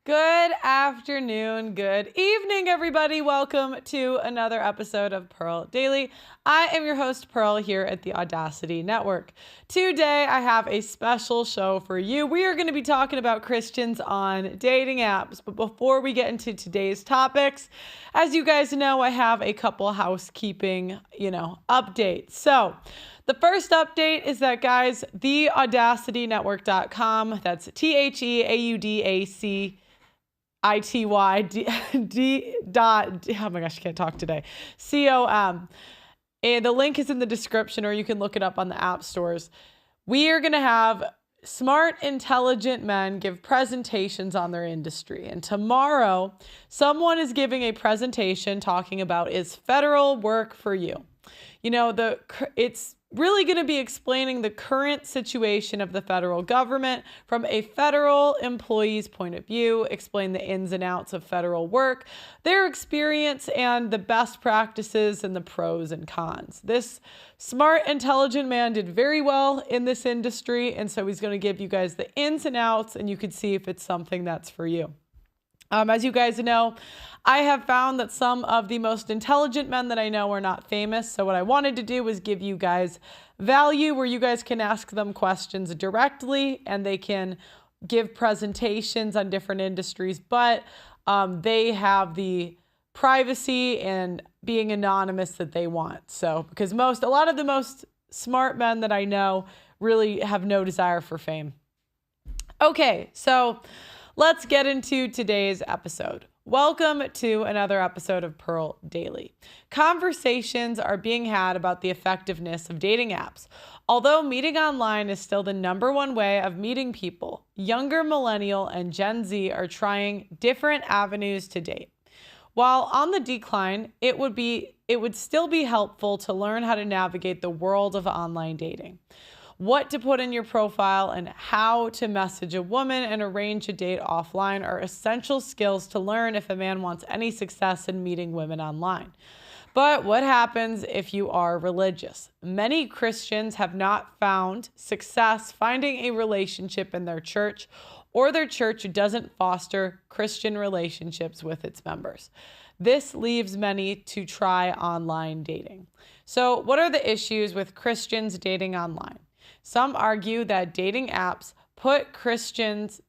Good afternoon, good evening, everybody. Welcome to another episode of Pearl Daily. I am your host, Pearl, here at the Audacity Network. Today, I have a special show for you. We are going to be talking about Christians on dating apps. But before we get into today's topics, as you guys know, I have a couple housekeeping, updates. So, the first update is that, guys, theaudacitynetwork.com, that's TheAudacy oh my gosh, I can't talk today. COM. And the link is in the description, or you can look it up on the app stores. We are going to have smart, intelligent men give presentations on their industry. And tomorrow, someone is giving a presentation talking about, is federal work for you? It's really going to be explaining the current situation of the federal government from a federal employee's point of view, explain the ins and outs of federal work, their experience, and the best practices and the pros and cons. This smart, intelligent man did very well in this industry, and so he's going to give you guys the ins and outs, and you can see if it's something that's for you. As you guys know, I have found that some of the most intelligent men that I know are not famous. So what I wanted to do was give you guys value where you guys can ask them questions directly and they can give presentations on different industries, but they have the privacy and being anonymous that they want. So because a lot of the most smart men that I know really have no desire for fame. Okay, so let's get into today's episode. Welcome to another episode of Pearl Daily. Conversations are being had about the effectiveness of dating apps. Although meeting online is still the number one way of meeting people, younger millennial and Gen Z are trying different avenues to date. While on the decline, it would still be helpful to learn how to navigate the world of online dating. What to put in your profile and how to message a woman and arrange a date offline are essential skills to learn if a man wants any success in meeting women online. But what happens if you are religious? Many Christians have not found success finding a relationship in their church, or their church doesn't foster Christian relationships with its members. This leaves many to try online dating. So, what are the issues with Christians dating online? Some argue that dating apps put Christians'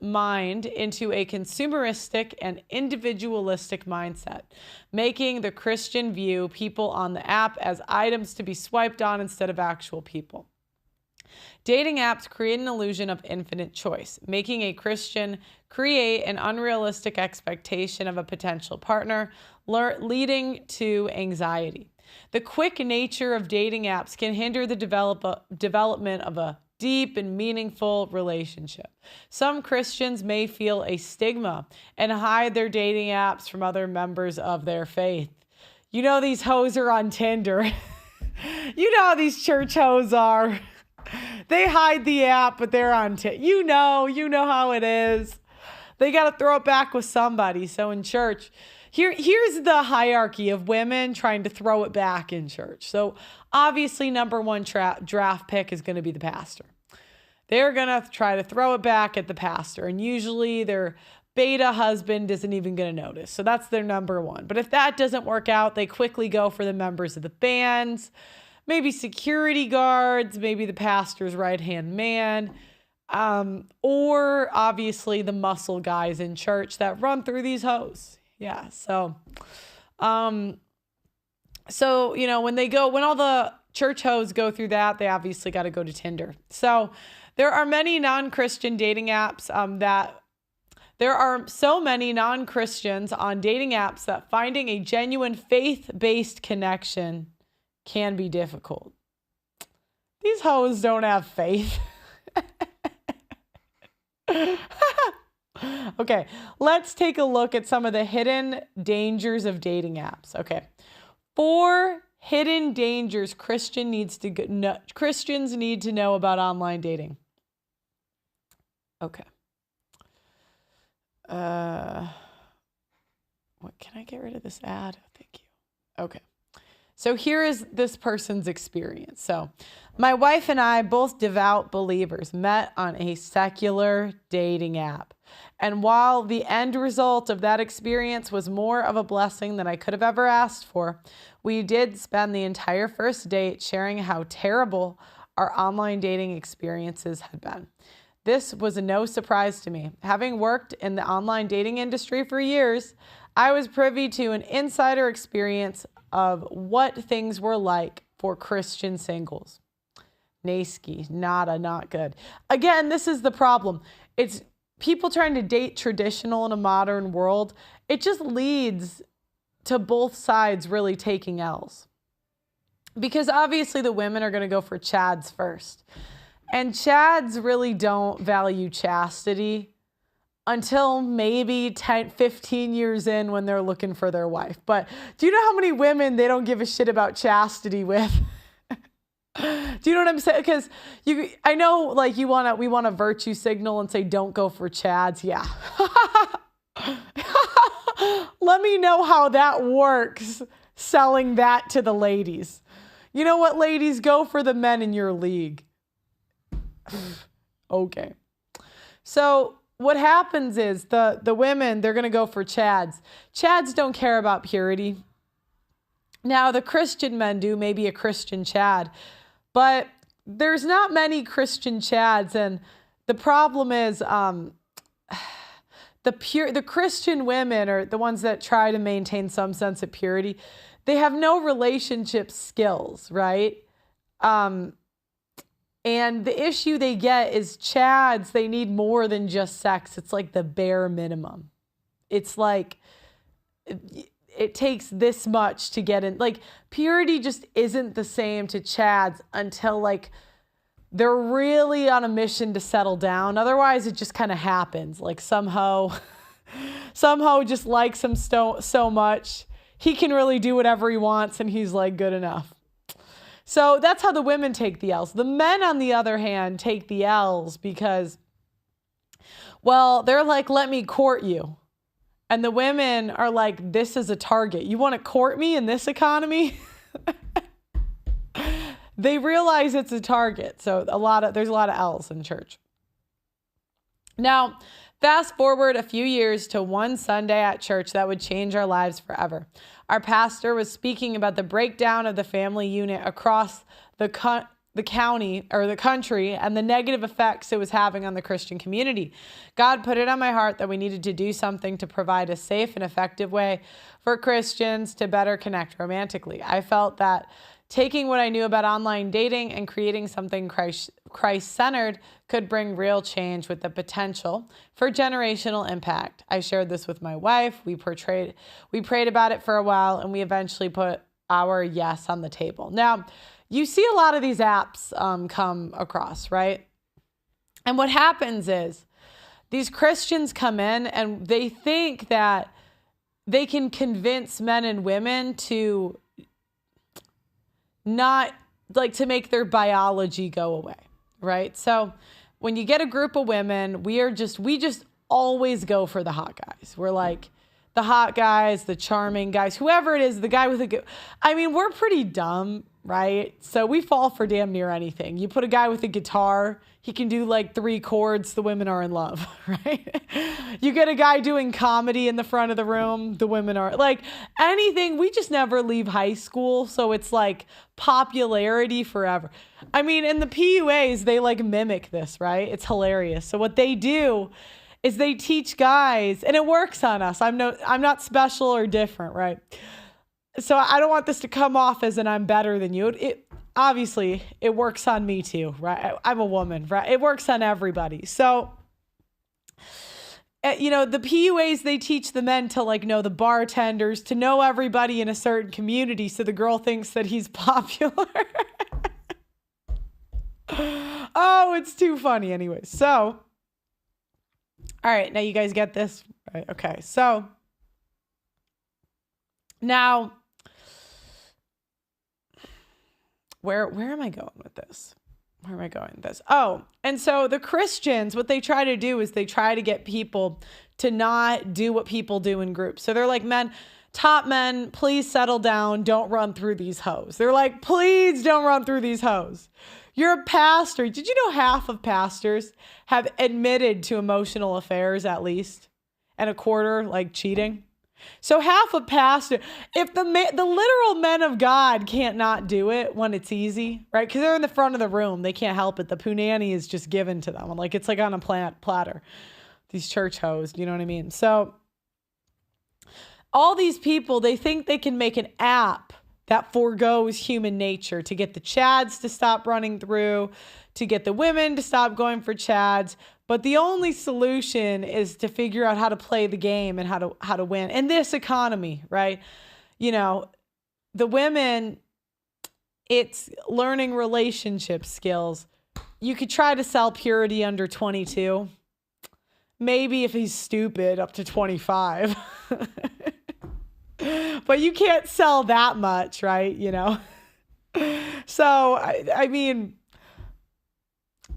mind into a consumeristic and individualistic mindset, making the Christian view people on the app as items to be swiped on instead of actual people. Dating apps create an illusion of infinite choice, making a Christian create an unrealistic expectation of a potential partner, leading to anxiety. The quick nature of dating apps can hinder the development of a deep and meaningful relationship. Some Christians may feel a stigma and hide their dating apps from other members of their faith. You know these hoes are on Tinder. You know how these church hoes are. They hide the app, but they're on Tinder. You know how it is. They got to throw it back with somebody. So in church, here's the hierarchy of women trying to throw it back in church. So obviously, number one draft pick is going to be the pastor. They're going to try to throw it back at the pastor. And usually their beta husband isn't even going to notice. So that's their number one. But if that doesn't work out, they quickly go for the members of the bands, maybe security guards, maybe the pastor's right-hand man, or obviously the muscle guys in church that run through these hoes. Yeah. So, when all the church hoes go through that, they obviously got to go to Tinder. So there are many non-Christian dating apps, there are so many non-Christians on dating apps that finding a genuine faith-based connection can be difficult. These hoes don't have faith. Okay, let's take a look at some of the hidden dangers of dating apps. Okay, 4 hidden dangers Christians need to know about online dating. Okay. What, can I get rid of this ad? Thank you. Okay. So here is this person's experience. So my wife and I, both devout believers, met on a secular dating app. And while the end result of that experience was more of a blessing than I could have ever asked for, we did spend the entire first date sharing how terrible our online dating experiences had been. This was no surprise to me. Having worked in the online dating industry for years, I was privy to an insider experience of what things were like for Christian singles. Nasty, nada, not good. Again, this is the problem. It's people trying to date traditional in a modern world. It just leads to both sides really taking L's. Because obviously the women are going to go for Chads first. And Chads really don't value chastity until maybe 10, 15 years in when they're looking for their wife. But do you know how many women they don't give a shit about chastity with? Do you know what I'm saying? Because I know like we want a virtue signal and say, don't go for Chads. Yeah. Let me know how that works, selling that to the ladies. You know what, ladies? Go for the men in your league. Okay. So what happens is the women, they're going to go for Chads. Chads don't care about purity. Now, the Christian men do, maybe a Christian Chad. But there's not many Christian Chads. And the problem is the Christian women are the ones that try to maintain some sense of purity. They have no relationship skills, right? And the issue they get is Chads, they need more than just sex. It's like the bare minimum. It's like it takes this much to get in. Like purity just isn't the same to Chads until like they're really on a mission to settle down. Otherwise, it just kind of happens. Like somehow just likes him so much. He can really do whatever he wants and he's like good enough. So that's how the women take the L's. The men, on the other hand, take the L's because, well, they're like, let me court you. And the women are like, this is a target. You want to court me in this economy? They realize it's a target. So there's a lot of L's in church. Now, fast forward a few years to one Sunday at church that would change our lives forever. Our pastor was speaking about the breakdown of the family unit across the county or the country and the negative effects it was having on the Christian community. God put it on my heart that we needed to do something to provide a safe and effective way for Christians to better connect romantically. I felt that taking what I knew about online dating and creating something Christ-centered could bring real change with the potential for generational impact. I shared this with my wife. We prayed about it for a while, and we eventually put our yes on the table. Now, you see a lot of these apps come across, right? And what happens is these Christians come in and they think that they can convince men and women to not like to make their biology go away, right? So when you get a group of women, we just always go for the hot guys. We're like the hot guys, the charming guys, whoever it is, the guy with we're pretty dumb, right? So we fall for damn near anything. You put a guy with a guitar, he can do like 3 chords, the women are in love, right? You get a guy doing comedy in the front of the room, the women are like anything. We just never leave high school. So it's like popularity forever. I mean, in the PUAs, they like mimic this, right? It's hilarious. So what they do is they teach guys, and it works on us. I'm not special or different, right? So I don't want this to come off as an I'm better than you. Obviously, it works on me too, right? I'm a woman, right? It works on everybody. So, the PUAs, they teach the men to like know the bartenders, to know everybody in a certain community so the girl thinks that he's popular. Oh, it's too funny anyway. So, all right, now you guys get this, right? Okay, so now, where am I going with this? Where am I going with this? Oh, and so the Christians, what they try to do is they try to get people to not do what people do in groups. So they're like, men, top men, please settle down. Don't run through these hoes. They're like, please don't run through these hoes. You're a pastor. Did you know half of pastors have admitted to emotional affairs at least, and a quarter like cheating? So half a pastor, if the literal men of God can't not do it when it's easy, right? Because they're in the front of the room. They can't help it. The punani is just given to them. Like, it's like on a platter. These church hoes, you know what I mean? So all these people, they think they can make an app that forgoes human nature to get the chads to stop running through, to get the women to stop going for chads. But the only solution is to figure out how to play the game and how to win in this economy, right? You know, the women, it's learning relationship skills. You could try to sell purity under 22. Maybe if he's stupid, up to 25. But you can't sell that much, right? You know? So, I mean...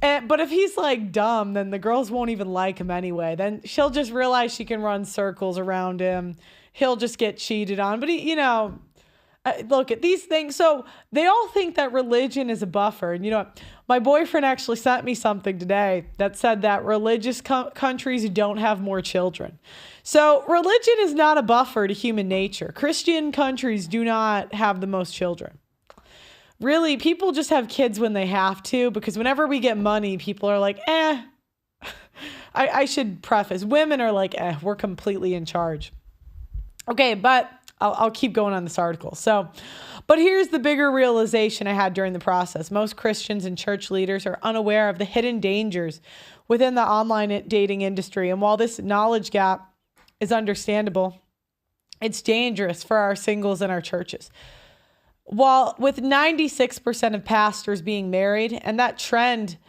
but if he's like dumb, then the girls won't even like him anyway. Then she'll just realize she can run circles around him. He'll just get cheated on. But he, you know, look at these things. So they all think that religion is a buffer. And you know, my boyfriend actually sent me something today that said that religious countries don't have more children. So religion is not a buffer to human nature. Christian countries do not have the most children. Really, people just have kids when they have to, because whenever we get money, people are like, I should preface, women are like, we're completely in charge. Okay, but I'll keep going on this article. So, but here's the bigger realization I had during the process. Most Christians and church leaders are unaware of the hidden dangers within the online dating industry. And while this knowledge gap is understandable, it's dangerous for our singles and our churches. While with 96% of pastors being married and that trend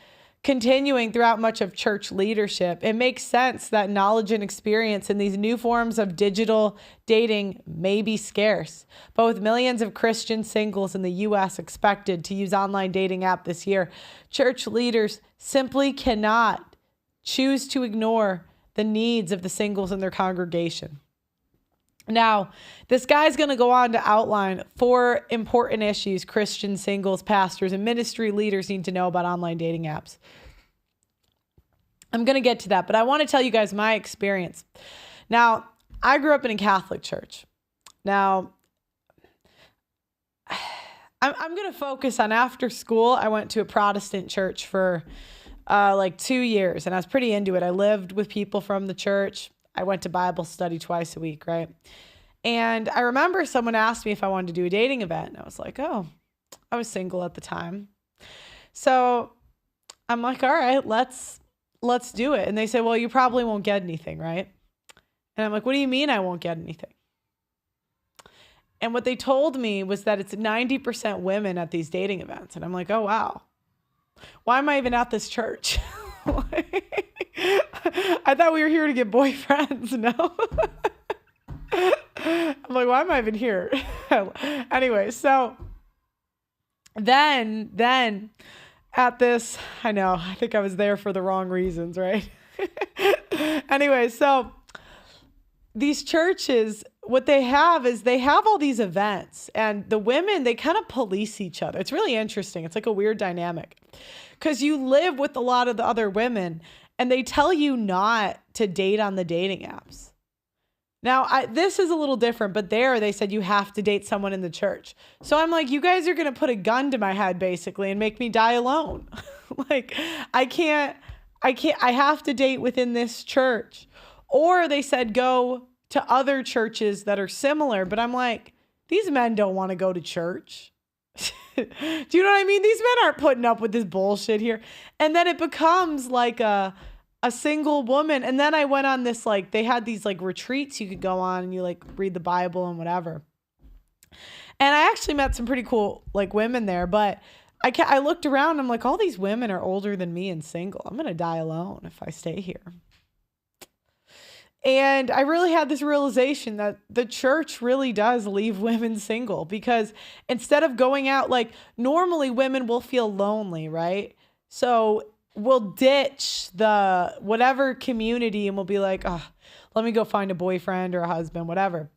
continuing throughout much of church leadership, it makes sense that knowledge and experience in these new forms of digital dating may be scarce. But with millions of Christian singles in the U.S. expected to use online dating app this year, church leaders simply cannot choose to ignore the needs of the singles in their congregation. Now, this guy's going to go on to outline 4 important issues Christian singles, pastors, and ministry leaders need to know about online dating apps. I'm going to get to that, but I want to tell you guys my experience. Now, I grew up in a Catholic church. Now, I'm going to focus on after school. I went to a Protestant church for like 2 years, and I was pretty into it. I lived with people from the church. I went to Bible study twice a week, right? And I remember someone asked me if I wanted to do a dating event. And I was like, oh, I was single at the time. So I'm like, all right, let's do it. And they said, well, you probably won't get anything, right? And I'm like, what do you mean I won't get anything? And what they told me was that it's 90% women at these dating events. And I'm like, oh, wow. Why am I even at this church? I thought we were here to get boyfriends. No. I'm like, why am I even here? Anyway, so then at this, I think I was there for the wrong reasons, right? Anyway, so these churches, what they have is they have all these events, and the women, they kind of police each other. It's really interesting. It's like a weird dynamic because you live with a lot of the other women, and they tell you not to date on the dating apps. Now, this is a little different, but they said you have to date someone in the church. So I'm like, you guys are going to put a gun to my head basically and make me die alone. Like, I have to date within this church. Or they said go to other churches that are similar, but I'm like, these men don't want to go to church. Do you know what I mean? These men aren't putting up with this bullshit here. And then it becomes like a single woman. And then I went on this, like, they had these like retreats you could go on and you like read the Bible and whatever. And I actually met some pretty cool like women there, but I looked around and I'm like, all these women are older than me and single. I'm going to die alone if I stay here. And I really had this realization that the church really does leave women single, because instead of going out, like normally women will feel lonely, right? So we'll ditch the whatever community and we'll be like, oh, let me go find a boyfriend or a husband, whatever.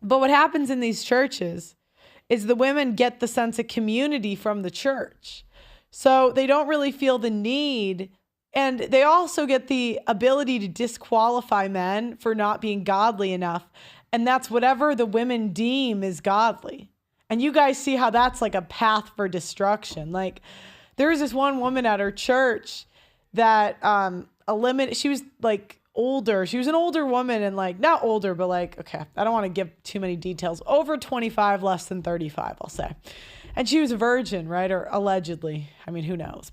But what happens in these churches is the women get the sense of community from the church. So they don't really feel the need. And they also get the ability to disqualify men for not being godly enough. And that's whatever the women deem is godly. And you guys see how that's like a path for destruction. Like there was this one woman at her church that she was like older. She was an older woman and like, not older, but like, okay, I don't want to give too many details. Over 25, less than 35, I'll say. And she was a virgin, right? Or allegedly. I mean, who knows?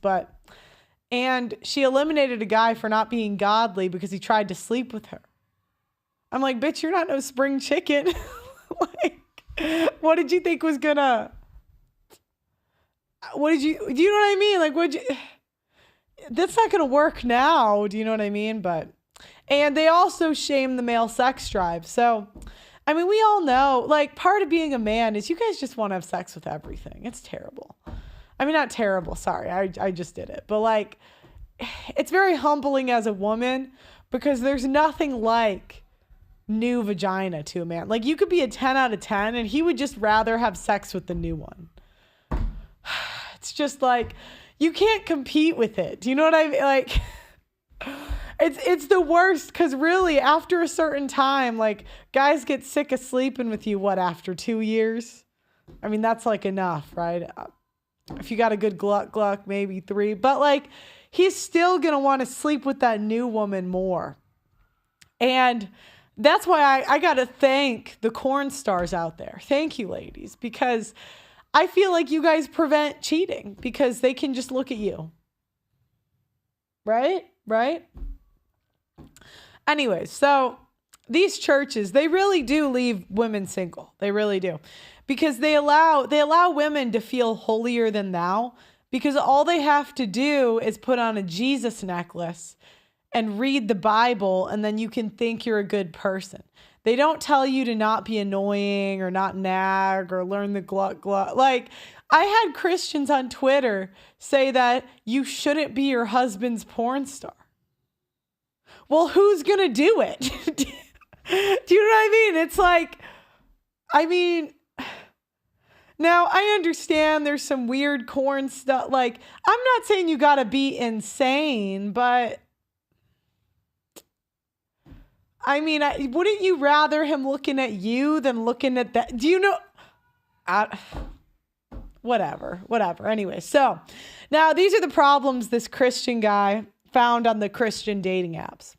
And she eliminated a guy for not being godly because he tried to sleep with her. I'm like, bitch, you're not no spring chicken. Like, what did you think was gonna, do you know what I mean? Like, that's not gonna work now. Do you know what I mean? And they also shame the male sex drive. So, I mean, we all know, like, part of being a man is you guys just want to have sex with everything. It's terrible. I mean, not terrible. Sorry. I just did it. But like, it's very humbling as a woman because there's nothing like new vagina to a man. Like you could be a 10 out of 10 and he would just rather have sex with the new one. It's just like, you can't compete with it. Do you know what I mean? Like, it's the worst because really after a certain time, like guys get sick of sleeping with you, after 2 years? I mean, that's like enough, right? If you got a good gluck, maybe 3. But like, he's still going to want to sleep with that new woman more. And that's why I got to thank the corn stars out there. Thank you, ladies, because I feel like you guys prevent cheating because they can just look at you. Right? Anyways, so these churches, they really do leave women single. They really do. Because they allow women to feel holier than thou because all they have to do is put on a Jesus necklace and read the Bible, and then you can think you're a good person. They don't tell you to not be annoying or not nag or learn the glut. Like, I had Christians on Twitter say that you shouldn't be your husband's porn star. Well, who's going to do it? Do you know what I mean? It's like, now I understand there's some weird corn stuff. Like, I'm not saying you got to be insane, but wouldn't you rather him looking at you than looking at that? Do you know? Whatever. Anyway, so now these are the problems this Christian guy found on the Christian dating apps.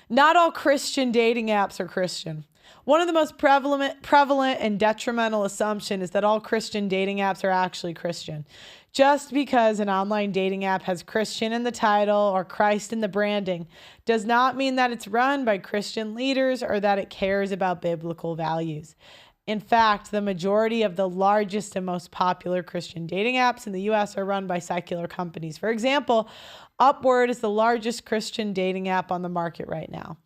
Not all Christian dating apps are Christian. One of the most prevalent and detrimental assumption is that all Christian dating apps are actually Christian. Just because an online dating app has Christian in the title or Christ in the branding does not mean that it's run by Christian leaders or that it cares about biblical values. In fact, the majority of the largest and most popular Christian dating apps in the U.S. are run by secular companies. For example, Upward is the largest Christian dating app on the market right now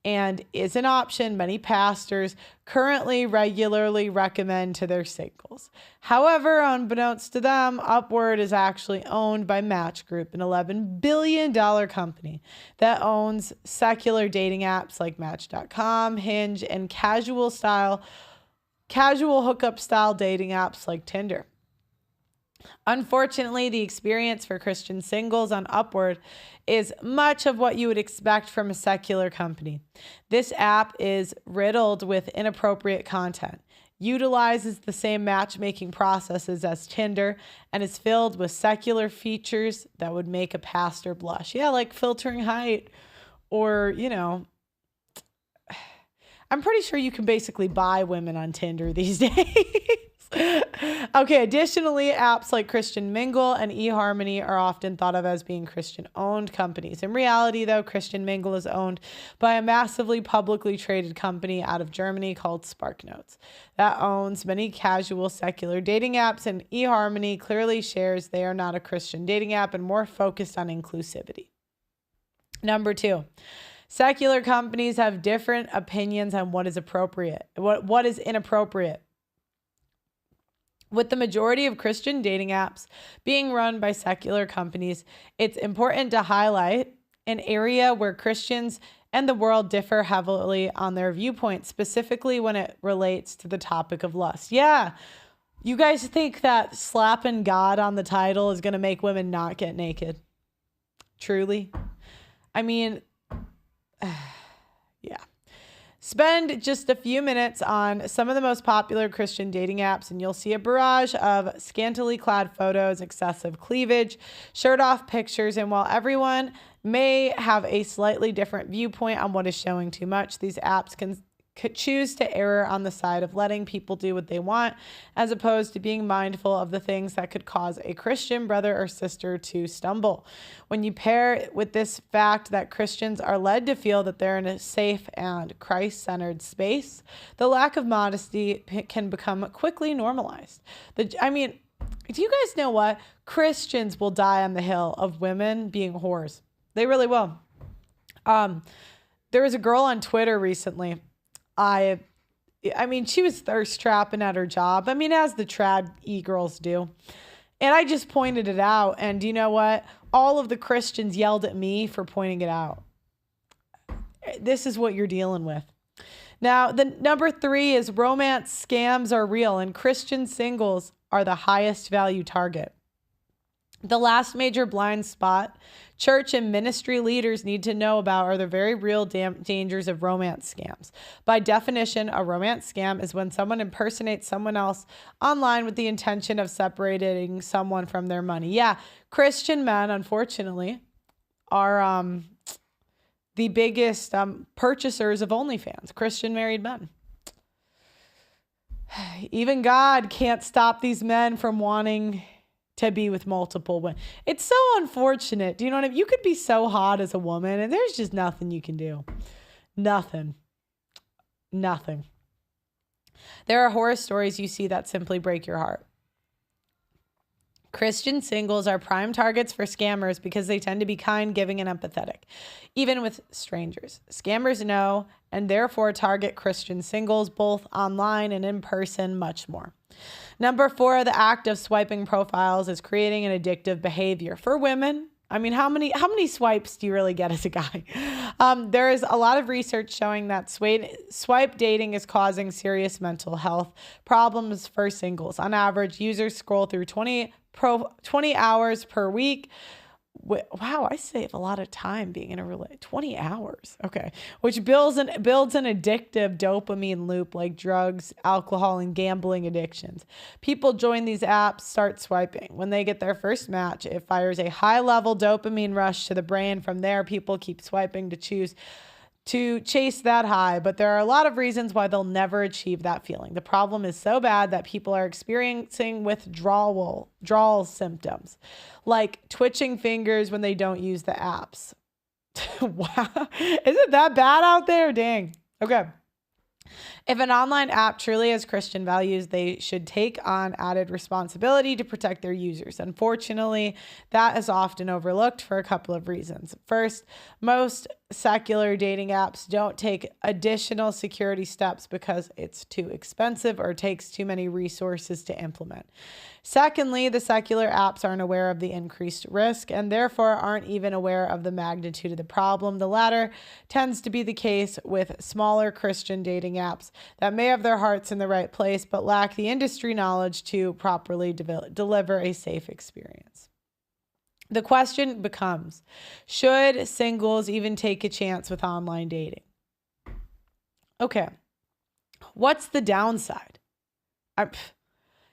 and is an option many pastors currently regularly recommend to their singles. However, unbeknownst to them, Upward is actually owned by Match Group, an $11 billion company that owns secular dating apps like Match.com, Hinge, and casual hookup style dating apps like Tinder. Unfortunately, the experience for Christian singles on Upward is much of what you would expect from a secular company. This app is riddled with inappropriate content, utilizes the same matchmaking processes as Tinder, and is filled with secular features that would make a pastor blush. Yeah, like filtering height or, I'm pretty sure you can basically buy women on Tinder these days. Okay, additionally, apps like Christian Mingle and eHarmony are often thought of as being Christian-owned companies. In reality, though, Christian Mingle is owned by a massively publicly traded company out of Germany called SparkNotes that owns many casual secular dating apps, and eHarmony clearly shares they are not a Christian dating app and more focused on inclusivity. Number 2. Secular companies have different opinions on what is appropriate, what is inappropriate. With the majority of Christian dating apps being run by secular companies, it's important to highlight an area where Christians and the world differ heavily on their viewpoints, specifically when it relates to the topic of lust. Yeah, you guys think that slapping God on the title is going to make women not get naked? Truly? I mean, yeah. Spend just a few minutes on some of the most popular Christian dating apps, and you'll see a barrage of scantily clad photos, excessive cleavage, shirt-off pictures, and while everyone may have a slightly different viewpoint on what is showing too much, these apps could choose to err on the side of letting people do what they want, as opposed to being mindful of the things that could cause a Christian brother or sister to stumble. When you pair it with this fact that Christians are led to feel that they're in a safe and Christ-centered space, the lack of modesty can become quickly normalized. Do you guys know what? Christians will die on the hill of women being whores. They really will. There was a girl on Twitter recently. She was thirst trapping at her job. As the trad e-girls do. And I just pointed it out. And you know what? All of the Christians yelled at me for pointing it out. This is what you're dealing with. Now, the number 3 is romance scams are real and Christian singles are the highest value target. The last major blind spot church and ministry leaders need to know about are the very real dangers of romance scams. By definition, a romance scam is when someone impersonates someone else online with the intention of separating someone from their money. Yeah, Christian men, unfortunately, are the biggest purchasers of OnlyFans, Christian married men. Even God can't stop these men from wanting to be with multiple women. It's so unfortunate. Do you know what I mean? You could be so hot as a woman and there's just nothing you can do. Nothing. There are horror stories you see that simply break your heart. Christian singles are prime targets for scammers because they tend to be kind, giving, and empathetic, even with strangers. Scammers know and therefore target Christian singles both online and in person much more. Number 4, the act of swiping profiles is creating an addictive behavior for women. How many swipes do you really get as a guy? There is a lot of research showing that swipe dating is causing serious mental health problems for singles. On average, users scroll through 20 hours per week. Wow, I save a lot of time being in a relationship. 20 hours. Okay. Which builds an addictive dopamine loop like drugs, alcohol, and gambling addictions. People join these apps, start swiping. When they get their first match, it fires a high-level dopamine rush to the brain. From there, people keep swiping to chase that high, but there are a lot of reasons why they'll never achieve that feeling. The problem is so bad that people are experiencing withdrawal symptoms, like twitching fingers when they don't use the apps. Wow. Is it that bad out there? Dang. Okay. If an online app truly has Christian values, they should take on added responsibility to protect their users. Unfortunately, that is often overlooked for a couple of reasons. First, most secular dating apps don't take additional security steps because it's too expensive or takes too many resources to implement. Secondly, the secular apps aren't aware of the increased risk and therefore aren't even aware of the magnitude of the problem. The latter tends to be the case with smaller Christian dating apps that may have their hearts in the right place but lack the industry knowledge to properly deliver a safe experience. The question becomes, should singles even take a chance with online dating? Okay, what's the downside?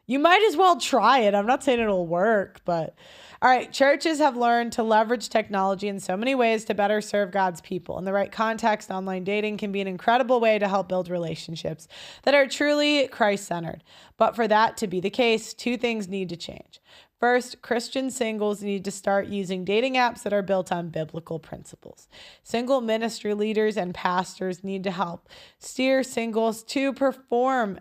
You might as well try it. I'm not saying it'll work, but all right. Churches have learned to leverage technology in so many ways to better serve God's people. In the right context, online dating can be an incredible way to help build relationships that are truly Christ-centered. But for that to be the case, 2 things need to change. First, Christian singles need to start using dating apps that are built on biblical principles. Single ministry leaders and pastors need to help steer singles to platforms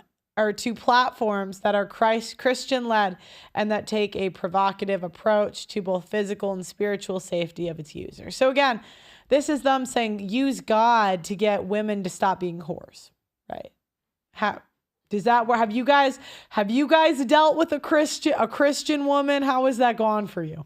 that are Christian-led and that take a provocative approach to both physical and spiritual safety of its users. So again, this is them saying, use God to get women to stop being whores, right? Have you guys dealt with a Christian woman? How has that gone for you?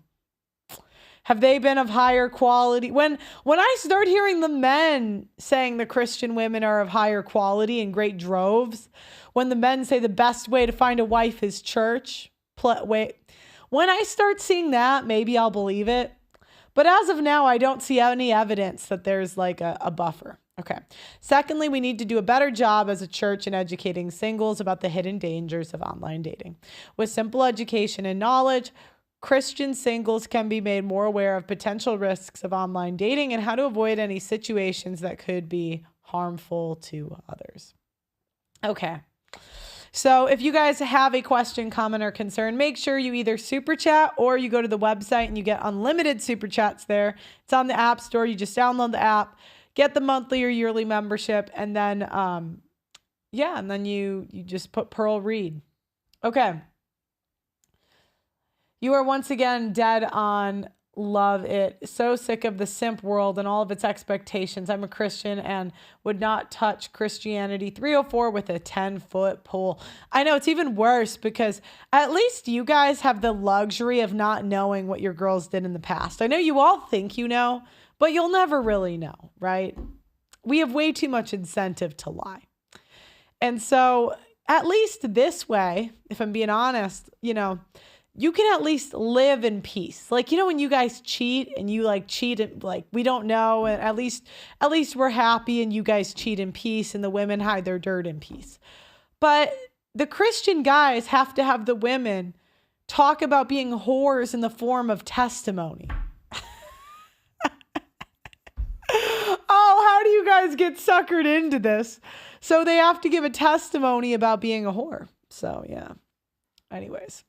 Have they been of higher quality? When I start hearing the men saying the Christian women are of higher quality in great droves, when the men say the best way to find a wife is church, when I start seeing that, maybe I'll believe it. But as of now, I don't see any evidence that there's like a buffer. Okay. Secondly, we need to do a better job as a church in educating singles about the hidden dangers of online dating. With simple education and knowledge, Christian singles can be made more aware of potential risks of online dating and how to avoid any situations that could be harmful to others. Okay. So if you guys have a question, comment, or concern, make sure you either super chat or you go to the website and you get unlimited super chats there. It's on the App Store. You just download the app, get the monthly or yearly membership, and then, and then you just put Pearl Read. Okay. You are once again dead on. Love it. So sick of the simp world and all of its expectations. I'm a Christian and would not touch Christianity 304 with a 10-foot pole. I know it's even worse because at least you guys have the luxury of not knowing what your girls did in the past. I know you all think you know, but you'll never really know, right? We have way too much incentive to lie. And so at least this way, if I'm being honest, you can at least live in peace. Like, when you guys cheat and you cheat and we don't know, and at least we're happy and you guys cheat in peace and the women hide their dirt in peace. But the Christian guys have to have the women talk about being whores in the form of testimony. Oh, how do you guys get suckered into this? So they have to give a testimony about being a whore. So yeah. Anyways.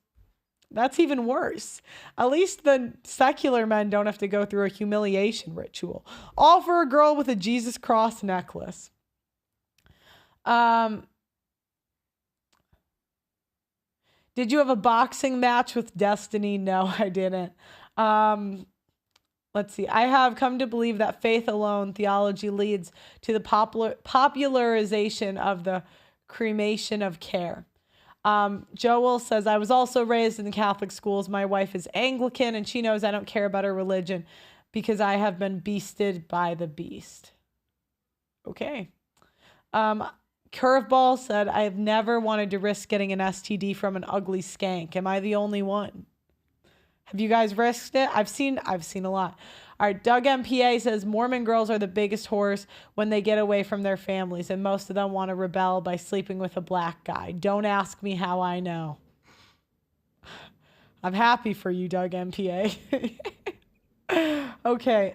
That's even worse. At least the secular men don't have to go through a humiliation ritual. All for a girl with a Jesus cross necklace. Did you have a boxing match with Destiny? No, I didn't. Let's see. I have come to believe that faith alone theology leads to the popularization of the cremation of care. Joel says, I was also raised in the Catholic schools. My wife is Anglican and she knows I don't care about her religion because I have been beasted by the beast. Okay. Curveball said, I have never wanted to risk getting an STD from an ugly skank. Am I the only one? Have you guys risked it? I've seen a lot. All right. Doug MPA says Mormon girls are the biggest whores when they get away from their families, and most of them want to rebel by sleeping with a black guy. Don't ask me how I know. I'm happy for you, Doug MPA. Okay.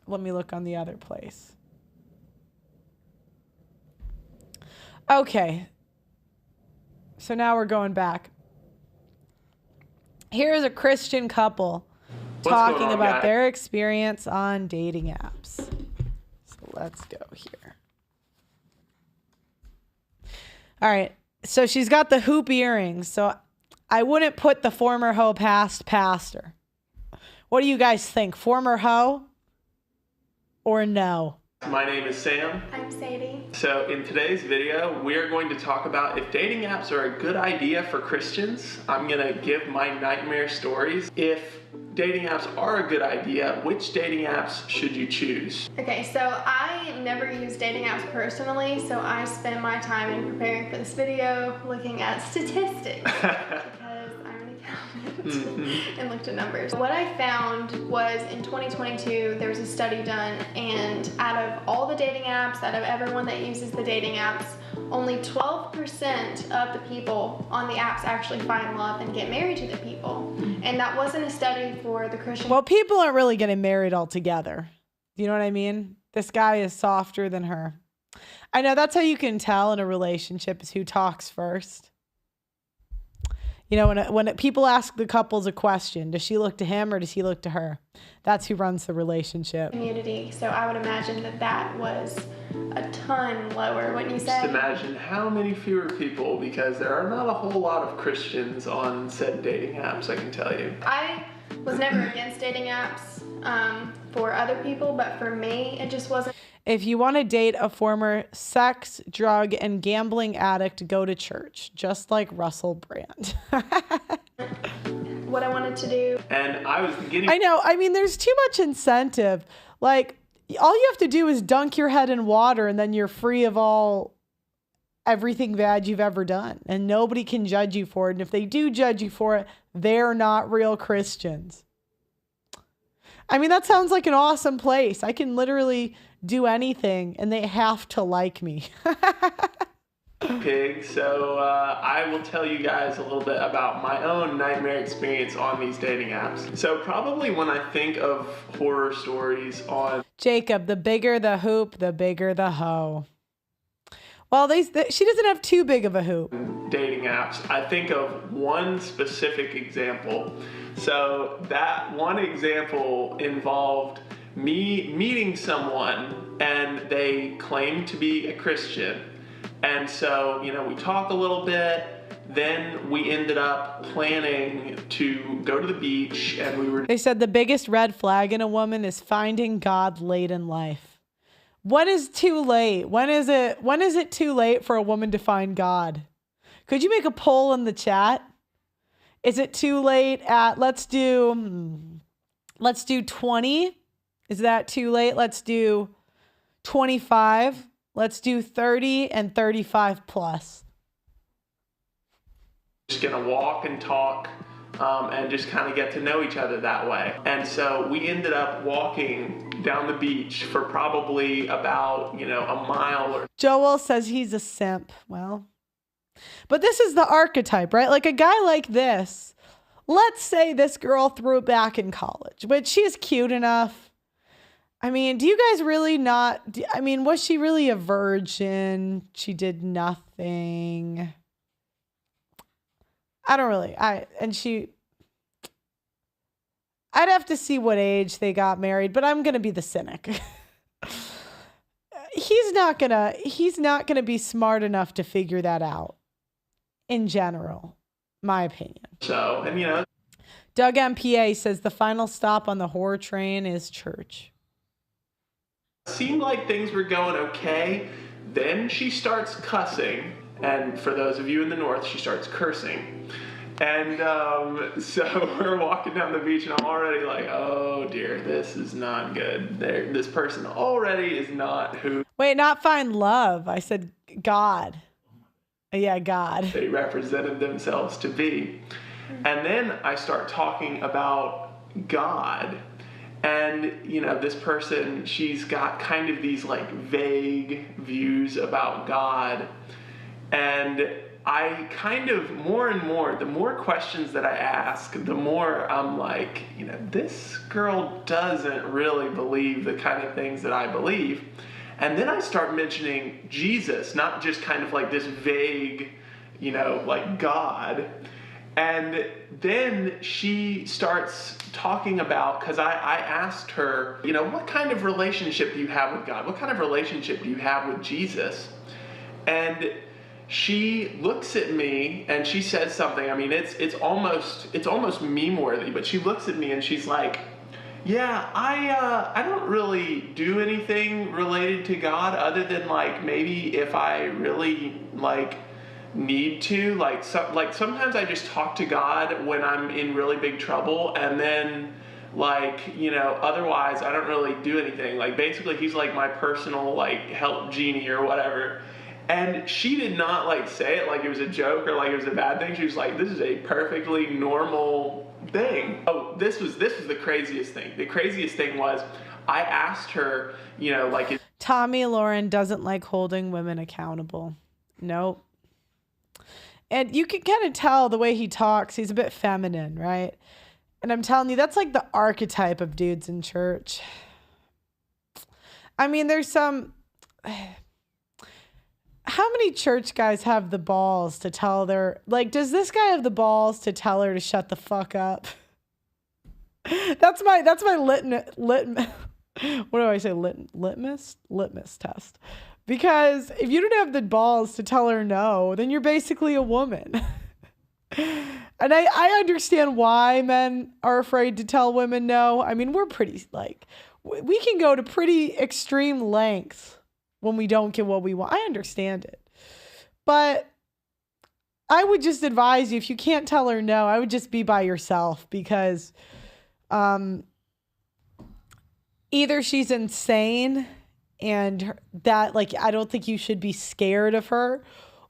Let me look on the other place. Okay. So now we're going back. Here's a Christian couple talking about their experience on dating apps. So let's go here. All right. So she's got the hoop earrings. So I wouldn't put the former hoe past pastor. What do you guys think? Former hoe or no? My name is Sam. I'm Sadie. So in today's video, we're going to talk about if dating apps are a good idea for Christians. I'm going to give my nightmare stories. If dating apps are a good idea, which dating apps should you choose? Okay, so I never use dating apps personally, so I spent my time in preparing for this video looking at statistics. And looked at numbers. What I found was in 2022 there was a study done, and out of all the dating apps, out of everyone that uses the dating apps, only 12% of the people on the apps actually find love and get married to the people. And that wasn't a study for the Christian. Well, people aren't really getting married altogether. Do you know what I mean? This guy is softer than her. I know that's how you can tell in a relationship is who talks first. You know, when people ask the couples a question, does she look to him or does he look to her? That's who runs the relationship. Community. So I would imagine that was a ton lower, wouldn't you say? Just imagine how many fewer people, because there are not a whole lot of Christians on said dating apps, I can tell you. I was never against dating apps for other people, but for me, it just wasn't. If you want to date a former sex, drug, and gambling addict, go to church, just like Russell Brand. what I wanted to do. And I was getting... I know. I mean, there's too much incentive. Like, all you have to do is dunk your head in water and then you're free of everything bad you've ever done. And nobody can judge you for it. And if they do judge you for it, they're not real Christians. I mean, that sounds like an awesome place. I can literally do anything and they have to like me. Pig, so I will tell you guys a little bit about my own nightmare experience on these dating apps. So probably when I think of horror stories on... Jacob, the bigger the hoop, the bigger the hoe. Well, she doesn't have too big of a hoop. Dating apps, I think of one specific example. So that one example involved me meeting someone and they claimed to be a Christian. And so, we talk a little bit, then we ended up planning to go to the beach and They said the biggest red flag in a woman is finding God late in life. When is too late? When is it too late for a woman to find God? Could you make a poll in the chat? Is it too late at, let's do 20? Is that too late? Let's do 25. Let's do 30 and 35 plus. Just gonna walk and talk and just kind of get to know each other that way. And so we ended up walking down the beach for probably about, a mile or... Joel says he's a simp. Well, but this is the archetype, right? Like a guy like this, let's say this girl threw it back in college, which she's cute enough. I mean, do you guys really was she really a virgin? She did nothing. I don't really, I'd have to see what age they got married, but I'm going to be the cynic. He's not going to be smart enough to figure that out in general, my opinion. So, and Doug MPA says the final stop on the horror train is church. Seemed like things were going okay. Then she starts cussing. And for those of you in the north, she starts cursing. And so we're walking down the beach and I'm already like, oh dear, this is not good. This person already is not who... Wait, not find love. I said God. Yeah, God. They represented themselves to be. And then I start talking about God. And, this person, she's got kind of these like vague views about God. And I kind of more and more, the more questions that I ask, the more I'm like, this girl doesn't really believe the kind of things that I believe. And then I start mentioning Jesus, not just kind of like this vague, like God. And then she starts talking about, because I asked her, what kind of relationship do you have with God? What kind of relationship do you have with Jesus? And she looks at me and she says something. I mean, it's almost meme worthy, but she looks at me and she's like, yeah, I don't really do anything related to God other than like maybe if I really like need to, like sometimes I just talk to God when I'm in really big trouble, and then otherwise I don't really do anything. Like basically he's like my personal like help genie or whatever. And she did not like say it like it was a joke or like it was a bad thing. She was like, this is a perfectly normal thing. Oh, this was the craziest thing. The craziest thing was I asked her, Tommy Lauren doesn't like holding women accountable. Nope. And you can kind of tell the way he talks, he's a bit feminine, right? And I'm telling you, that's like the archetype of dudes in church. I mean, there's some... How many church guys have the balls to tell does this guy have the balls to tell her to shut the fuck up? That's my litmus test. Because if you don't have the balls to tell her no, then you're basically a woman. And I understand why men are afraid to tell women no. I mean, we're pretty, we can go to pretty extreme lengths when we don't get what we want. I understand it. But I would just advise you, if you can't tell her no, I would just be by yourself, because either she's insane and that, like, I don't think you should be scared of her,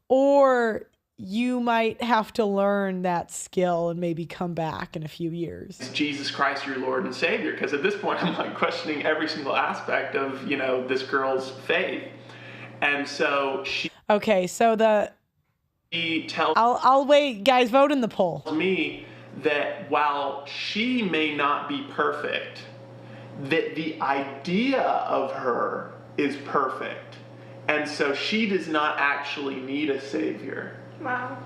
or you might have to learn that skill and maybe come back in a few years. Jesus Christ, your Lord and Savior. Because at this point, I'm like questioning every single aspect of, this girl's faith. And so she tells I'll wait, guys, vote in the poll. me that while she may not be perfect, that the idea of her is perfect. And so she does not actually need a savior. Wow.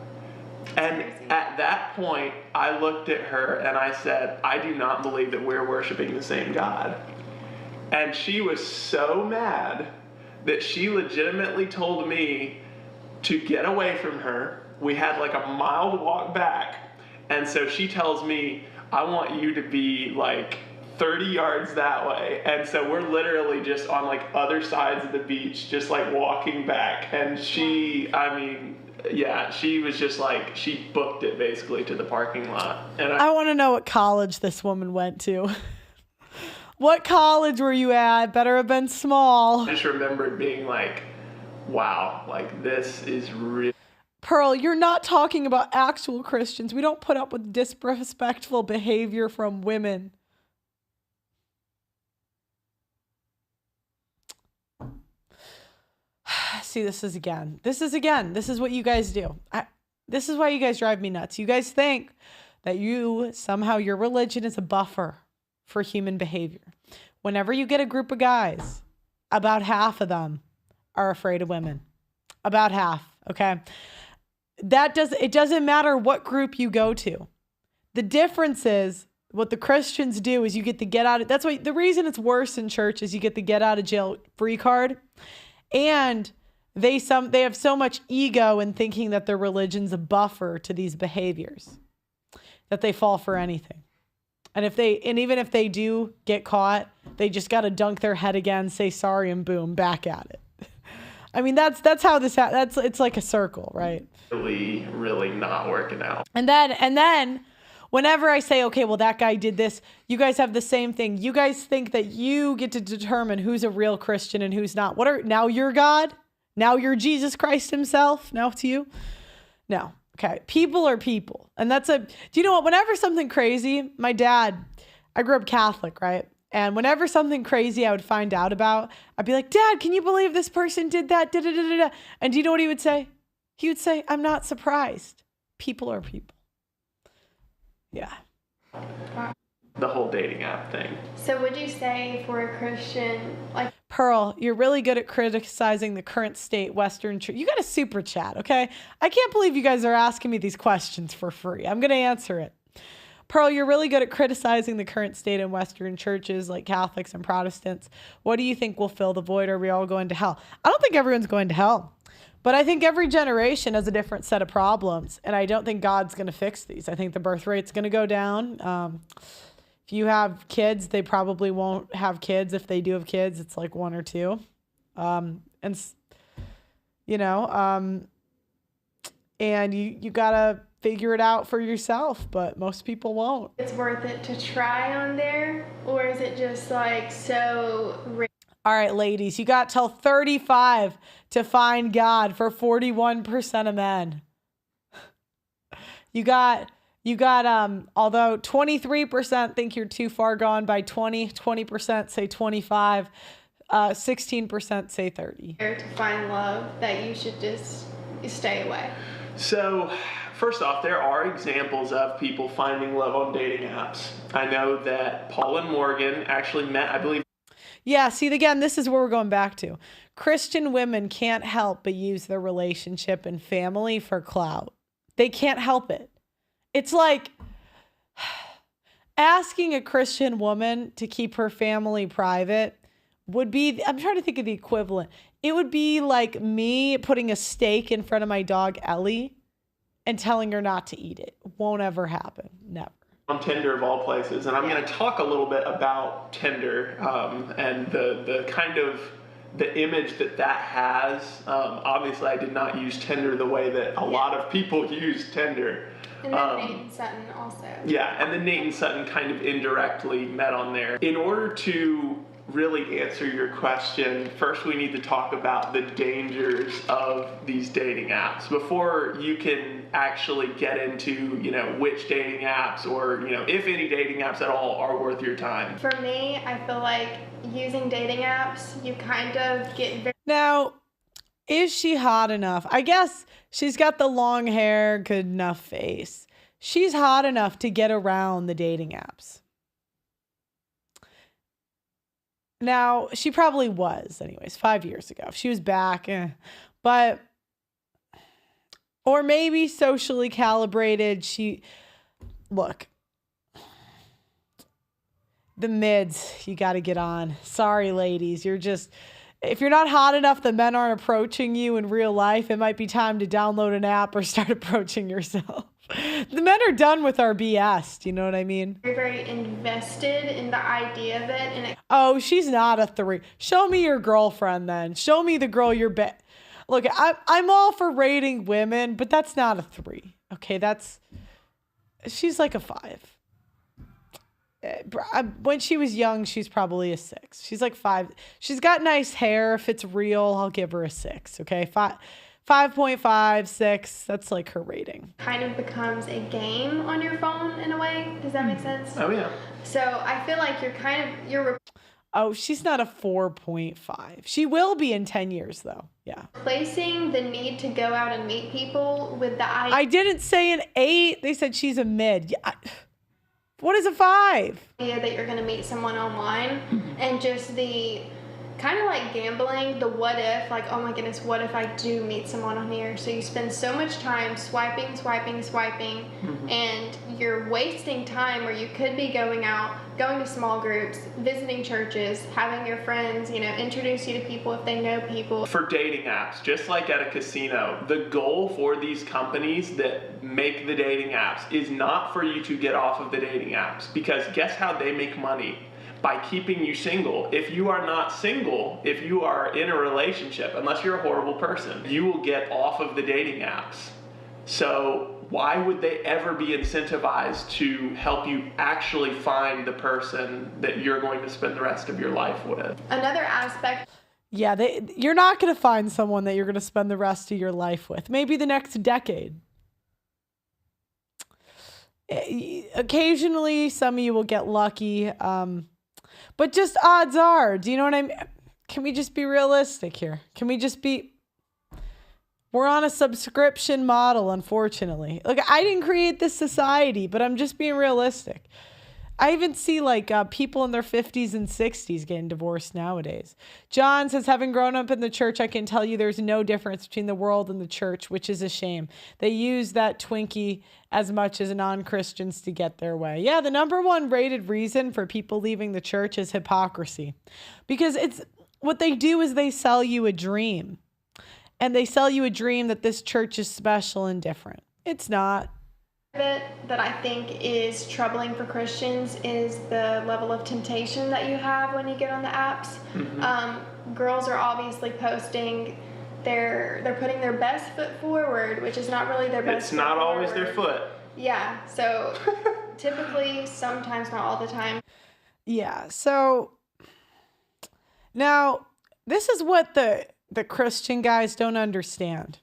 And at that point, I looked at her and I said, I do not believe that we're worshiping the same God. And she was so mad that she legitimately told me to get away from her. We had like a mile to walk back. And so she tells me, I want you to be like 30 yards that way. And so we're literally just on like other sides of the beach, just like walking back. And she was just like, she booked it basically to the parking lot. And I want to know what college this woman went to. What college were you at? Better have been small. I just remembered being like, wow, like this is real. Pearl, you're not talking about actual Christians. We don't put up with disrespectful behavior from women. See, this is what you guys do. This is why you guys drive me nuts. You guys think that somehow your religion is a buffer for human behavior. Whenever you get a group of guys, about half of them are afraid of women. About half, okay? It doesn't matter what group you go to. The difference is what the Christians do is you get the get out of, that's why the reason it's worse in church is you get the get out of jail free card. And they have so much ego in thinking that their religion's a buffer to these behaviors that they fall for anything. And even if they do get caught, they just got to dunk their head again, say sorry, and boom, back at it. I mean, that's how it's like a circle, right? Really, really not working out. And then whenever I say, okay, well, that guy did this, you guys have the same thing. You guys think that you get to determine who's a real Christian and who's not. Now you're God? Now you're Jesus Christ himself? Now it's you? No. Okay. People are people. And do you know what? Whenever something crazy, my dad, I grew up Catholic, right? And whenever something crazy I would find out about, I'd be like, Dad, can you believe this person did that? Da-da-da-da-da. And do you know what he would say? He would say, I'm not surprised. People are people. Yeah. The whole dating app thing. So would you say for a Christian, like... Pearl, you're really good at criticizing the current state Western church. You got a super chat, okay? I can't believe you guys are asking me these questions for free. I'm going to answer it. Pearl, you're really good at criticizing the current state in Western churches like Catholics and Protestants. What do you think will fill the void? Are we all going to hell? I don't think everyone's going to hell. But I think every generation has a different set of problems. And I don't think God's going to fix these. I think the birth rate's going to go down. If you have kids, they probably won't have kids. If they do have kids, it's like 1 or 2. And you got to figure it out for yourself, but most people won't. It's worth it to try on there, or is it just like so... All right, ladies, you got till 35 to find God for 41% of men. You got, although 23% think you're too far gone by 20% say 25, 16% say 30. To find love, that you should just stay away. So, first off, there are examples of people finding love on dating apps. I know that Paul and Morgan actually met, I believe. Yeah, see, again, this is where we're going back to. Christian women can't help but use their relationship and family for clout. They can't help it. It's like asking a Christian woman to keep her family private would be, I'm trying to think of the equivalent. It would be like me putting a steak in front of my dog, Ellie, and telling her not to eat it. Won't ever happen. Never. On Tinder of all places, and I'm going to talk a little bit about Tinder and the kind of the image that has. Obviously, I did not use Tinder the way that a lot of people use Tinder. And then Nate and Sutton also. Yeah, and then Nate and Sutton kind of indirectly met on there. In order to really answer your question, first we need to talk about the dangers of these dating apps before you can actually get into, which dating apps or, if any dating apps at all are worth your time. For me, I feel like using dating apps, you kind of get very... Now, is she hot enough? I guess she's got the long hair, good enough face. She's hot enough to get around the dating apps. Now, she probably was, anyways, 5 years ago. If she was back, but, or maybe socially calibrated. Look, the mids, you got to get on. Sorry, ladies. If you're not hot enough, the men aren't approaching you in real life. It might be time to download an app or start approaching yourself. The men are done with our BS. Do you know what I mean? Very, very invested in the idea of it. Oh, she's not a 3. Show me your girlfriend then. Show me the girl you're Look, I'm all for rating women, but that's not a 3. Okay, she's like a 5. When she was young, she's probably a 6. She's like 5. She's got nice hair. If it's real, I'll give her a 6. Okay, 5.5, 6. That's like her rating. Kind of becomes a game on your phone in a way. Does that make sense? Oh yeah. So I feel like you're Oh, she's not a 4.5. She will be in 10 years though. Yeah. Replacing the need to go out and meet people with the idea. I didn't say an 8. They said she's a mid. Yeah. What is a 5? That you're going to meet someone online and just the kind of like gambling, the what if, like, oh my goodness, what if I do meet someone on here? So you spend so much time swiping, and you're wasting time where you could be going out, going to small groups, visiting churches, having your friends, introduce you to people if they know people. For dating apps, just like at a casino, the goal for these companies that make the dating apps is not for you to get off of the dating apps, because guess how they make money? By keeping you single. If you are not single, if you are in a relationship, unless you're a horrible person, you will get off of the dating apps. So why would they ever be incentivized to help you actually find the person that you're going to spend the rest of your life with? Another aspect. Yeah, you're not going to find someone that you're going to spend the rest of your life with. Maybe the next decade. Occasionally, some of you will get lucky. But just odds are, do you know what I mean? Can we just be realistic here? We're on a subscription model, unfortunately. Look, I didn't create this society, but I'm just being realistic. I even see people in their 50s and 60s getting divorced nowadays. John says, having grown up in the church, I can tell you there's no difference between the world and the church, which is a shame. They use that Twinkie as much as non-Christians to get their way. Yeah, the number one rated reason for people leaving the church is hypocrisy. Because what they do is they sell you a dream. And they sell you a dream that this church is special and different. It's not. That I think is troubling for Christians is the level of temptation that you have when you get on the apps. Girls are obviously posting, they're putting their best foot forward, which is not really their best. It's not always their foot. Yeah, so typically, sometimes, not all the time. Yeah, so now this is what the Christian guys don't understand.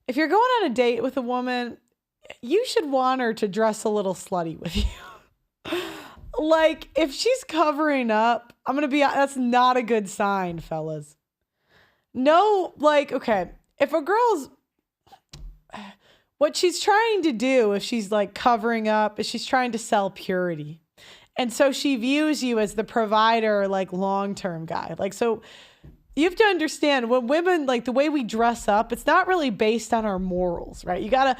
If you're going on a date with a woman, you should want her to dress a little slutty with you. Like, if she's covering up, that's not a good sign, fellas. No, okay, if a girl's, what she's trying to do, if she's covering up, is she's trying to sell purity. And so she views you as the provider, long-term guy. So you have to understand, when women, the way we dress up, it's not really based on our morals, right? We gotta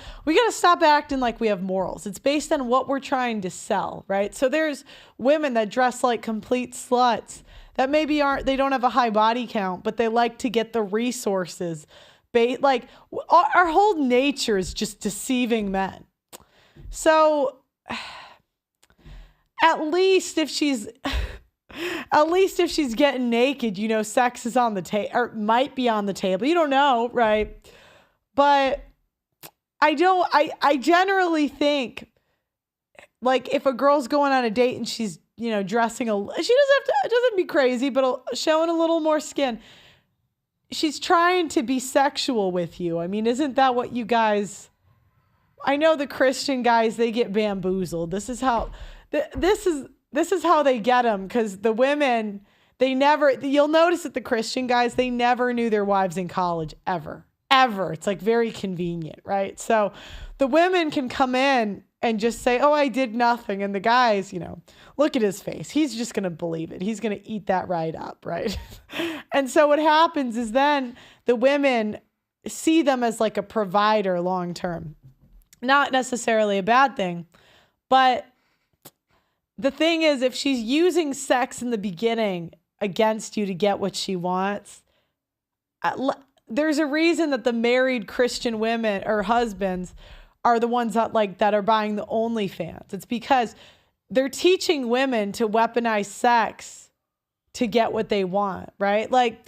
stop acting like we have morals. It's based on what we're trying to sell, right? So there's women that dress like complete sluts that maybe they don't have a high body count, but they like to get the resources. Our whole nature is just deceiving men. So at least if she's At least if she's getting naked, sex is on the table or might be on the table. You don't know, right? But I generally think, like, if a girl's going on a date and she's, dressing she doesn't have to, it doesn't be crazy, but showing a little more skin. She's trying to be sexual with you. I mean, isn't that what you guys, I know the Christian guys, they get bamboozled. This is how they get them, because the women, you'll notice that the Christian guys, they never knew their wives in college, ever. It's like very convenient, right? So the women can come in and just say, oh, I did nothing. And the guys, look at his face. He's just going to believe it. He's going to eat that right up, right? And so what happens is then the women see them as like a provider long-term. Not necessarily a bad thing, but the thing is, if she's using sex in the beginning against you to get what she wants, there's a reason that the married Christian women or husbands are the ones that are buying the OnlyFans. It's because they're teaching women to weaponize sex to get what they want, right? Like,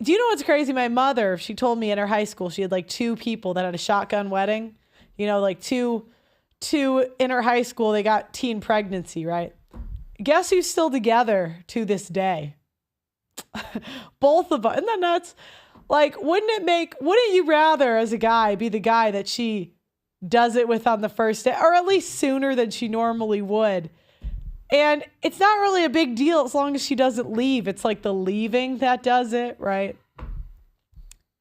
do you know what's crazy? My mother, she told me in her high school, she had like 2 people that had a shotgun wedding, like two in her high school, they got teen pregnancy, right? Guess who's still together to this day? Both of them. Isn't that nuts? Like, wouldn't you rather as a guy be the guy that she does it with on the first day, or at least sooner than she normally would? And it's not really a big deal as long as she doesn't leave. It's like the leaving that does it, right?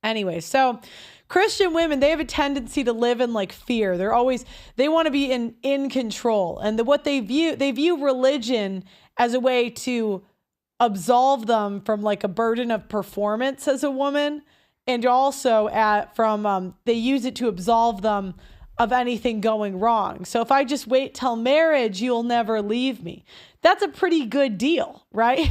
Anyway, so Christian women, they have a tendency to live in like fear. They want to be in control. And they view religion as a way to absolve them from like a burden of performance as a woman. And also they use it to absolve them of anything going wrong. So if I just wait till marriage, you'll never leave me. That's a pretty good deal, right?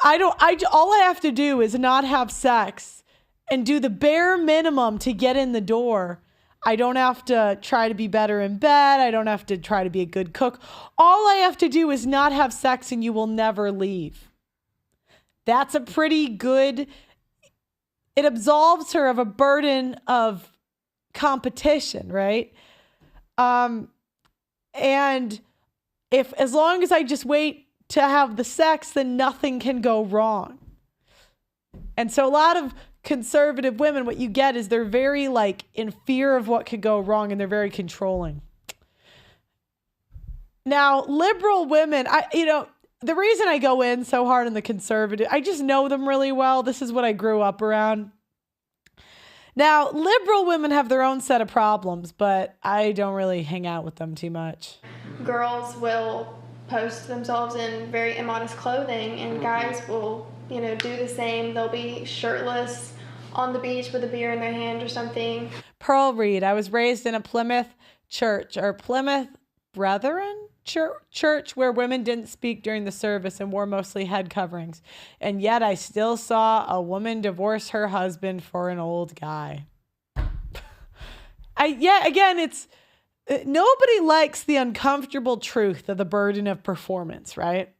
All I have to do is not have sex and do the bare minimum to get in the door. I don't have to try to be better in bed. I don't have to try to be a good cook. All I have to do is not have sex and you will never leave. That's a pretty good, it absolves her of a burden of competition, right? And as long as I just wait to have the sex, then nothing can go wrong. And so a lot of conservative women, what you get is they're very like in fear of what could go wrong, and they're very controlling. Now, liberal women, the reason I go in so hard on the conservative, I just know them really well. This is what I grew up around. Now, liberal women have their own set of problems, but I don't really hang out with them too much. Girls will post themselves in very immodest clothing, and guys will, do the same. They'll be shirtless on the beach with a beer in their hand or something. Pearl Reed, I was raised in a Plymouth church, or Plymouth Brethren church, where women didn't speak during the service and wore mostly head coverings. And yet I still saw a woman divorce her husband for an old guy. It's nobody likes the uncomfortable truth of the burden of performance, right?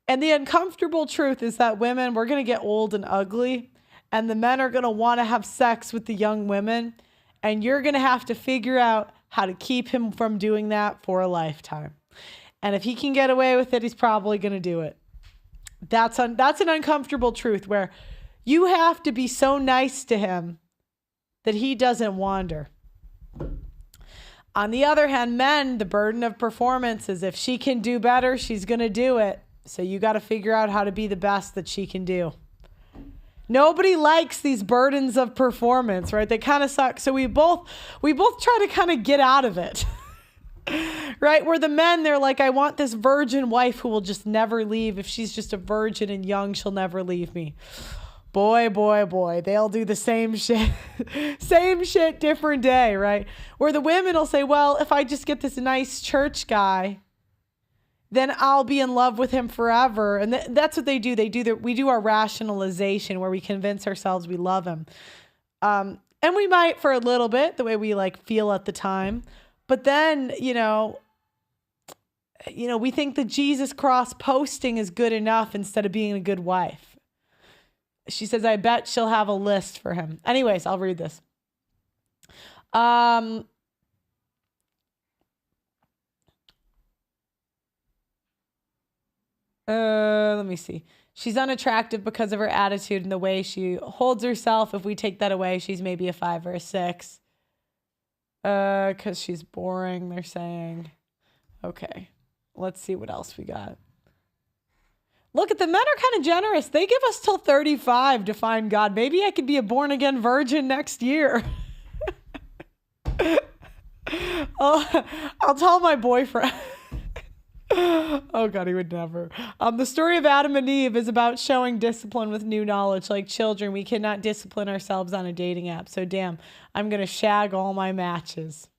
And the uncomfortable truth is that women, we're going to get old and ugly, and the men are going to want to have sex with the young women, and you're going to have to figure out how to keep him from doing that for a lifetime. And if he can get away with it, he's probably going to do it. That's an uncomfortable truth, where you have to be so nice to him that he doesn't wander. On the other hand, men, the burden of performance is if she can do better, she's going to do it. So you got to figure out how to be the best that she can do. Nobody likes these burdens of performance, right? They kind of suck. So we both try to kind of get out of it. Right? Where the men, they're like, I want this virgin wife who will just never leave. If she's just a virgin and young, she'll never leave me. Boy, they'll do the same shit. Same shit, different day, right? Where the women will say, well, if I just get this nice church guy, then I'll be in love with him forever. And that's what they do. We do our rationalization, where we convince ourselves we love him. And we might for a little bit, the way we like feel at the time. But then, we think the Jesus cross posting is good enough instead of being a good wife. She says, I bet she'll have a list for him. Anyways, I'll read this. Let me see. She's unattractive because of her attitude and the way she holds herself. If we take that away, she's maybe a 5 or a 6. Because she's boring, they're saying. Okay, let's see what else we got. Look, at the men are kind of generous. They give us till 35 to find God. Maybe I could be a born-again virgin next year. I'll tell my boyfriend. Oh God, he would never. The story of Adam and Eve is about showing discipline with new knowledge. Like children, we cannot discipline ourselves on a dating app. So damn, I'm going to shag all my matches.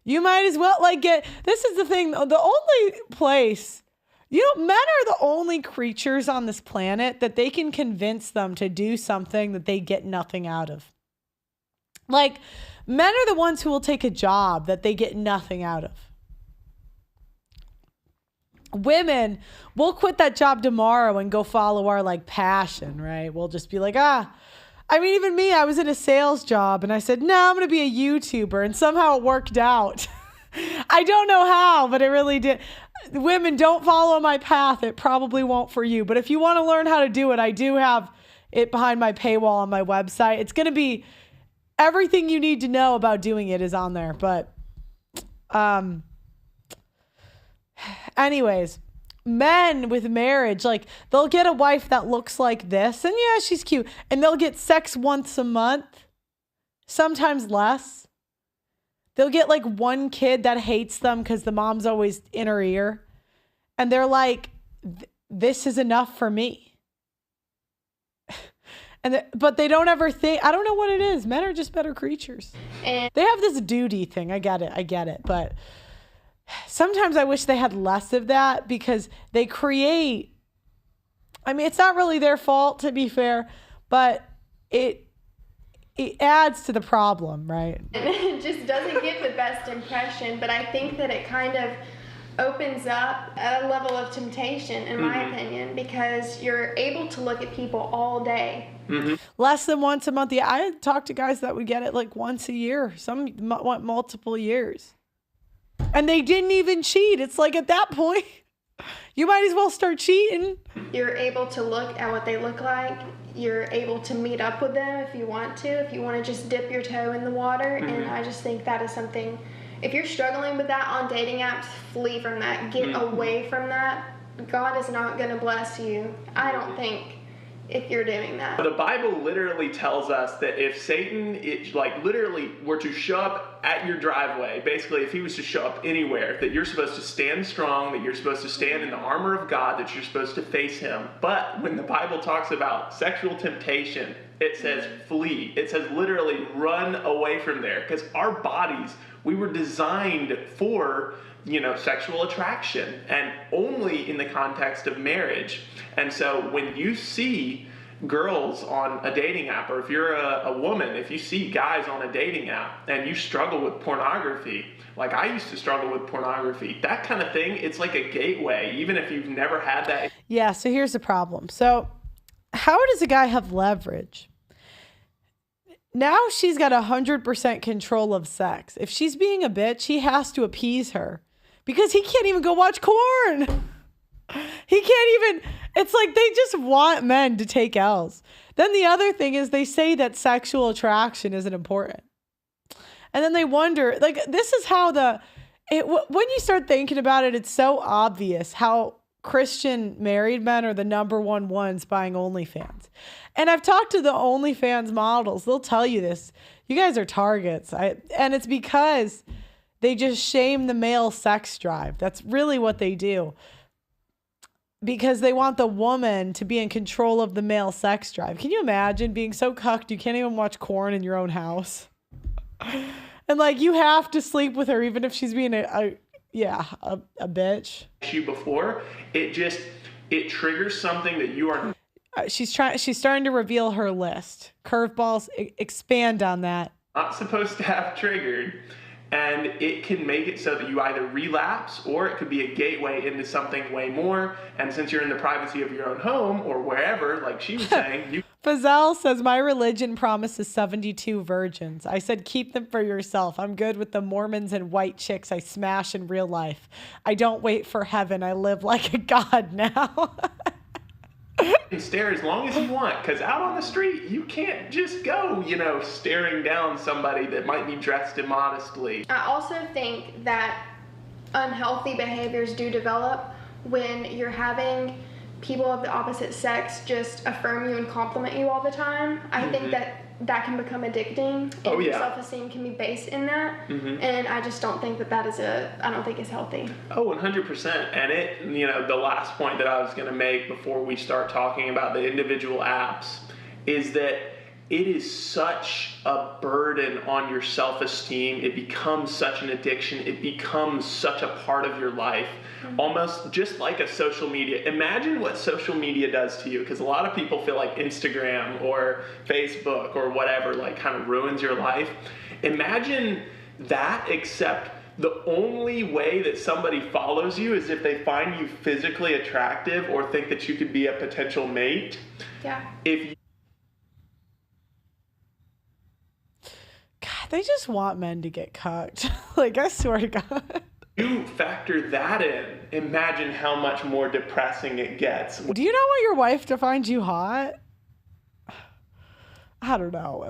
You might as well this is the thing. The only place, men are the only creatures on this planet that they can convince them to do something that they get nothing out of. Like men are the ones who will take a job that they get nothing out of. Women, we'll quit that job tomorrow and go follow our passion, right? We'll just be like, even me, I was in a sales job and I said, no, I'm going to be a YouTuber. And somehow it worked out. I don't know how, but it really did. Women, don't follow my path. It probably won't for you. But if you want to learn how to do it, I do have it behind my paywall on my website. It's going to be everything you need to know about doing it is on there. But, anyways, men with marriage, they'll get a wife that looks like this, and yeah, she's cute, and they'll get sex once a month, sometimes less. They'll get one kid that hates them because the mom's always in her ear, and they're like, this is enough for me. But they don't ever think, I don't know what it is. Men are just better creatures. And they have this duty thing. I get it, but sometimes I wish they had less of that because they create, it's not really their fault to be fair, but it adds to the problem, right? And it just doesn't give the best impression, but I think that it kind of opens up a level of temptation, in my opinion, because you're able to look at people all day. Mm-hmm. Less than once a month. Yeah, I talked to guys that would get it once a year. Some want multiple years. And they didn't even cheat. It's at that point, you might as well start cheating. You're able to look at what they look like. You're able to meet up with them if you want to just dip your toe in the water. Mm-hmm. And I just think that is something, if you're struggling with that on dating apps, flee from that. Get away from that. God is not going to bless you, I don't think, if you're doing that. The Bible literally tells us that if Satan literally were to show up at your driveway, basically if he was to show up anywhere, that you're supposed to stand strong, that you're supposed to stand in the armor of God, that you're supposed to face him. But when the Bible talks about sexual temptation, it says flee. It says literally run away from there, because our bodies, we were designed for sexual attraction, and only in the context of marriage. And so when you see girls on a dating app, or if you're a woman, if you see guys on a dating app and you struggle with pornography, like I used to struggle with pornography, that kind of thing, it's like a gateway, even if you've never had that. Yeah, so here's the problem. So how does a guy have leverage? Now she's got 100% control of sex. If she's being a bitch, he has to appease her because he can't even go watch porn. He can't even, it's they just want men to take L's. Then the other thing is they say that sexual attraction isn't important. And then they wonder, this is how when you start thinking about it, it's so obvious how Christian married men are the number one ones buying OnlyFans. And I've talked to the OnlyFans models. They'll tell you this. You guys are targets. And it's because they just shame the male sex drive. That's really what they do. Because they want the woman to be in control of the male sex drive. Can you imagine being so cucked you can't even watch porn in your own house? And you have to sleep with her even if she's being a bitch. Before, it triggers something that you are. She's starting to reveal her list. Curveballs, expand on that. Not supposed to have triggered. And it can make it so that you either relapse or it could be a gateway into something way more. And since you're in the privacy of your own home or wherever, like she was saying, you Fazelle says, my religion promises 72 virgins. I said, keep them for yourself. I'm good with the Mormons and white chicks I smash in real life. I don't wait for heaven. I live like a god now. can stare as long as you want, because out on the street, you can't just go, staring down somebody that might be dressed immodestly. I also think that unhealthy behaviors do develop when you're having people of the opposite sex just affirm you and compliment you all the time. I think that can become addicting, and your self-esteem can be based in that. And I just don't think that I don't think it's healthy. Oh, 100%. And the last point that I was going to make before we start talking about the individual apps is that it is such a burden on your self-esteem. It becomes such an addiction. It becomes such a part of your life, almost just like a social media. Imagine what social media does to you, because a lot of people feel like Instagram or Facebook or whatever kind of ruins your life. Imagine that, except the only way that somebody follows you is if they find you physically attractive or think that you could be a potential mate. Yeah. They just want men to get cucked. I swear to God. You factor that in, imagine how much more depressing it gets. Do you know what your wife defines you hot? I don't know.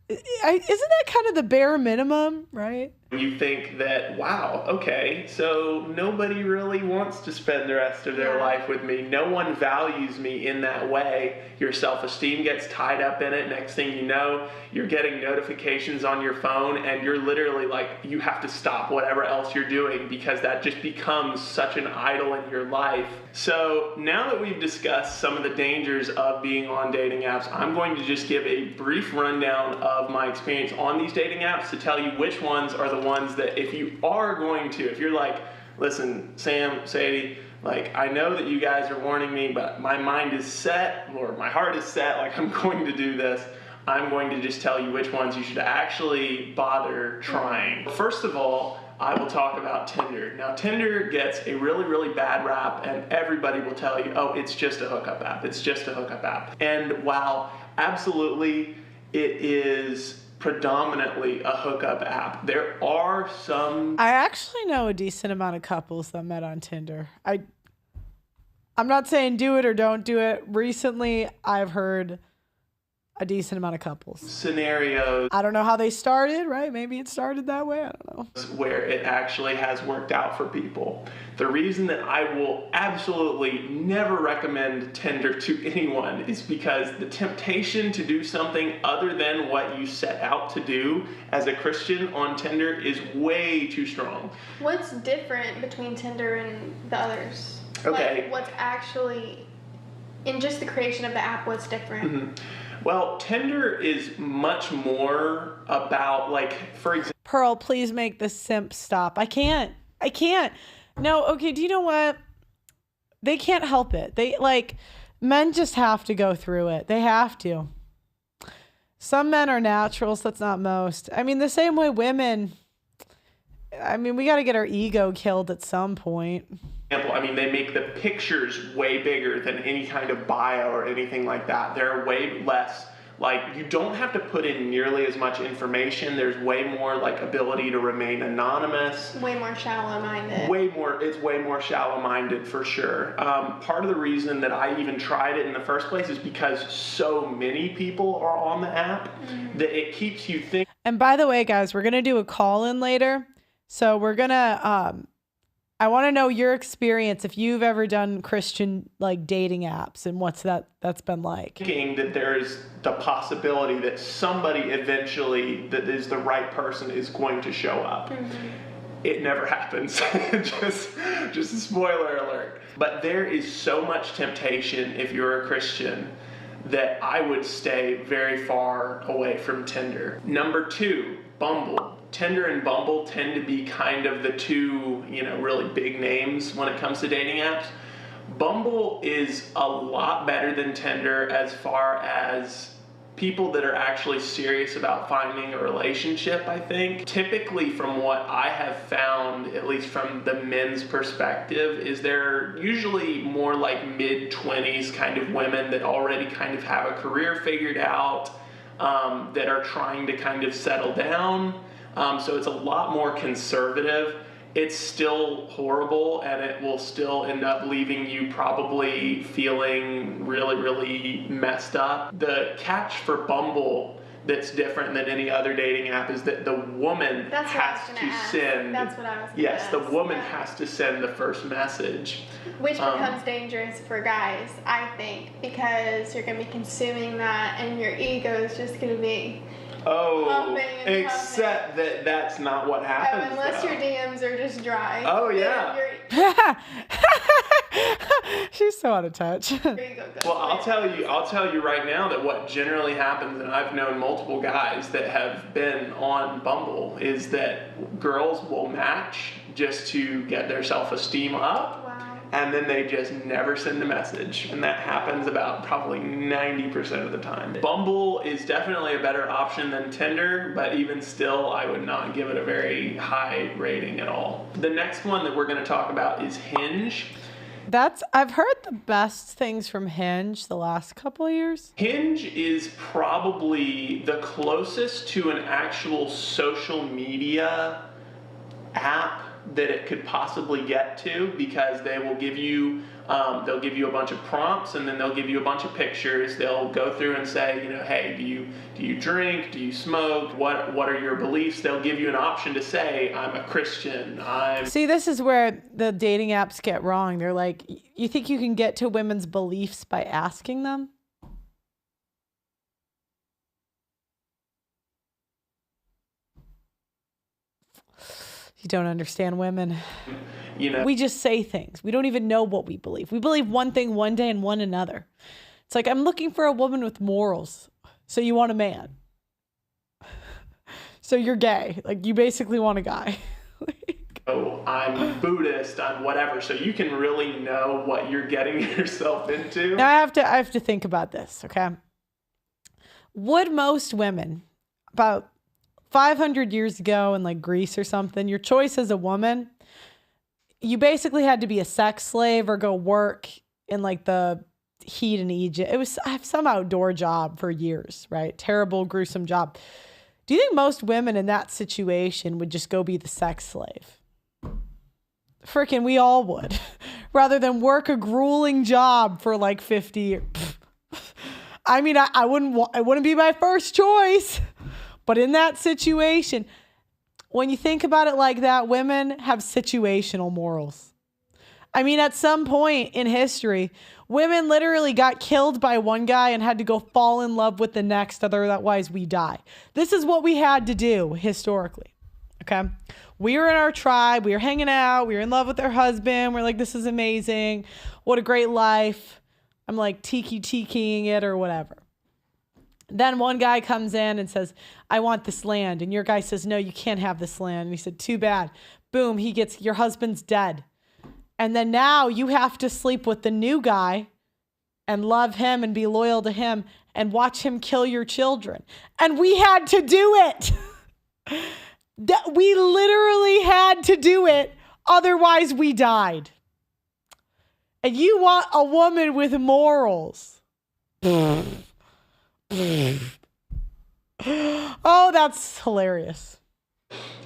Isn't that kind of the bare minimum, right? You think that, wow, okay, so nobody really wants to spend the rest of their life with me. No one values me in that way. Your self-esteem gets tied up in it. Next thing you know, you're getting notifications on your phone, and you're literally you have to stop whatever else you're doing because that just becomes such an idol in your life. So now that we've discussed some of the dangers of being on dating apps, I'm going to just give a brief rundown of my experience on these dating apps to tell you which ones are the ones that if you're like, listen, Sam, Sadie, I know that you guys are warning me, but my mind is set, or my heart is set, I'm going to do this. I'm going to just tell you which ones you should actually bother trying. First of all, I will talk about Tinder. Now, Tinder gets a really, really bad rap, and everybody will tell you, oh, it's just a hookup app. It's just a hookup app. And while absolutely it is predominantly a hookup app, there are some... I actually know a decent amount of couples that met on Tinder. I'm not saying do it or don't do it. Recently, I've heard a decent amount of couples. Scenarios. I don't know how they started, right? Maybe it started that way. I don't know. Where it actually has worked out for people. The reason that I will absolutely never recommend Tinder to anyone is because the temptation to do something other than what you set out to do as a Christian on Tinder is way too strong. What's different between Tinder and the others? Okay. What's actually, in just the creation of the app, what's different? Well, Tinder is much more about, for example... Pearl, please make the simp stop. I can't. No, okay, do you know what? They can't help it. Men just have to go through it. They have to. Some men are naturals, that's not most. The same way women... we got to get our ego killed at some point. They make the pictures way bigger than any kind of bio or anything like that. They're way less, you don't have to put in nearly as much information. There's way more, ability to remain anonymous. Way more shallow-minded. It's way more shallow-minded for sure. Part of the reason that I even tried it in the first place is because so many people are on the app that it keeps you thinking. And by the way, guys, we're going to do a call-in later. So we're going to... I want to know your experience if you've ever done Christian dating apps and what's that's been like. Thinking that there's the possibility that somebody eventually that is the right person is going to show up. It never happens. just a spoiler alert. But there is so much temptation if you're a Christian that I would stay very far away from Tinder. Number 2, Bumble. Tinder and Bumble tend to be kind of the two, really big names when it comes to dating apps. Bumble is a lot better than Tinder as far as people that are actually serious about finding a relationship, I think. Typically, from what I have found, at least from the men's perspective, is they're usually more like mid-20s kind of women that already kind of have a career figured out, that are trying to kind of settle down. So it's a lot more conservative. It's still horrible, and it will still end up leaving you probably feeling really, really messed up. The catch for Bumble that's different than any other dating app is that the woman has to send. That's what I was gonna Yes, ask. the woman has to send the first message. Which becomes dangerous for guys, I think, because you're going to be consuming that and your ego is just going to be pumping and except pumping. that that's not what happens. Unless though. your DMs are just dry. Oh, yeah. She's so out of touch. Well, I'll tell you right now that what generally happens, and I've known multiple guys that have been on Bumble, is that girls will match just to get their self-esteem up. Wow. And then they just never send a message. And that happens about probably 90% of the time. Bumble is definitely a better option than Tinder, but even still, I would not give it a very high rating at all. The next one that we're going to talk about is Hinge. I've heard the best things from Hinge the last couple of years. Hinge is probably the closest to an actual social media app that it could possibly get to, because they will give you they'll give you a bunch of prompts, and then they'll give you a bunch of pictures. They'll go through and say, hey, do you drink? Do you smoke? What are your beliefs? They'll give you an option to say, I'm a Christian. See, this is where the dating apps get wrong. They're like, you think you can get to women's beliefs by asking them? You don't understand women. We just say things. We don't even know what we believe. We believe one thing one day and one another. It's like, I'm looking for a woman with morals. So you want a man. So you're gay. Like, you basically want a guy. I'm Buddhist, I'm whatever. So you can really know what you're getting yourself into. Now I have to think about this, okay? Would most women, about 500 years ago in like Greece or something, your choice as a woman, you basically had to be a sex slave or go work in like the heat in Egypt. It was some outdoor job for years, right? Terrible, gruesome job. Do you think most women in that situation would just go be the sex slave? Freaking, we all would. Rather than work a grueling job for like 50 years. I mean, I wouldn't be my first choice. But in that situation, when you think about it like that, women have situational morals. I mean, at some point in history, women literally got killed by one guy and had to go fall in love with the next, otherwise we die. This is what we had to do historically, okay? We were in our tribe, we were hanging out, we were in love with our husband, we're like, this is amazing, what a great life. I'm like tiki-tikiing it or whatever. Then one guy comes in and says, I want this land. And your guy says, no, you can't have this land. And he said, too bad. Boom, your husband's dead. And then now you have to sleep with the new guy and love him and be loyal to him and watch him kill your children. And we had to do it. We literally had to do it. Otherwise we died. And you want a woman with morals. Oh, that's hilarious.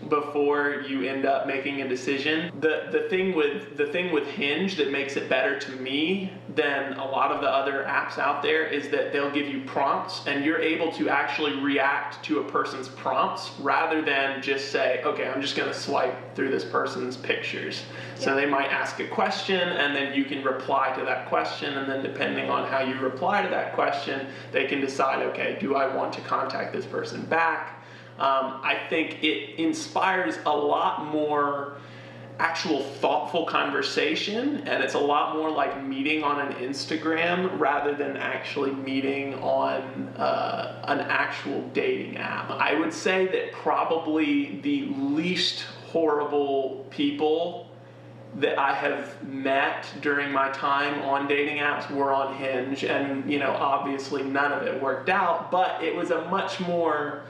Before you end up making a decision. The thing with Hinge that makes it better to me than a lot of the other apps out there is that they'll give you prompts, and you're able to actually react to a person's prompts rather than just say, okay, I'm just going to swipe through this person's pictures. So they might ask a question, and then you can reply to that question, and then depending on how you reply to that question, they can decide, okay, do I want to contact this person back? I think it inspires a lot more actual thoughtful conversation, and it's a lot more like meeting on an Instagram rather than actually meeting on an actual dating app. I would say that probably the least horrible people that I have met during my time on dating apps were on Hinge, and obviously none of it worked out, but it was a much more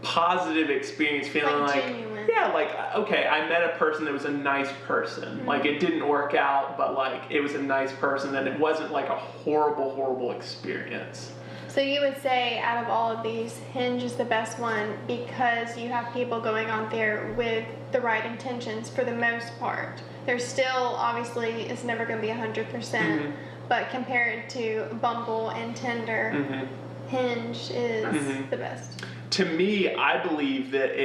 positive experience, feeling like genuine. Yeah, like, okay, I met a person that was a nice person. Like, it didn't work out, but like, it was a nice person, and it wasn't like a horrible experience. So you would say out of all of these, Hinge is the best one because you have people going on there with the right intentions for the most part. There's still, obviously, it's never going to be 100%, but compared to Bumble and Tinder, Hinge is the best. To me, I believe that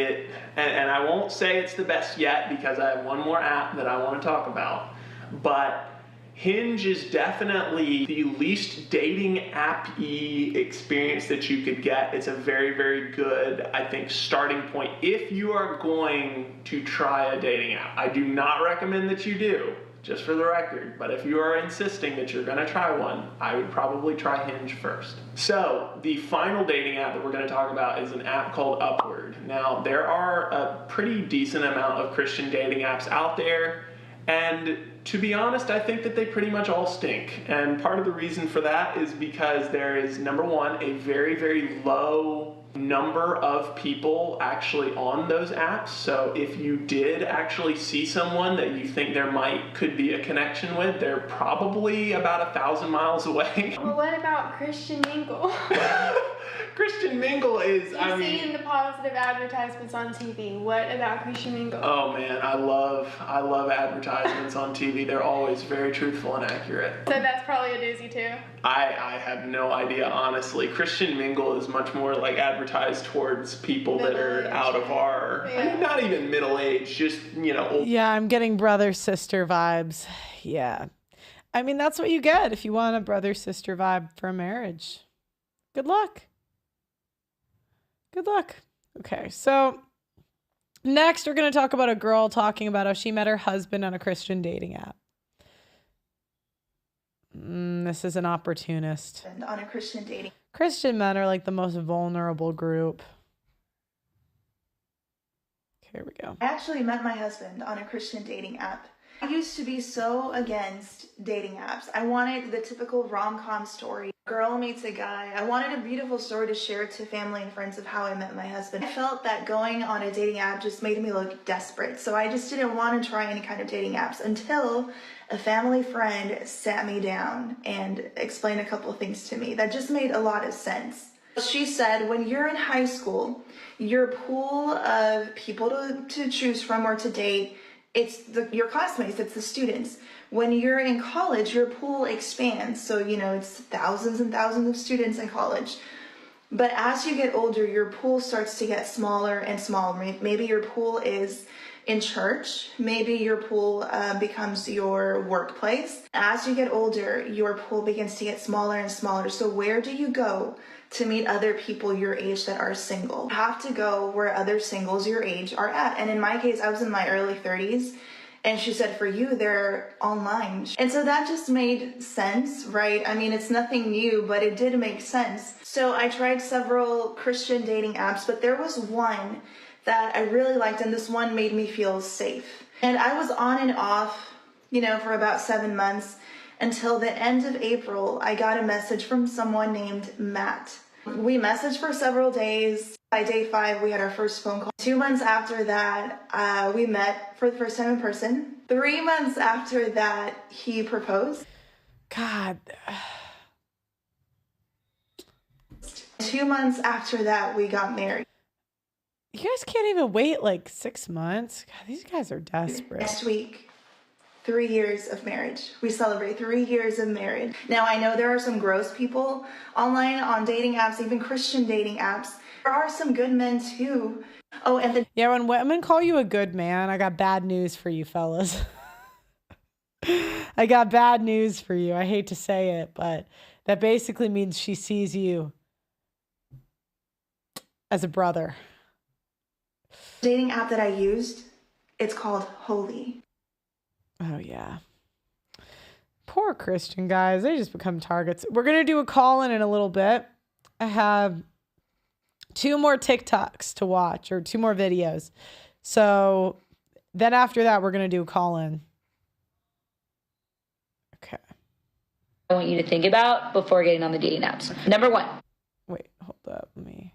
and I won't say it's the best yet because I have one more app that I want to talk about, but Hinge is definitely the least dating app-y experience that you could get. It's a very good, I think, starting point if you are going to try a dating app. I do not recommend that you do, just for the record, but if you are insisting that you're going to try one, I would probably try Hinge first. So, the final dating app that we're going to talk about is an app called Upward. Now, there are a pretty decent amount of Christian dating apps out there, and to be honest, I think that they pretty much all stink. And part of the reason for that is because there is, number one, a very low number of people actually on those apps. So if you did actually see someone that you think could be a connection with, they're probably about 1,000 miles away. Well, what about Christian Mingle? Christian Mingle is, You've seen the positive advertisements on TV. What about Christian Mingle? Oh man, I love advertisements on TV. They're always very truthful and accurate. So that's probably a doozy too. I have no idea, honestly. Christian Mingle is much more like advertised towards people that are out of our, I mean, not even middle age, just, old. Yeah, I'm getting brother-sister vibes. Yeah. I mean, that's what you get if you want a brother-sister vibe for a marriage. Good luck. Good luck. Okay, so next we're going to talk about a girl talking about how she met her husband on a Christian dating app. This is an opportunist. On a Christian dating. Christian men are like the most vulnerable group. Here we go. I actually met my husband on a Christian dating app. I used to be so against dating apps. I wanted the typical rom-com story. Girl meets a guy. I wanted a beautiful story to share to family and friends of how I met my husband. I felt that going on a dating app just made me look desperate. So I just didn't want to try any kind of dating apps until a family friend sat me down and explained a couple of things to me that just made a lot of sense. She said, when you're in high school, your pool of people to choose from or to date, it's your classmates, it's the students. When you're in college, your pool expands. So, it's thousands and thousands of students in college. But as you get older, your pool starts to get smaller and smaller. Maybe your pool is in church. Maybe your pool becomes your workplace. As you get older, your pool begins to get smaller and smaller. So where do you go to meet other people your age that are single? You have to go where other singles your age are at. And in my case, I was in my early 30s. And she said, for you, they're online. And so that just made sense, right? I mean, it's nothing new, but it did make sense. So I tried several Christian dating apps, but there was one that I really liked, and this one made me feel safe. And I was on and off, for about 7 months until the end of April. I got a message from someone named Matt. We messaged for several days. By day 5, we had our first phone call. 2 months after that, we met for the first time in person. 3 months after that, he proposed. God. 2 months after that, we got married. You guys can't even wait like 6 months. God, these guys are desperate. Next week, 3 years of marriage. We celebrate 3 years of marriage. Now, I know there are some gross people online on dating apps, even Christian dating apps. There are some good men too. Oh, and yeah, when women call you a good man, I got bad news for you fellas. I got bad news for you. I hate to say it, but that basically means she sees you as a brother. Dating app that I used, it's called Holy. Oh, yeah. Poor Christian guys. They just become targets. We're going to do a call in a little bit. I have 2 more TikToks to watch, or 2 more videos. So then after that, we're going to do a call in. I want you to think about before getting on the dating apps. Number 1. Wait, hold up. Let me.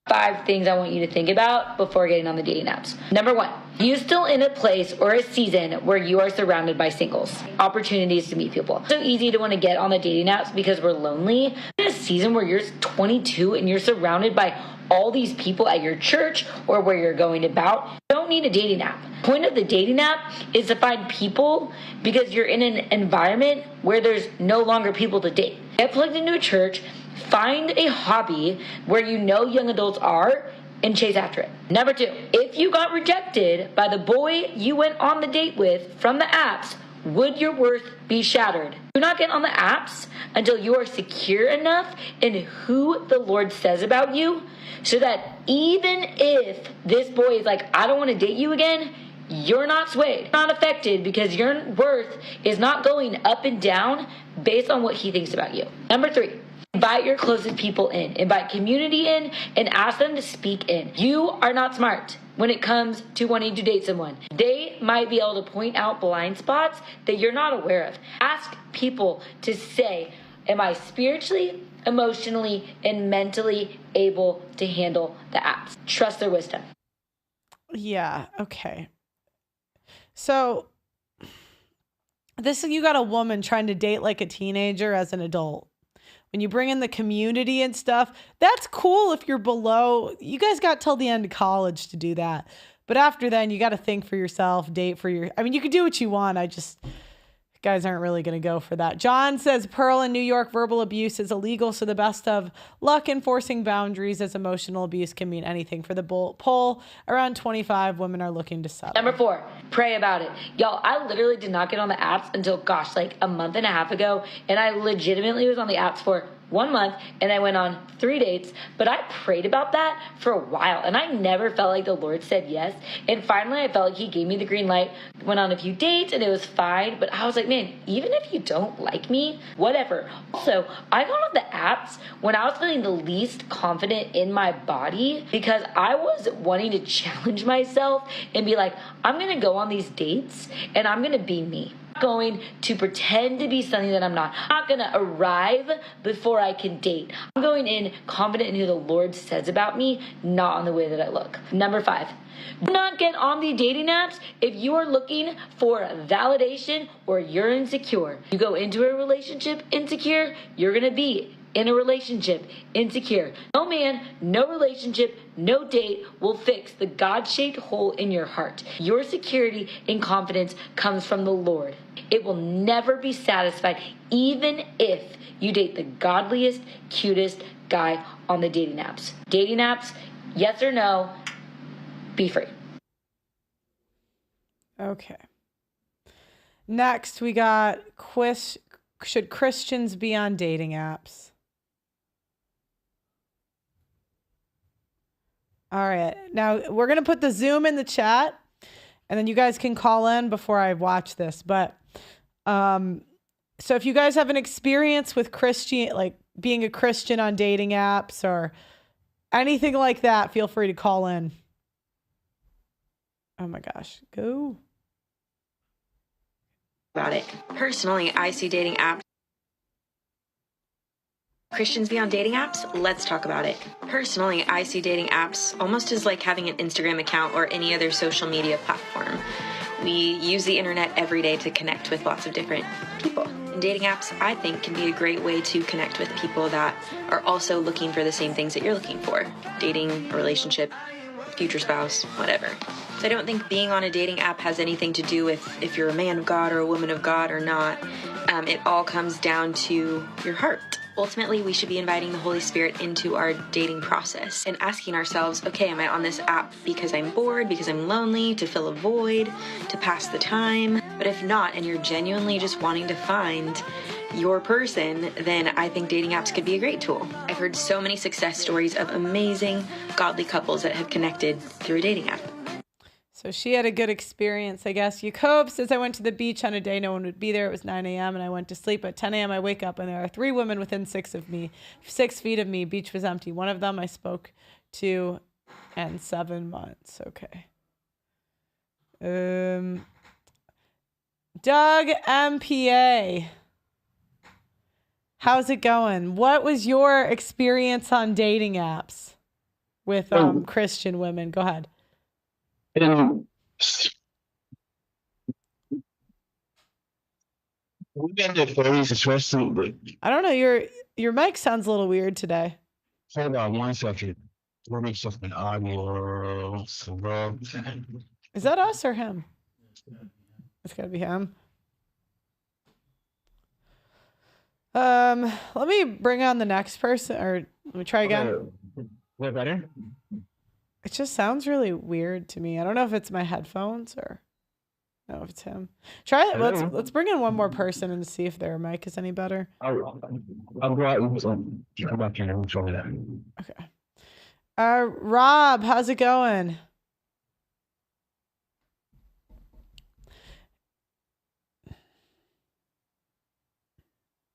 5 things I want you to think about before getting on the dating apps. Number 1, you still in a place or a season where you are surrounded by singles, opportunities to meet people. So easy to want to get on the dating apps because we're lonely. In a season where you're 22 and you're surrounded by all these people at your church or where you're going about, you don't need a dating app. The point of the dating app is to find people because you're in an environment where there's no longer people to date. Get plugged into a church, find a hobby where you know young adults are, and chase after it. Number 2, if you got rejected by the boy you went on the date with from the apps, would your worth be shattered? Do not get on the apps until you are secure enough in who the Lord says about you, so that even if this boy is like, I don't want to date you again, you're not swayed, not affected, because your worth is not going up and down based on what he thinks about you. Number 3, invite your closest people in. Invite community in and ask them to speak in. You are not smart when it comes to wanting to date someone. They might be able to point out blind spots that you're not aware of. Ask people to say, am I spiritually, emotionally, and mentally able to handle the apps? Trust their wisdom. Yeah, okay. So you got a woman trying to date like a teenager as an adult. When you bring in the community and stuff, that's cool if you're below. You guys got till the end of college to do that. But after then, you got to think for yourself, date for your... I mean, you can do what you want. Guys aren't really going to go for that. John says, Pearl, in New York, verbal abuse is illegal, so the best of luck enforcing boundaries, as emotional abuse can mean anything. For the poll, around 25 women are looking to settle. Number 4, pray about it. Y'all, I literally did not get on the apps until, like a month and a half ago, and I legitimately was on the apps for 1 month, and I went on 3 dates, but I prayed about that for a while, and I never felt like the Lord said yes, and finally I felt like he gave me the green light, went on a few dates, and it was fine, but I was like, man, even if you don't like me, whatever. Also, I got on the apps when I was feeling the least confident in my body, because I was wanting to challenge myself and be like, I'm gonna go on these dates, and I'm gonna be me. Going to pretend to be something that I'm not. I'm not going to arrive before I can date. I'm going in confident in who the Lord says about me, not on the way that I look. Number 5, do not get on the dating apps if you are looking for validation or you're insecure. You go into a relationship insecure, you're going to be in a relationship insecure. No man, no relationship, no date will fix the God-shaped hole in your heart. Your security and confidence comes from the Lord. It will never be satisfied, even if you date the godliest, cutest guy on the dating apps. Dating apps, yes or no, be free. Okay. Next, we got should Christians be on dating apps? All right. Now, we're going to put the Zoom in the chat, and then you guys can call in before I watch this. But so if you guys have an experience with being a Christian on dating apps or anything like that, feel free to call in. Oh my gosh. Go. About it. Personally, I see dating apps. Christians be on dating apps? Let's talk about it. Personally, I see dating apps almost as like having an Instagram account or any other social media platform. We use the internet every day to connect with lots of different people. And dating apps, I think, can be a great way to connect with people that are also looking for the same things that you're looking for. Dating, a relationship, future spouse, whatever. So I don't think being on a dating app has anything to do with if you're a man of God or a woman of God or not. It all comes down to your heart. Ultimately, we should be inviting the Holy Spirit into our dating process and asking ourselves, okay, am I on this app because I'm bored, because I'm lonely, to fill a void, to pass the time? But if not, and you're genuinely just wanting to find your person, then I think dating apps could be a great tool. I've heard so many success stories of amazing, godly couples that have connected through a dating app. So she had a good experience, I guess. Jacob says, I went to the beach on a day no one would be there. It was 9 a.m. and I went to sleep. At 10 a.m. I wake up and there are 3 women within 6 feet of me. Beach was empty. One of them I spoke to, and 7 months. Okay. Doug MPA. How's it going? What was your experience on dating apps with Christian women? Go ahead. Women in their 30s, especially. I don't know. Your mic sounds a little weird today. Hold on 1 second. We'll make something audio. Is that us or him? It's gotta be him. Let me bring on the next person, or let me try again. What, better? It just sounds really weird to me. I don't know if it's my headphones or no, if it's him. Try it. Let's bring in one more person and see if their mic is any better. I'll go out and come back here and show me that. Okay. Rob, how's it going?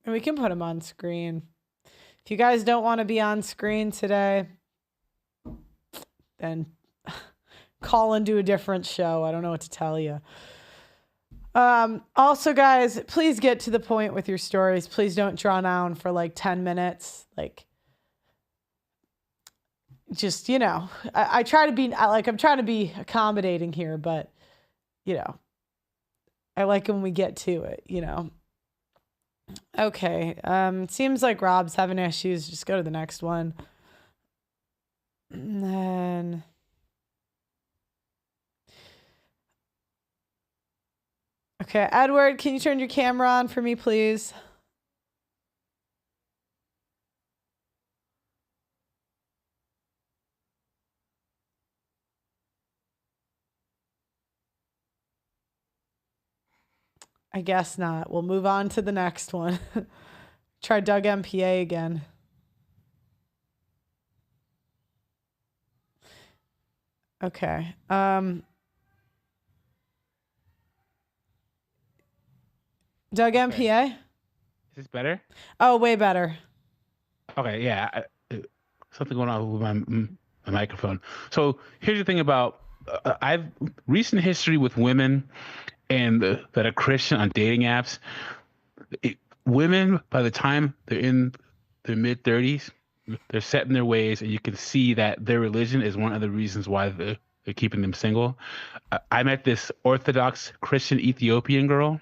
And we can put him on screen. If you guys don't want to be on screen today, then call into a different show. I don't know what to tell you. Also, guys, please get to the point with your stories. Please don't draw on for like 10 minutes. Like, just, I try to be I'm trying to be accommodating here, but, I like when we get to it, Okay. It seems like Rob's having issues. Just go to the next one. And then okay, Edward, can you turn your camera on for me, please? I guess not. We'll move on to the next one. Try Doug MPA again. Okay. Doug MPA? Is this better? Oh, way better. Okay, yeah. Something going on with my microphone. So here's the thing about I've recent history with women and that are Christian on dating apps. Women, by the time they're in their mid 30s, they're set in their ways, and you can see that their religion is one of the reasons why they're keeping them single. I met this Orthodox Christian Ethiopian girl.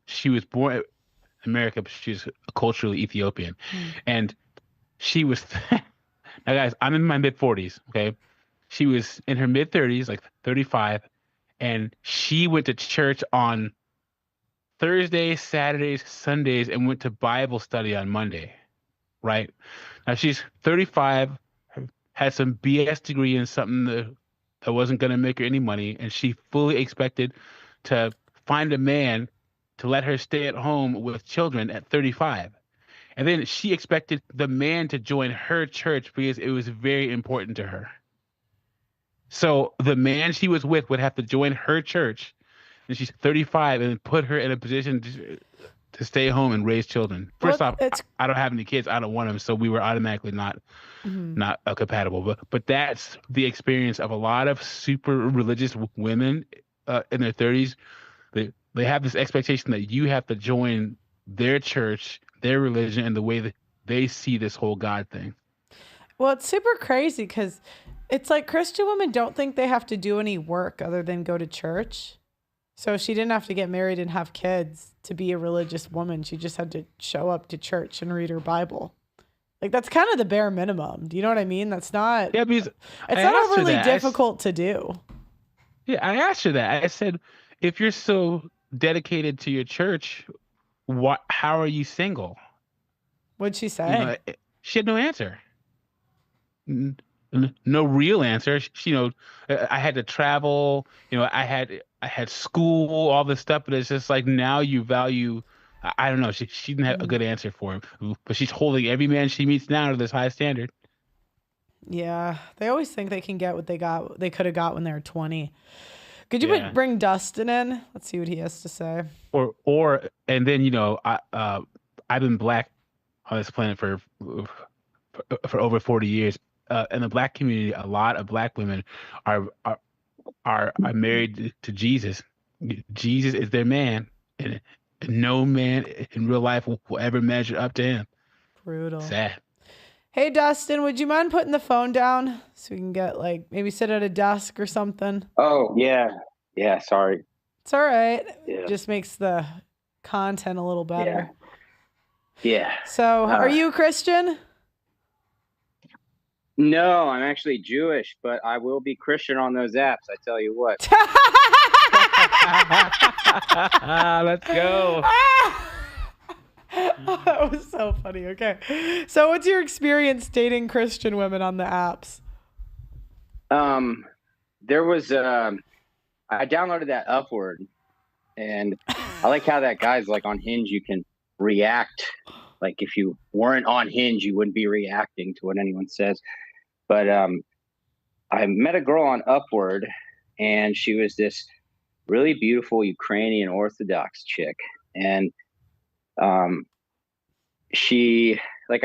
She was born in America, but she's culturally Ethiopian. And she was, now guys, I'm in my mid 40s, okay? She was in her mid 30s, like 35, and she went to church on Thursdays, Saturdays, Sundays, and went to Bible study on Monday, right? Now she's 35, had some BS degree in something that wasn't going to make her any money, and she fully expected to find a man to let her stay at home with children at 35. And then she expected the man to join her church because it was very important to her. So the man she was with would have to join her church, and she's 35, and put her in a position to stay home and raise children. First off, I don't have any kids. I don't want them, so we were automatically not compatible. But that's the experience of a lot of super religious women in their 30s. They have this expectation that you have to join their church, their religion, and the way that they see this whole God thing. Well, it's super crazy because it's like Christian women don't think they have to do any work other than go to church. So she didn't have to get married and have kids to be a religious woman. She just had to show up to church and read her Bible. Like, that's kind of the bare minimum. Do you know what I mean? That's not, yeah, because it's not overly difficult to do. Yeah, I asked her that. I said, if you're so dedicated to your church, how are you single? What'd she say? She had no answer. No real answer. I had to travel, I had school, all this stuff, but it's just like, now you value, I don't know. She didn't have a good answer for him, but she's holding every man she meets now to this high standard. Yeah. They always think they can get what they could have got when they were 20. Could you bring Dustin in? Let's see what he has to say. And then, I've been Black on this planet for over 40 years. In the Black community, a lot of Black women are married to Jesus, Jesus is their man, and no man in real life will ever measure up to him. Brutal. Sad. Hey, Dustin, would you mind putting the phone down so we can get maybe sit at a desk or something? Oh, yeah. Yeah, sorry. It's all right. Yeah. Just makes the content a little better. Yeah. So, are you a Christian? No, I'm actually Jewish, but I will be Christian on those apps, I tell you what. Let's go. Oh, that was so funny. Okay. So what's your experience dating Christian women on the apps? There was I downloaded that Upward, and I like how that guy's like on Hinge you can react. Like if you weren't on Hinge, you wouldn't be reacting to what anyone says. But I met a girl on Upward, and she was this really beautiful Ukrainian Orthodox chick. And I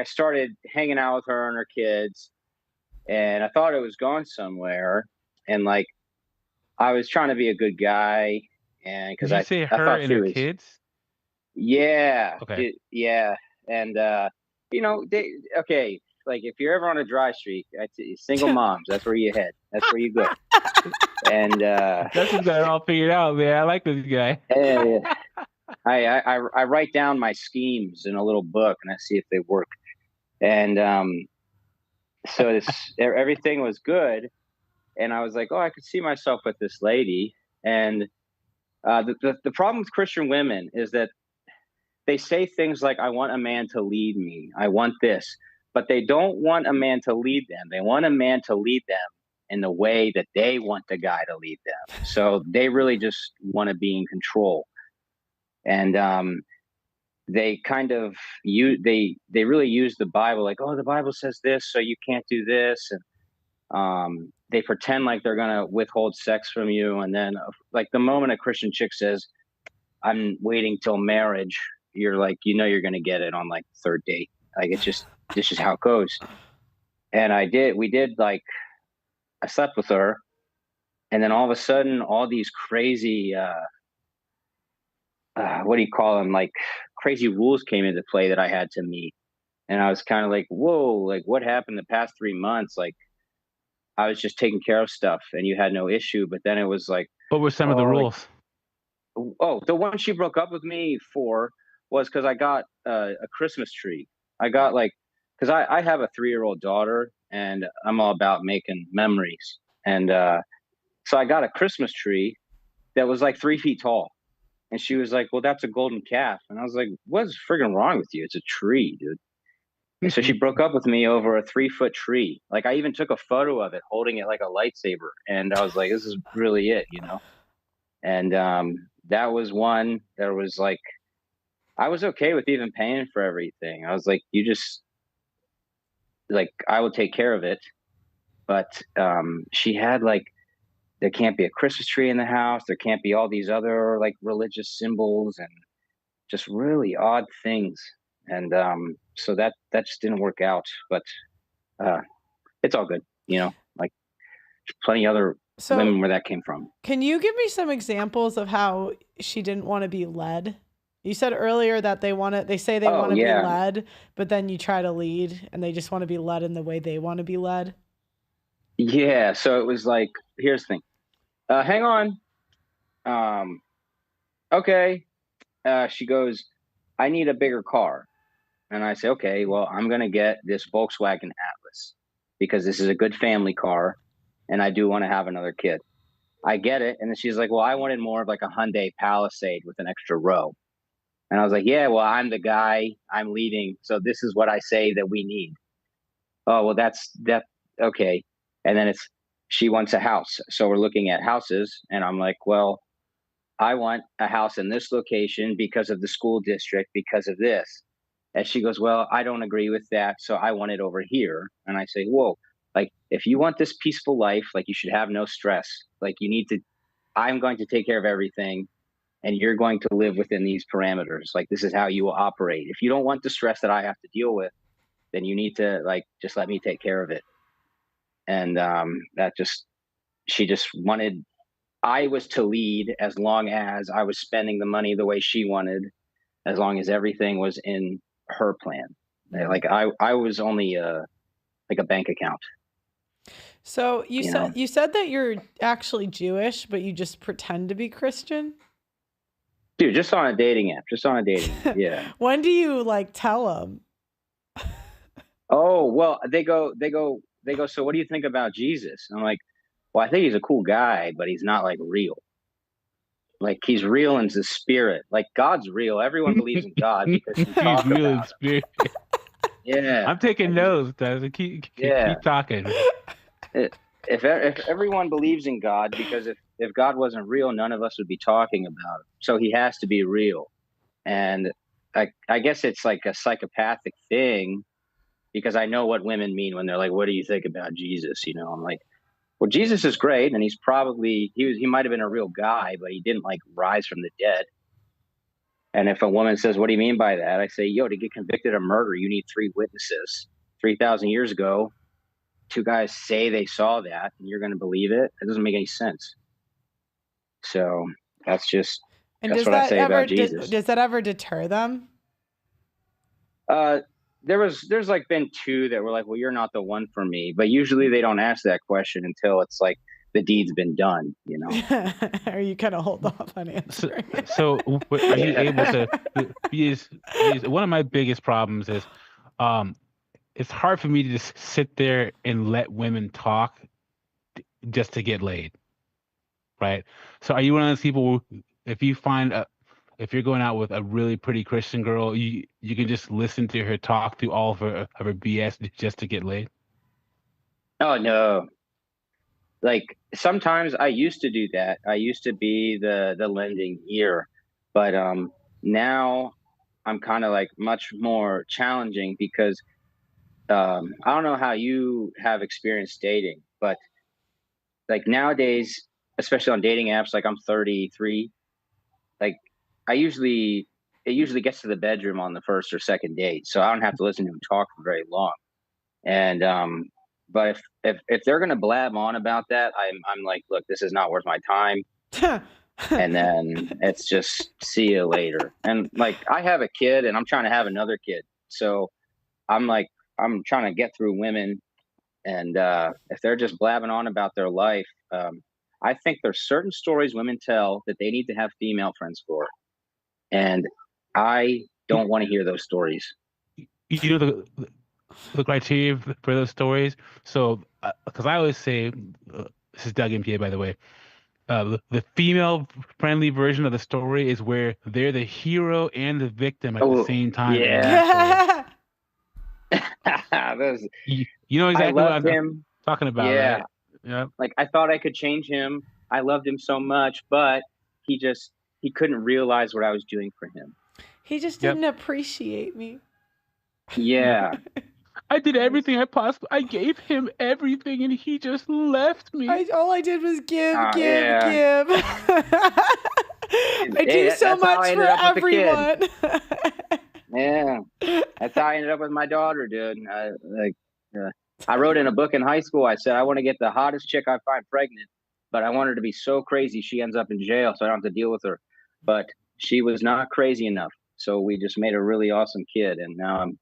started hanging out with her and her kids, and I thought it was going somewhere. And like, I was trying to be a good guy, and because I thought and she her was, kids. Yeah. Okay. Yeah. And like if you're ever on a dry streak, single moms, that's where you head. That's where you go. And that's just got it all figured out, man. I like this guy. I write down my schemes in a little book, and I see if they work. And so everything was good, and I was like, oh, I could see myself with this lady. And the problem with Christian women is that they say things like, I want a man to lead me. I want this. But they don't want a man to lead them. They want a man to lead them in the way that they want the guy to lead them. So they really just want to be in control. And they kind of they really use the Bible like, oh, the Bible says this, so you can't do this. And they pretend like they're going to withhold sex from you. And then like the moment a Christian chick says, I'm waiting till marriage, you're like, you're going to get it on like the third date. Like, this is how it goes. And I slept with her. And then all of a sudden, all these crazy, what do you call them? Like crazy rules came into play that I had to meet. And I was kind of like, whoa, like what happened the past 3 months? Like I was just taking care of stuff and you had no issue. But then it was like, what were some of the rules? The one she broke up with me for was because I got a Christmas tree. I got because I have a 3-year-old daughter and I'm all about making memories. And so I got a Christmas tree that was like 3 feet tall. And she was like, well, that's a golden calf. And I was like, what's friggin' wrong with you? It's a tree, dude. And so she broke up with me over a 3-foot tree. Like I even took a photo of it holding it like a lightsaber. And I was like, this is really it, And that was one. There was like, I was okay with even paying for everything. I was like, you just like, I will take care of it. But she had like, there can't be a Christmas tree in the house. There can't be all these other like religious symbols and just really odd things. And so that just didn't work out. But it's all good, like there's plenty other women where that came from. Can you give me some examples of how she didn't want to be led? You said earlier that they say they want to be led, but then you try to lead and they just want to be led in the way they want to be led. Yeah. So it was like, here's the thing. Hang on. Okay. She goes, I need a bigger car. And I say, okay, well, I'm going to get this Volkswagen Atlas because this is a good family car. And I do want to have another kid. I get it. And then she's like, well, I wanted more of like a Hyundai Palisade with an extra row. And I was like, yeah, well, I'm the guy, I'm leading. So this is what I say that we need. Oh, well, that. Okay. And then she wants a house. So we're looking at houses and I'm like, well, I want a house in this location because of the school district, because of this. And she goes, well, I don't agree with that. So I want it over here. And I say, whoa, like if you want this peaceful life, like you should have no stress. Like I'm going to take care of everything and you're going to live within these parameters. Like this is how you will operate. If you don't want the stress that I have to deal with, then you need to like, just let me take care of it. And she just wanted I was to lead as long as I was spending the money the way she wanted, as long as everything was in her plan. Like I was only like a bank account. So You know? you said that you're actually Jewish, but you just pretend to be Christian? Dude, just on a dating app. Yeah. When do you like tell them? Oh, well, they go, so what do you think about Jesus? And I'm like, well, I think he's a cool guy, but he's not like real. Like he's real in his spirit. Like God's real. Everyone believes in God because we He's talk real in about him. spirit. Yeah. I'm taking notes, guys. Keep talking. If everyone believes in God, because if God wasn't real, none of us would be talking about him. So he has to be real. And I guess it's like a psychopathic thing, because I know what women mean when they're like, what do you think about Jesus? You know, I'm like, well, Jesus is great. And he's probably, he might've been a real guy, but he didn't like rise from the dead. And if a woman says, what do you mean by that? I say, yo, to get convicted of murder, you need 3 witnesses. 3,000 years ago, 2 guys say they saw that, and you're going to believe it? It doesn't make any sense. So that's what I say about Jesus. Does that ever deter them? There's like been 2 that were like, well, you're not the one for me. But usually they don't ask that question until it's like the deed's been done, you know? Or you kind of hold off on answering. So are you able to, one of my biggest problems is, it's hard for me to just sit there and let women talk just to get laid. Right. So are you one of those people who, if you're going out with a really pretty Christian girl, you can just listen to her talk through all of her BS just to get laid? Oh, no. Like sometimes I used to do that. I used to be the lending ear, but now I'm kind of like much more challenging because I don't know how you have experience dating, but like nowadays, especially on dating apps, like I'm 33, like it usually gets to the bedroom on the first or second date, so I don't have to listen to him talk for very long. And but if they're gonna blab on about that, I'm like, look, this is not worth my time. And then it's just see you later. And like I have a kid and I'm trying to have another kid, so I'm trying to get through women. And if they're just blabbing on about their life, I think there's certain stories women tell that they need to have female friends for, and I don't want to hear those stories. You know the criteria for those stories. So, because I always say, this is Doug MPA, by the way. The female-friendly version of the story is where they're the hero and the victim at the same time. Yeah. You know exactly what I'm him. talking about, yeah. right? Yeah. Like I thought I could change him. I loved him so much, but he couldn't realize what I was doing for him. He just didn't appreciate me. Yeah. I did everything I possibly. I gave him everything, and he just left me. All I did was give. Yeah. I do so much for everyone. Yeah, that's how I ended up with my daughter, dude. I wrote in a book in high school. I said I want to get the hottest chick I find pregnant, but I want her to be so crazy she ends up in jail, so I don't have to deal with her. But she was not crazy enough, so we just made a really awesome kid, and now I'm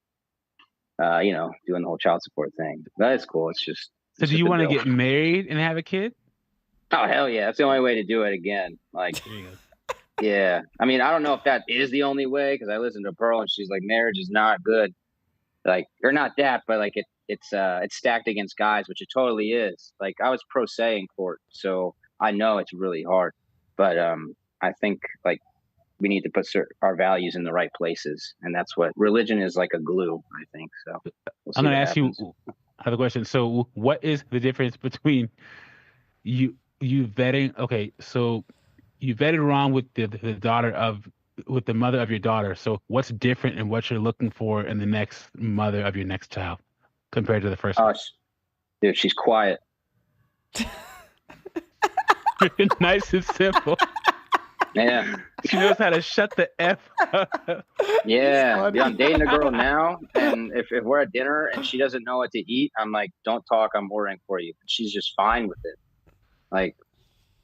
doing the whole child support thing. That is cool. It's just. So do you want to get married and have a kid? Oh, hell yeah. That's the only way to do it again. Like, yeah. I mean, I don't know if that is the only way, because I listened to Pearl and she's like, marriage is not good. Like, or not that, but like it's stacked against guys, which it totally is. Like, I was pro se in court, so I know it's really hard. But I think like we need to put our values in the right places, and that's what religion is, like a glue, I think. So I'm going to ask you another question. So what is the difference between you vetting? Okay, so you vetted wrong with with the mother of your daughter. So what's different in what you're looking for in the next mother of your next child compared to the first one? Dude, she's quiet. Nice and simple. Yeah. She knows how to shut the F up. Yeah. I'm dating a girl now, and if we're at dinner and she doesn't know what to eat, I'm like, don't talk, I'm ordering for you. She's just fine with it. Like,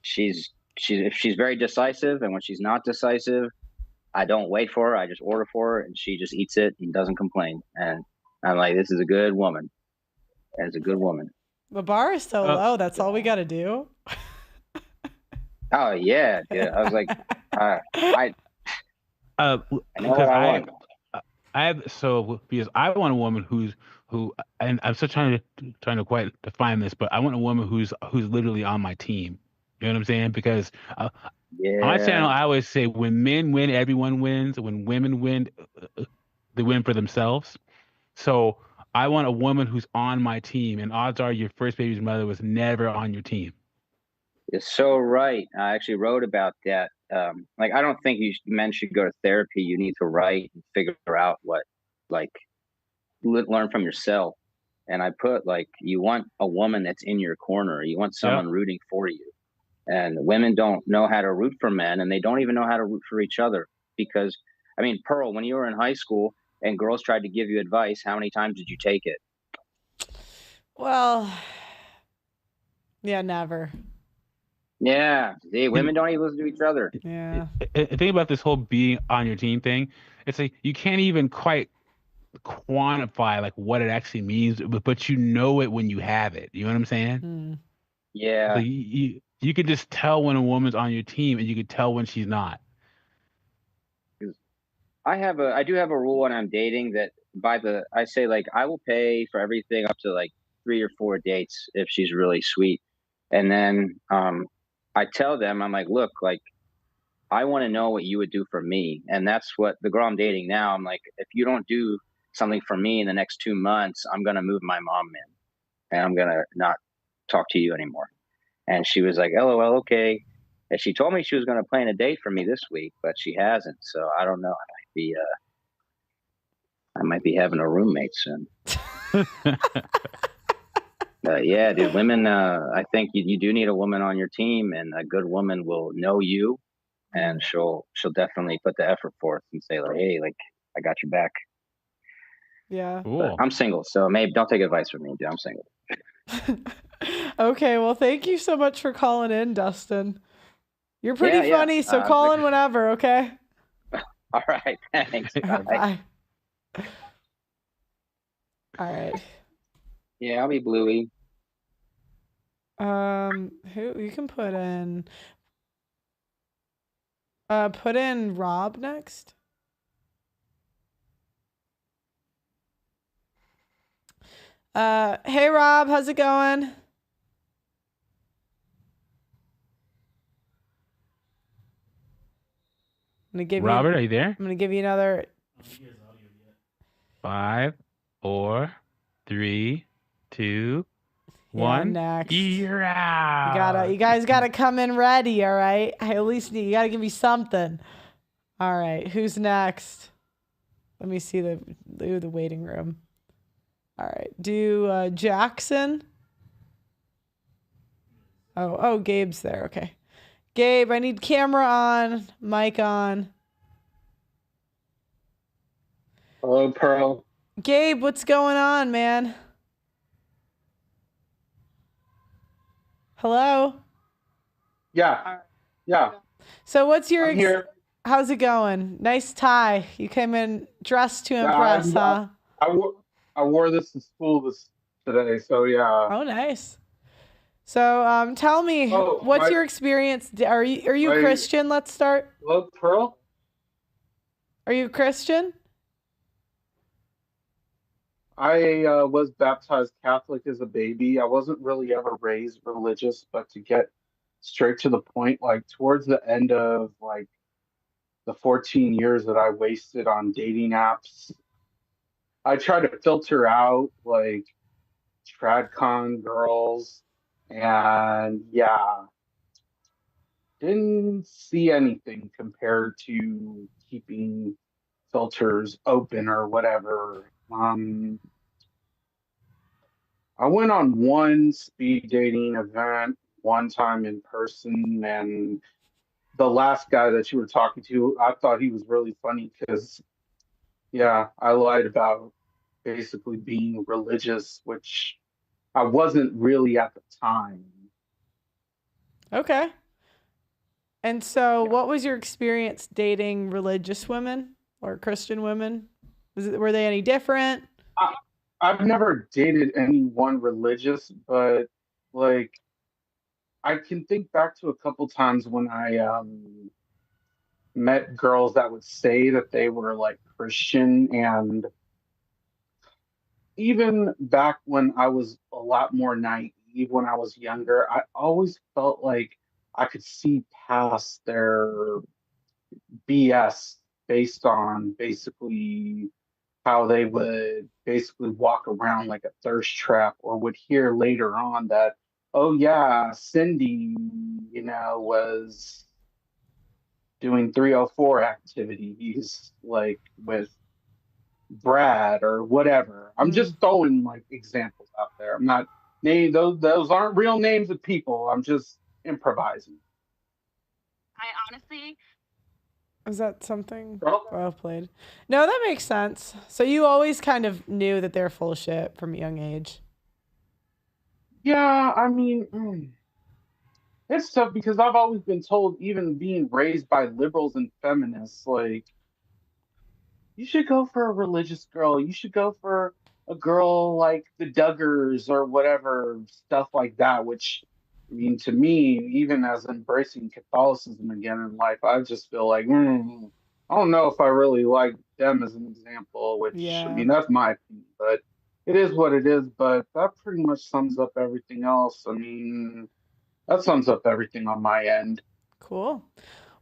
she's if she's very decisive, and when she's not decisive, I don't wait for her. I just order for her, and she just eats it and doesn't complain. And I'm like, this is a good woman. That's a good woman. The bar is so low. That's all we got to do. Oh yeah, dude. I was like, I know because what I want. because I want a woman and I'm still trying to quite define this, but I want a woman who's literally on my team. You know what I'm saying? Because on my channel, I always say when men win, everyone wins. When women win, they win for themselves. So I want a woman who's on my team, and odds are your first baby's mother was never on your team. You're so right. I actually wrote about that. Like, I don't think men should go to therapy. You need to write and figure out what, like, learn from yourself. And I put, like, you want a woman that's in your corner. You want someone rooting for you. And women don't know how to root for men, and they don't even know how to root for each other. Because, I mean, Pearl, when you were in high school and girls tried to give you advice, how many times did you take it? Well, yeah, never. Yeah, see, women don't even listen to each other. Yeah. Think about this whole being on your team thing. It's like you can't even quite quantify like what it actually means, but you know it when you have it. You know what I'm saying? Yeah. So you can just tell when a woman's on your team, and you can tell when she's not. I do have a rule when I'm dating that I say, like, I will pay for everything up to like 3 or 4 dates if she's really sweet. And then I tell them, I'm like, look, like, I want to know what you would do for me. And that's what the girl I'm dating now, I'm like, if you don't do something for me in the next 2 months, I'm going to move my mom in, and I'm going to not talk to you anymore. And she was like, LOL, okay. And she told me she was going to plan a date for me this week, but she hasn't. So I don't know. I might be having a roommate soon. Yeah, dude, women, I think you do need a woman on your team, and a good woman will know you, and she'll definitely put the effort forth and say, like, hey, like, I got your back. Yeah. Cool. I'm single, so maybe don't take advice from me, dude. I'm single. Okay, well, thank you so much for calling in, Dustin. You're pretty funny, so call in whenever, okay? All right, thanks. Bye. All right. Yeah, I'll be Bluey. Who you can put in Rob next. Hey Rob, how's it going? I'm gonna give Robert, are you there? I'm gonna give you another 5, 4, 3, 2, 1. Next. You're out. You guys gotta come in ready, all right? At least you gotta give me something. All right, who's next? Let me see the waiting room. All right, do Jackson. Oh, Gabe's there. Okay, Gabe, I need camera on, mic on. Hello, Pearl. Gabe, what's going on, man? Hello? Yeah. So what's your... I'm here. How's it going? Nice tie. You came in dressed to impress, huh? I wore this to school today, so yeah. Oh, nice. So tell me, what's your experience? Are you Christian? Let's start. Hello, Pearl? Are you Christian? I was baptized Catholic as a baby. I wasn't really ever raised religious, but to get straight to the point, like towards the end of like the 14 years that I wasted on dating apps, I tried to filter out like tradcon girls, and yeah, didn't see anything compared to keeping filters open or whatever. I went on one speed dating event one time in person, and the last guy that you were talking to, I thought he was really funny because, yeah, I lied about basically being religious, which I wasn't really at the time. Okay. And so, what was your experience dating religious women or Christian women? Were they any different? I've never dated anyone religious, but like I can think back to a couple times when I met girls that would say that they were like Christian, and even back when I was a lot more naive when I was younger, I always felt like I could see past their BS based on basically how they would basically walk around like a thirst trap, or would hear later on that, oh yeah, Cindy, was doing 304 activities like with Brad or whatever. I'm just throwing like examples out there. I'm not name those aren't real names of people. I'm just improvising. I honestly Is that something well played? No, that makes sense. So you always kind of knew that they're full of shit from a young age. Yeah, I mean, it's tough because I've always been told, even being raised by liberals and feminists, like, you should go for a religious girl. You should go for a girl like the Duggars or whatever, stuff like that, which, I mean, to me, even as embracing Catholicism again in life, I just feel like, I don't know if I really like them as an example, which, I mean, that's my opinion, but it is what it is. But that pretty much sums up everything else. I mean, that sums up everything on my end. Cool.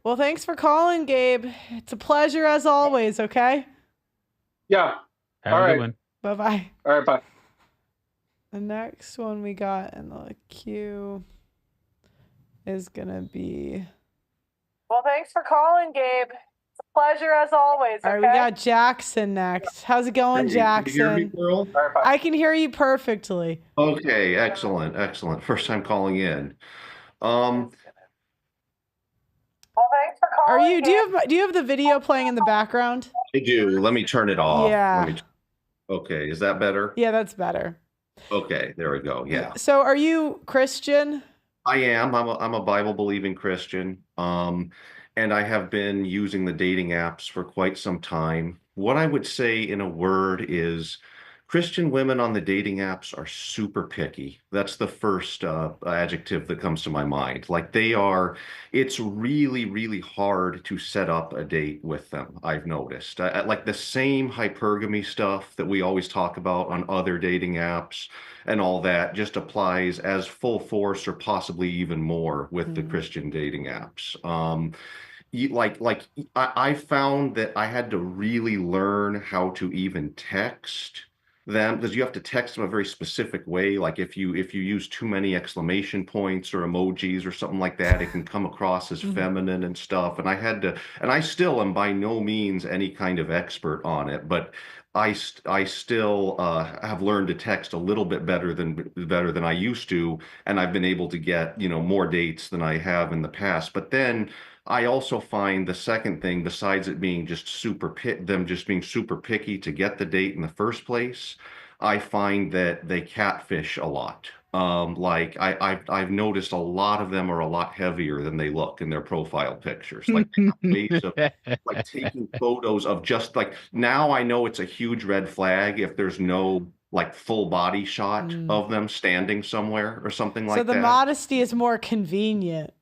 Well, thanks for calling, Gabe. It's a pleasure as always, okay? Yeah. Have a good one. Bye-bye. All right, bye. The next one we got in the queue is going to be... Well, thanks for calling, Gabe. It's a pleasure as always, okay? All right, we got Jackson next. How's it going, Jackson? Can you hear me, Pearl? I can hear you perfectly. Okay, excellent. First time calling in. Are you? Do you have the video playing in the background? I do. Let me turn it off. Yeah. Okay, is that better? Yeah, that's better. Okay, there we go. Yeah. So, are you Christian? I am. I'm a Bible believing Christian. And I have been using the dating apps for quite some time. What I would say in a word is Christian women on the dating apps are super picky. That's the first adjective that comes to my mind. Like it's really, really hard to set up a date with them, I've noticed. Like the same hypergamy stuff that we always talk about on other dating apps and all that just applies as full force or possibly even more with the Christian dating apps. I found that I had to really learn how to even text them, because you have to text them a very specific way. Like if you use too many exclamation points or emojis or something like that, it can come across as feminine and stuff. And I still am by no means any kind of expert on it, but I still have learned to text a little bit better than I used to, and I've been able to get more dates than I have in the past. But then I also find the second thing, besides it being just them just being super picky to get the date in the first place, I find that they catfish a lot. Like I've noticed a lot of them are a lot heavier than they look in their profile pictures. Like ways of like taking photos of just like, now I know it's a huge red flag if there's no like full body shot of them standing somewhere or something like that. So the modesty is more convenient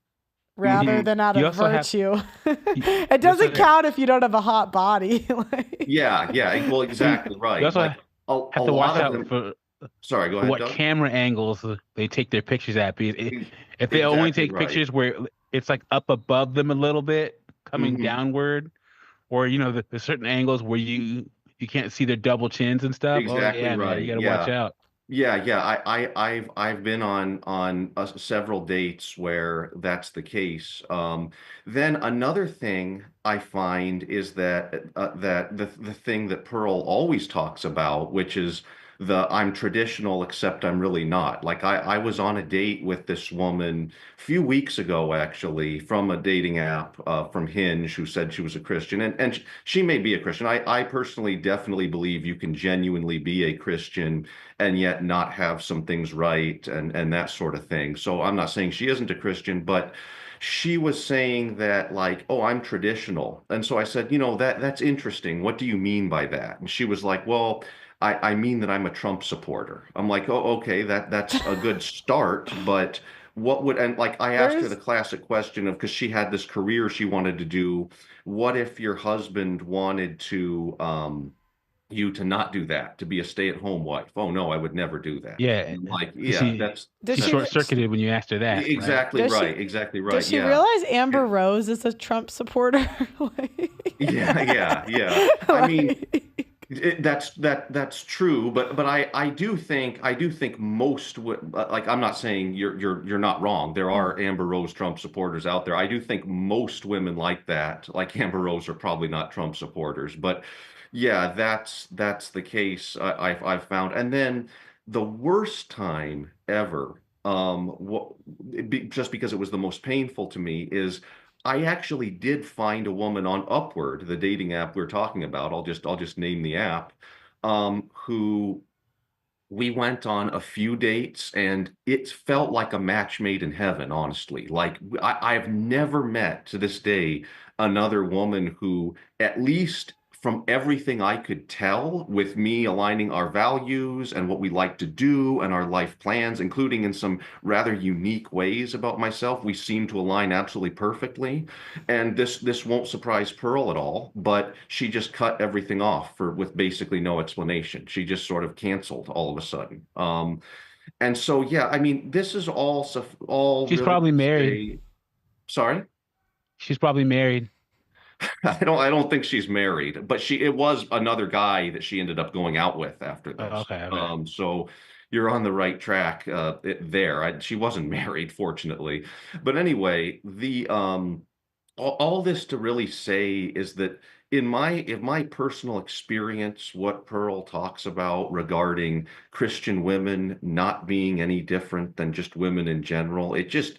rather than out of virtue. It doesn't count if you don't have a hot body. Yeah, well, exactly right. You also have to watch out for sorry, go ahead. What Doug? camera angles they take their pictures at. If they only take pictures where it's like up above them a little bit, coming downward, or there's certain angles where you can't see their double chins and stuff. Exactly right. Man, you gotta watch out. Yeah. I've been on several dates where that's the case. Then another thing I find is that that the thing that Pearl always talks about, which is I'm traditional except I'm really not. Like I was on a date with this woman a few weeks ago, actually, from a dating app from Hinge, who said she was a Christian, and she may be a Christian. I personally definitely believe you can genuinely be a Christian and yet not have some things right and that sort of thing. So I'm not saying she isn't a Christian, but she was saying that like, oh, I'm traditional. And so I said, that's interesting. What do you mean by that? And she was like, well, I mean that I'm a Trump supporter. I'm like, oh, okay, that's a good start, but what would, and like I asked her the There's classic question of, because she had this career she wanted to do, what if your husband wanted to you to not do that, to be a stay-at-home wife? Oh no, I would never do that. Yeah, And I'm like, because yeah, that's does she she short that's circuited when you asked her that, right? exactly does she right, exactly does right. she Yeah. realize Amber Rose is a Trump supporter? Yeah, yeah, yeah. I mean, Like, that's true, but I do think most like, I'm not saying you're not wrong. There are Amber Rose Trump supporters out there. I do think most women like that, like Amber Rose, are probably not Trump supporters. But yeah, that's the case. I've found. And then the worst time ever, just because it was the most painful to me, is I actually did find a woman on Upward, the dating app we're talking about. I'll just name the app, who we went on a few dates, and it felt like a match made in heaven, honestly. Like I've never met to this day another woman who, at least from everything I could tell, with me aligning our values and what we like to do and our life plans, including in some rather unique ways about myself, we seem to align absolutely perfectly. And this won't surprise Pearl at all, but she just cut everything off with basically no explanation. She just sort of canceled all of a sudden. And so yeah, I mean, this is all She's really probably to married. say. Sorry? She's probably married. I don't think she's married, but it was another guy that she ended up going out with after Oh, this. okay, okay. So you're on the right track there. She wasn't married, fortunately. But anyway, the all this to really say is that in my personal experience, what Pearl talks about regarding Christian women not being any different than just women in general, it just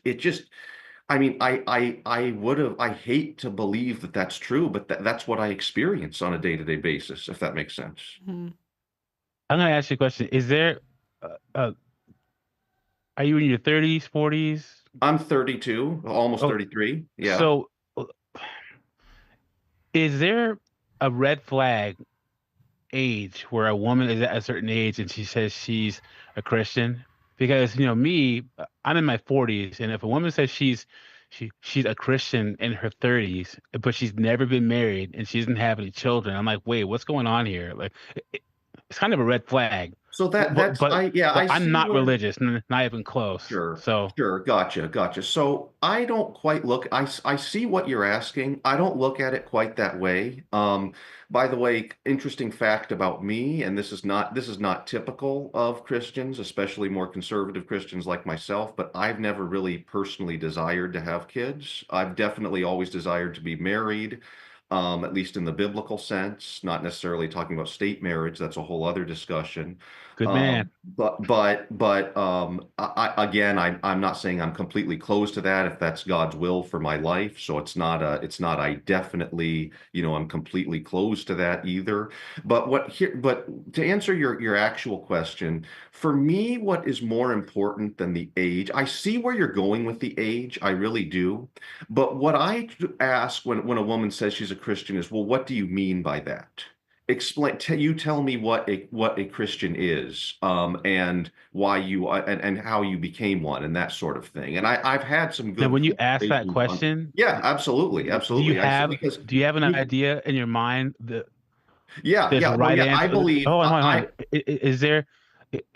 I mean, I hate to believe that that's true, but that's what I experience on a day-to-day basis, if that makes sense. hmm. I'm gonna ask you a question. Is there, uh, are you in your 30s, 40s? I'm 32, almost Oh, 33. Yeah. so is there a red flag age where a woman is at a certain age and she says she's a Christian? Because me, I'm in my 40s, and if a woman says she's a Christian in her 30s, but she's never been married and she doesn't have any children, I'm like, wait, what's going on here? Like, it, it's kind of a red flag. So But that but that's but, yeah, but I I'm see not where. religious, not even close. Sure, So sure. Gotcha. So I don't quite look, I see what you're asking. I don't look at it quite that way. By the way, interesting fact about me, and this is not typical of Christians, especially more conservative Christians like myself, but I've never really personally desired to have kids. I've definitely always desired to be married, at least in the biblical sense, not necessarily talking about state marriage. That's a whole other discussion. good man. Again, I'm not saying I'm completely closed to that if that's God's will for my life. So it's not I definitely, I'm completely closed to that either. But to answer your actual question, for me, what is more important than the age? I see where you're going with the age, I really do. But what I ask when a woman says she's a Christian is, well, what do you mean by that? You tell me what a Christian is, and why and how you became one, and that sort of thing. And I've had some Now, good when you ask that conversations on. question, Yeah, absolutely, do you absolutely. I said have because do you have an we, idea in your mind that yeah, there's a yeah, no, right yeah. I answer? believe Hold on, hold on, hold I on. Is there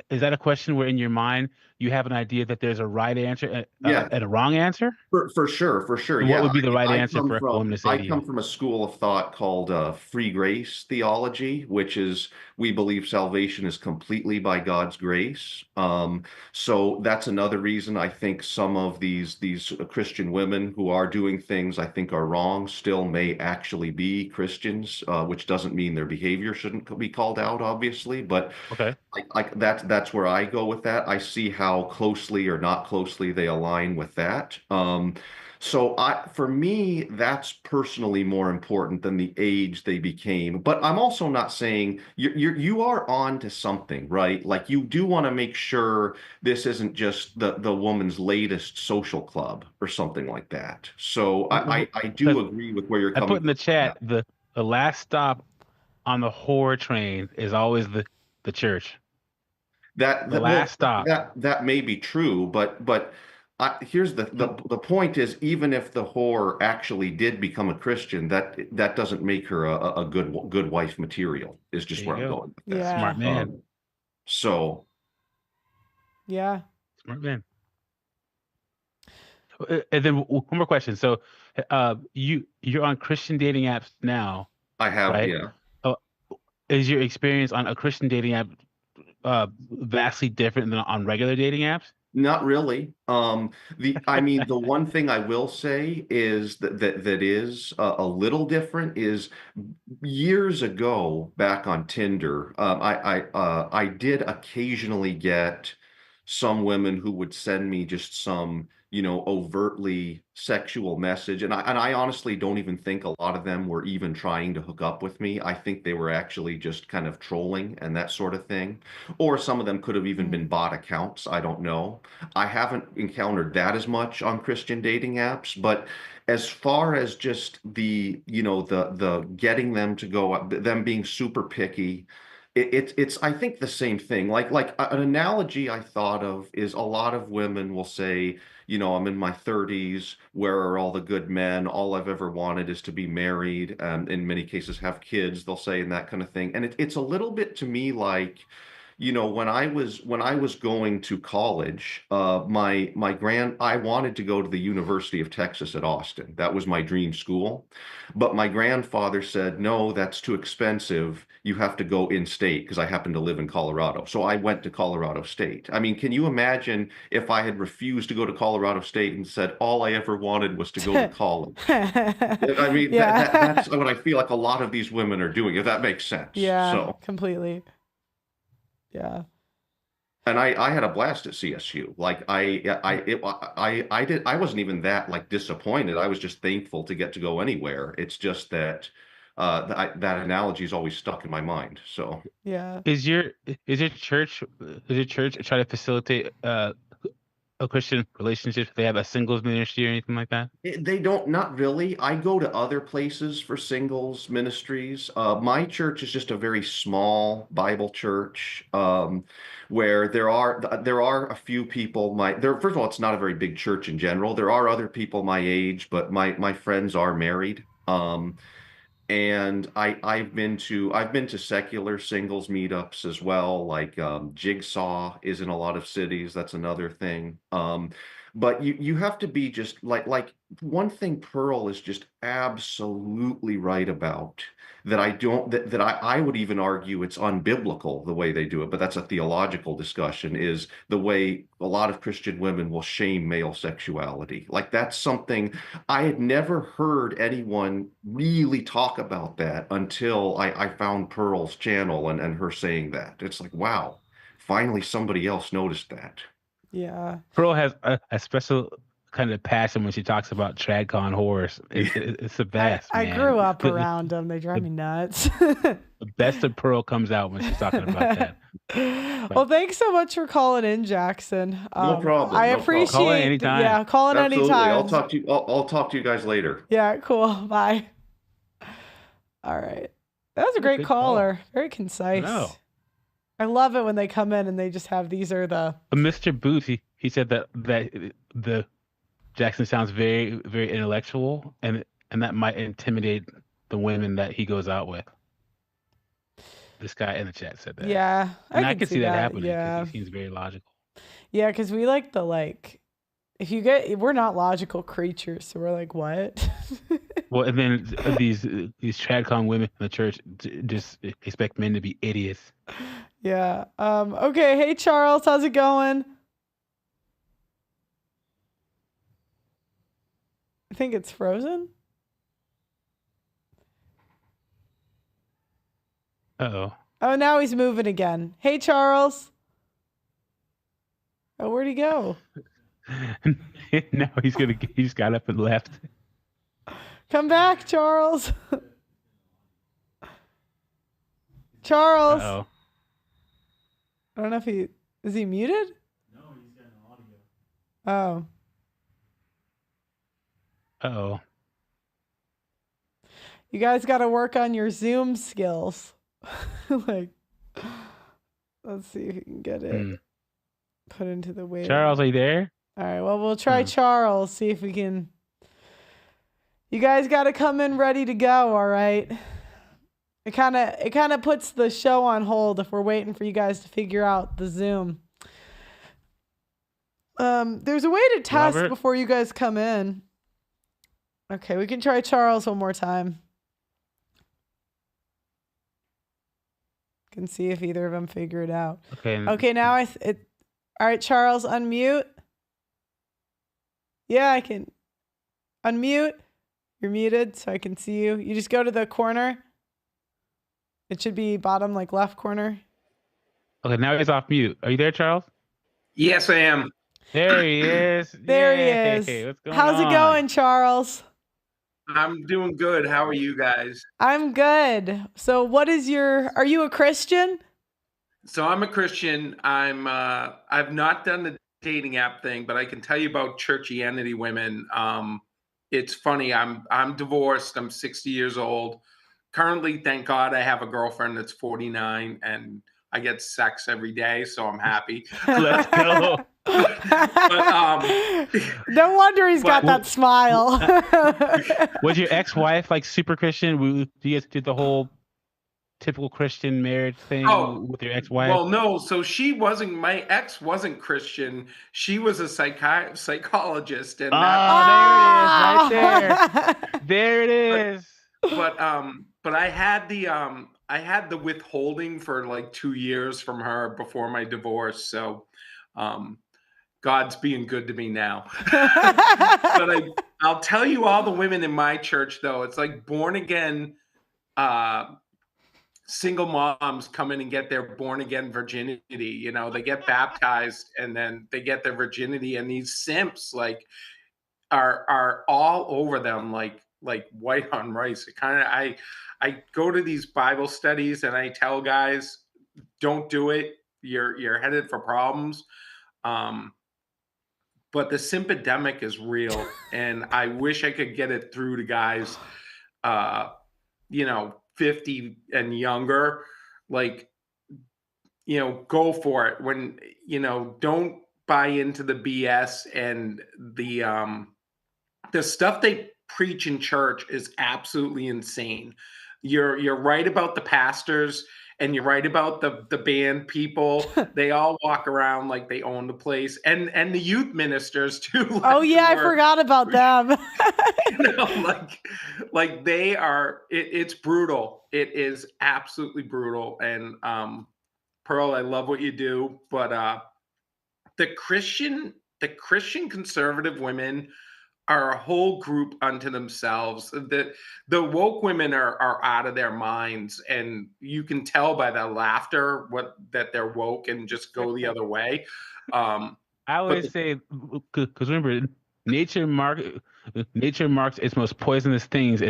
is that a question where in your mind you have an idea that there's a right answer yeah. and a wrong answer? For sure, for sure. And what Yeah, would be the right I answer come for a woman from to say I to come you? from a school of thought called free grace theology, which is we believe salvation is completely by God's grace. So that's another reason I think some of these Christian women who are doing things I think are wrong still may actually be Christians, which doesn't mean their behavior shouldn't be called out, obviously, but Okay. like that's where I go with that. I see how closely or not closely they align with that. So for me, that's personally more important than the age they became. But I'm also not saying you are on to something, right? Like you do want to make sure this isn't just the woman's latest social club or something like that. So I do agree with where you're I coming put in the from. chat the last stop on the horror train is always the church. That, The that well last stop. that may be true, but here's the point is even if the whore actually did become a Christian, that doesn't make her a good wife material. Is just There you where I'm go. going with that. Yeah. Smart man. So Yeah. Smart man. And then one more question. So, you're on Christian dating apps now, I have, right? yeah. Uh, is your experience on a Christian dating app vastly different than on regular dating apps? Not really. I mean, the one thing I will say is that is a little different is years ago back on Tinder, I did occasionally get some women who would send me just some, overtly sexual message, and I honestly don't even think a lot of them were even trying to hook up with me. I think they were actually just kind of trolling and that sort of thing. Or some of them could have even been bot accounts. I don't know. I haven't encountered that as much on Christian dating apps, but as far as just the getting them to go up, them being super picky, it's I think the same thing. Like an analogy I thought of is a lot of women will say, I'm in my 30s. Where are all the good men? All I've ever wanted is to be married, and in many cases have kids. They'll say and that kind of thing, and it's a little bit to me like when I was going to college, I wanted to go to the University of Texas at Austin. That was my dream school. But my grandfather said, no, that's too expensive. You have to go in state because I happen to live in Colorado. So I went to Colorado State. I mean, can you imagine if I had refused to go to Colorado State and said all I ever wanted was to go to college? I mean, Yeah. that's what I feel like a lot of these women are doing, if that makes sense. Yeah, So. completely. Yeah. And I had a blast at CSU. Like I wasn't even that like disappointed. I was just thankful to get to go anywhere. It's just that that analogy is always stuck in my mind. So Yeah. Is your church try to facilitate a Christian relationship? Do they have a singles ministry or anything like that? they don't, not really. I go to other places for singles ministries. My church is just a very small Bible church, where there are a few people first of all, it's not a very big church in general. There are other people my age, but my friends are married. And I've been to secular singles meetups as well, like Jigsaw is in a lot of cities. That's another thing. But you have to be just like one thing Pearl is just absolutely right about, that I don't that I would even argue it's unbiblical the way they do it, but that's a theological discussion, is the way a lot of Christian women will shame male sexuality. Like that's something I had never heard anyone really talk about that until I found Pearl's channel and her saying that. It's like, wow, finally somebody else noticed that. Yeah. Pearl has a special kind of passion when she talks about tradcon horrors. It's the best, I man. grew up around them. They drive me nuts. The best of Pearl comes out when she's talking about that. Well, thanks so much for calling in, Jackson. No problem. I No problem. appreciate. Call in anytime. Yeah, call in Absolutely. anytime. I'll talk to you guys later. Yeah, cool. Bye. All right. That was a great Good call. caller. Very concise. No. I love it when they come in and they just have these are the. Mr. Booth, he said that the Jackson sounds very, very intellectual, and that might intimidate the women that he goes out with. This guy in the chat said that. Yeah, And I can could see that happening because Yeah, he seems very logical. yeah, because we like the we're not logical creatures, so we're like, what? Well, and then these tradcon women in the church just expect men to be idiots. Yeah. Okay. Hey, Charles, how's it going? I think it's frozen. Uh-oh. Oh, now he's moving again. Hey, Charles. Oh, where'd he go? No, he just got up and left. Come back, Charles. Charles. Uh-oh. I don't know if is he muted? No, he's got an audio. Oh. Uh-oh. You guys got to work on your Zoom skills. Like, let's see if you can get it put into the wave. Charles, are you there? All right, well, we'll try Charles, see if we can. You guys got to come in ready to go, all right? It kind of puts the show on hold if we're waiting for you guys to figure out the Zoom. There's a way to test Robert? before you guys come in. Okay, we can try Charles one more time. Can see if either of them figure it out. Okay, now all right, Charles, unmute. Yeah, I can unmute. You're muted, so I can see you. You just go to the corner. It should be bottom, like left corner. Okay, now he's off mute. Are you there, Charles? Yes, I am. There he is. There Yay. he is. What's going How's on? it going, Charles? I'm doing good. How are you guys? I'm good. So are you a Christian? So I'm a Christian. I've not done the dating app thing, but I can tell you about churchianity women. It's funny. I'm divorced. I'm 60 years old. Currently, thank God, I have a girlfriend that's 49 and I get sex every day, so I'm happy. Let's go. No wonder he's got that smile. Was your ex-wife like super Christian? You guys did the whole typical Christian marriage thing with your ex-wife? Well, no. So my ex wasn't Christian. She was a psychologist. And there it is, right there. There it is. But I had the withholding for like 2 years from her before my divorce. So God's being good to me now. But I'll tell you, all the women in my church, though, it's like born again single moms come in and get their born again virginity. You know, they get baptized and then they get their virginity, and these simps like are all over them like white on rice. I go to these Bible studies and I tell guys, don't do it. You're headed for problems. But the simp epidemic is real, and I wish I could get it through to guys, 50 and younger. Like, go for it. When don't buy into the BS and the stuff they preach in church is absolutely insane. You're right about the pastors, and you're right about the band people. They all walk around like they own the place, and the youth ministers too. Oh yeah, I forgot about them. Like they are. It's brutal. It is absolutely brutal. And Pearl, I love what you do, but the Christian conservative women are a whole group unto themselves. The woke women are out of their minds, and you can tell by the laughter that they're woke and just go the other way. I always say, because remember, nature marks its most poisonous things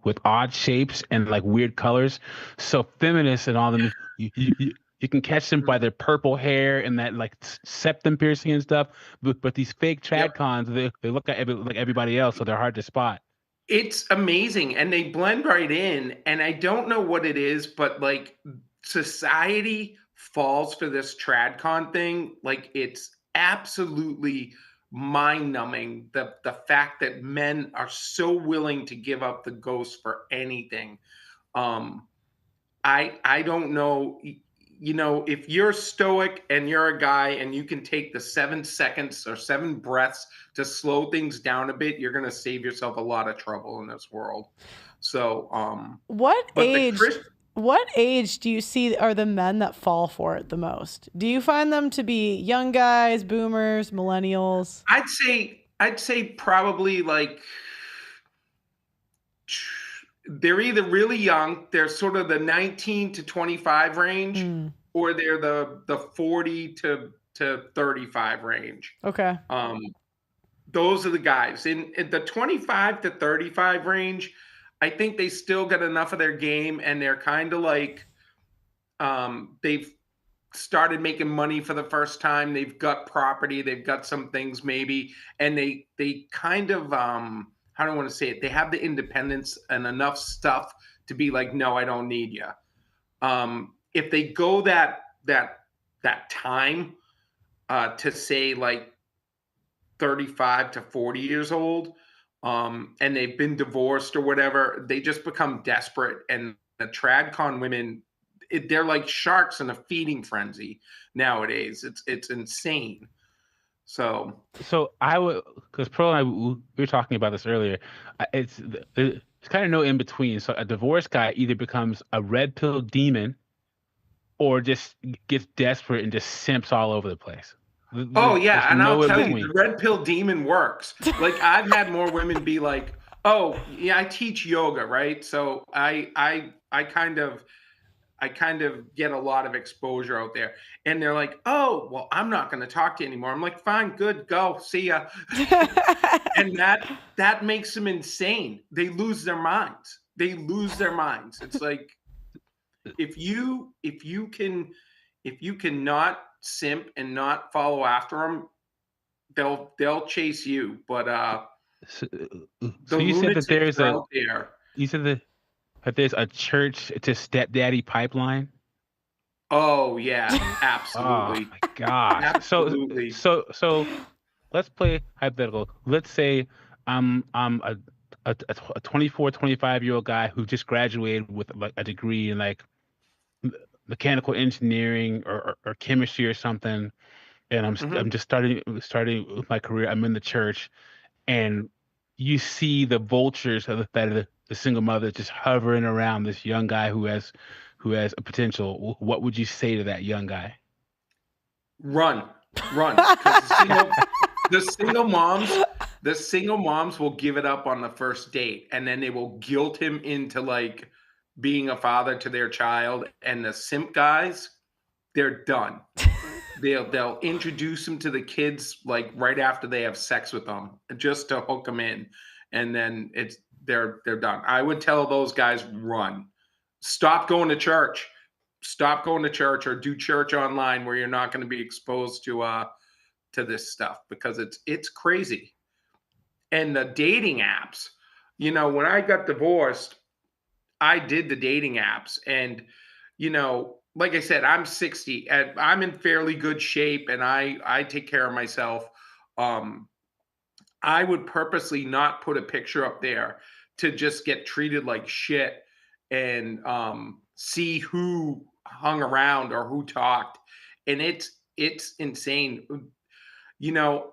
with odd shapes and like weird colors. So feminists and all them, you can catch them by their purple hair and that like septum piercing and stuff. But these fake trad cons, they look like everybody else, so they're hard to spot. It's amazing, and they blend right in. And I don't know what it is, but like society falls for this trad con thing. Like it's absolutely mind-numbing, the fact that men are so willing to give up the ghost for anything. I don't know. If you're stoic and you're a guy and you can take the 7 seconds or 7 breaths to slow things down a bit, you're going to save yourself a lot of trouble in this world. So, what age do you see are the men that fall for it the most? Do you find them to be young guys, boomers, millennials? I'd say probably like they're either really young, they're sort of the 19 to 25 range, or they're the 40 to 35 range. Okay. those are the guys in the 25 to 35 range. I think they still got enough of their game, and they're kind of like they've started making money for the first time. They've got property, they've got some things maybe, and they kind of how do I want to say it? They have the independence and enough stuff to be like, no, I don't need you. If they go that time to say like 35 to 40 years old, and they've been divorced or whatever, they just become desperate. And the tradcon women, they're like sharks in a feeding frenzy nowadays. It's insane. So I would, because Pearl and I, we were talking about this earlier. It's kind of no in between. So a divorced guy either becomes a red pill demon, or just gets desperate and just simps all over the place. Oh yeah, There's and no I'll in tell you, between. the red pill demon works. Like I've had more women be like, "Oh yeah, I teach yoga, right? So I kind of get a lot of exposure out there." And they're like, "Oh, well, I'm not going to talk to you anymore." I'm like, "Fine, good, go, see ya." And that makes them insane. They lose their minds. They lose their minds. It's like if you cannot simp and not follow after them, they'll chase you. But So, the so you said that lunatics there's are a out there. you said that there's a church to stepdaddy pipeline. Oh yeah, Oh absolutely. my gosh. Absolutely. So let's play hypothetical. Let's say I'm a 24, 25-year-old guy who just graduated with like a degree in like mechanical engineering or chemistry or something, and I'm just starting with my career. I'm in the church, and you see the vultures of the single mother just hovering around this young guy who has a potential. What would you say to that young guy? Run. 'Cause the single moms will give it up on the first date, and then they will guilt him into like being a father to their child. And the simp guys, they're done. They'll introduce him to the kids like right after they have sex with them, just to hook them in, and then they're done. I would tell those guys, run. Stop going to church. Stop going to church, or do church online where you're not going to be exposed to this stuff, because it's crazy. And the dating apps, when I got divorced, I did the dating apps, and like I said, I'm 60 and I'm in fairly good shape, and I take care of myself. Um, I would purposely not put a picture up there to just get treated like shit, and see who hung around or who talked. And it's insane.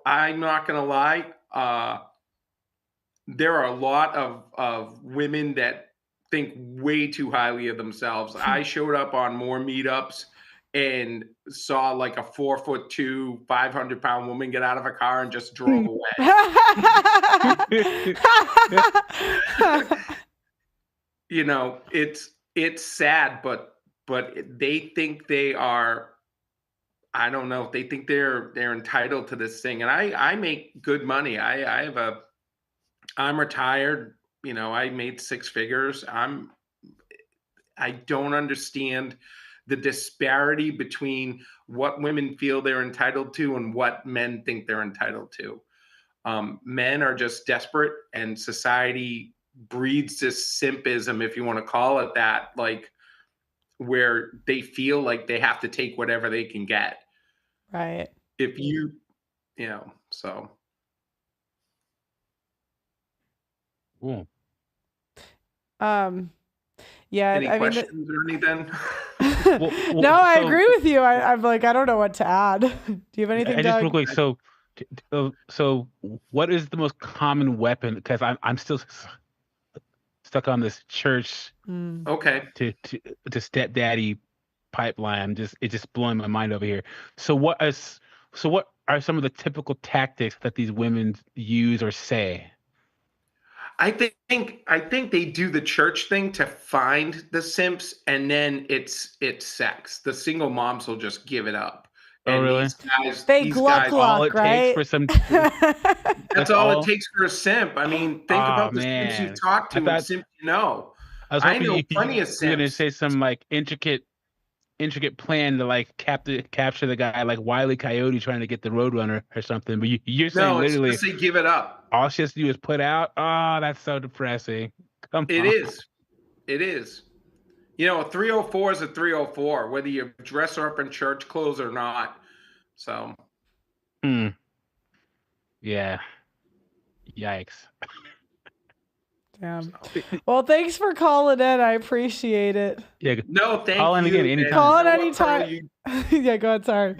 I'm not gonna lie. There are a lot of women that think way too highly of themselves. I showed up on more meetups and saw like a 4'2", 500-pound woman get out of a car and just drove away. It's sad, but they think they are. I don't know. They think they're entitled to this thing, and I make good money. I'm retired. I made six figures. I don't understand the disparity between what women feel they're entitled to and what men think they're entitled to. Men are just desperate, and society breeds this simpism, if you want to call it that, like where they feel like they have to take whatever they can get. Right. If so. Cool. Yeah, Any I mean, questions or anything? no, I agree with you. I'm like, I don't know what to add. Do you have anything, I just real Doug? quick. So what is the most common weapon? Because I'm still stuck on this church Okay. to stepdaddy pipeline. It's just blowing my mind over here. So what are some of the typical tactics that these women use or say? I think they do the church thing to find the simps, and then it's sex. The single moms will just give it up, Oh, And really? They these gluck guys, All gluck, it takes right? for some. that's all it takes for a simp. I mean, think Oh about the simps man, you've talked I to and thought simps you know. I was I hoping know you plenty of were gonna simps. say some like intricate plan to like capture the guy like Wile E. Coyote trying to get the Roadrunner or something. But you're saying No, it's literally just they give it up. all she has to do is put out. Oh, that's so depressing. Come It on. is. It is. You know, a 304 is a 304, whether you dress her up in church clothes or not. So, Hmm. Yeah. Yikes. Damn. Well, thanks for calling in. I appreciate it. Yeah. no, thank Call in you. again And anytime. Call in you know what, Pearl, anytime. Yeah, go ahead. Sorry.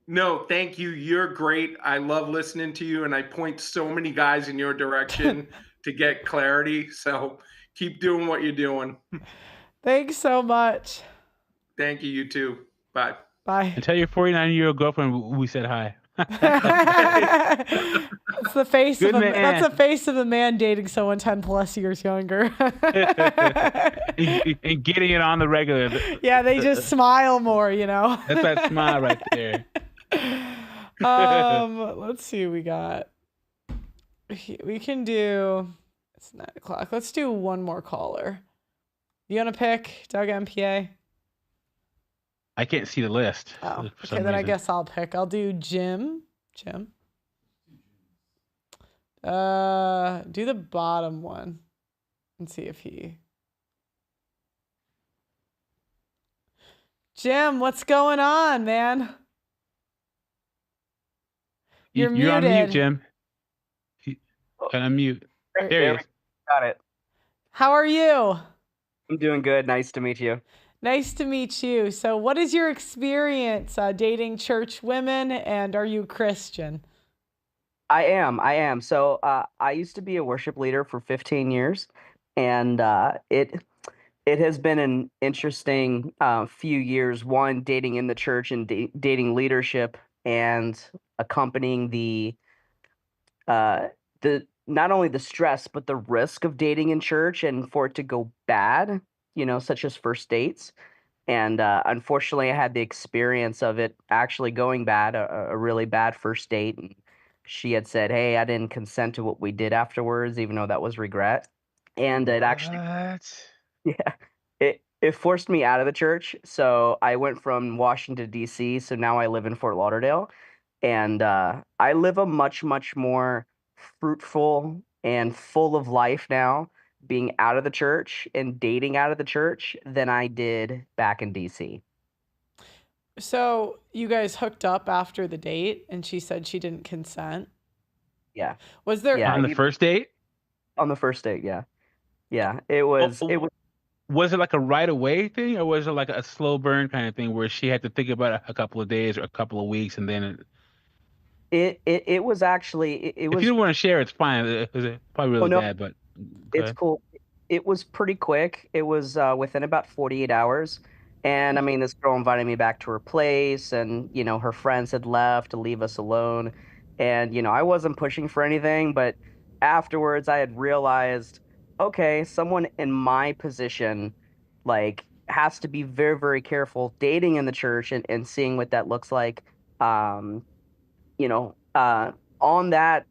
No, thank you. You're great. I love listening to you, and I point so many guys in your direction to get clarity. So keep doing what you're doing. Thanks so much. Thank you. You too. Bye. Bye. And tell your 49-year-old girlfriend we said hi. That's the face Good of man. that's the face of a man dating someone 10 plus years younger. and getting it on the regular. Yeah, they just smile more, you know. That's that smile right there. Let's see what we got. We can do, it's 9:00. Let's do one more caller. You want to pick Doug MPA? I can't see the list. Oh, for some okay, then I reason. guess I'll pick. I'll do Jim. Do the bottom one and see if he. Jim, what's going on, man? You're on mute, muted. Jim. Unmute. There he is. Got it. How are you? I'm doing good. Nice to meet you. Nice to meet you. So, what is your experience dating church women, and are you Christian? I am. So I used to be a worship leader for 15 years, and it has been an interesting few years. One, dating in the church and dating leadership, and accompanying the not only the stress but the risk of dating in church and for it to go bad. Such as first dates. And unfortunately, I had the experience of it actually going bad, a really bad first date. And she had said, "Hey, I didn't consent to what we did afterwards, even though that was regret." And it actually, yeah, it forced me out of the church. So I went from Washington, D.C., so now I live in Fort Lauderdale. And I live a much, much more fruitful and full of life now, being out of the church and dating out of the church, than I did back in DC. So, you guys hooked up after the date, and she said she didn't consent. Yeah. Was there on the first date? On the first date, yeah. Yeah, it was. Was it like a right away thing, or was it like a slow burn kind of thing where she had to think about it a couple of days or a couple of weeks, and then it was actually it was. If you don't want to share, it's fine. It was probably really bad, but go It's ahead. cool. It was pretty quick. It was within about 48 hours. And I mean, this girl invited me back to her place, and her friends had left to leave us alone. And I wasn't pushing for anything, but afterwards I had realized, okay, someone in my position like has to be very, very careful dating in the church and seeing what that looks like. You know, on that,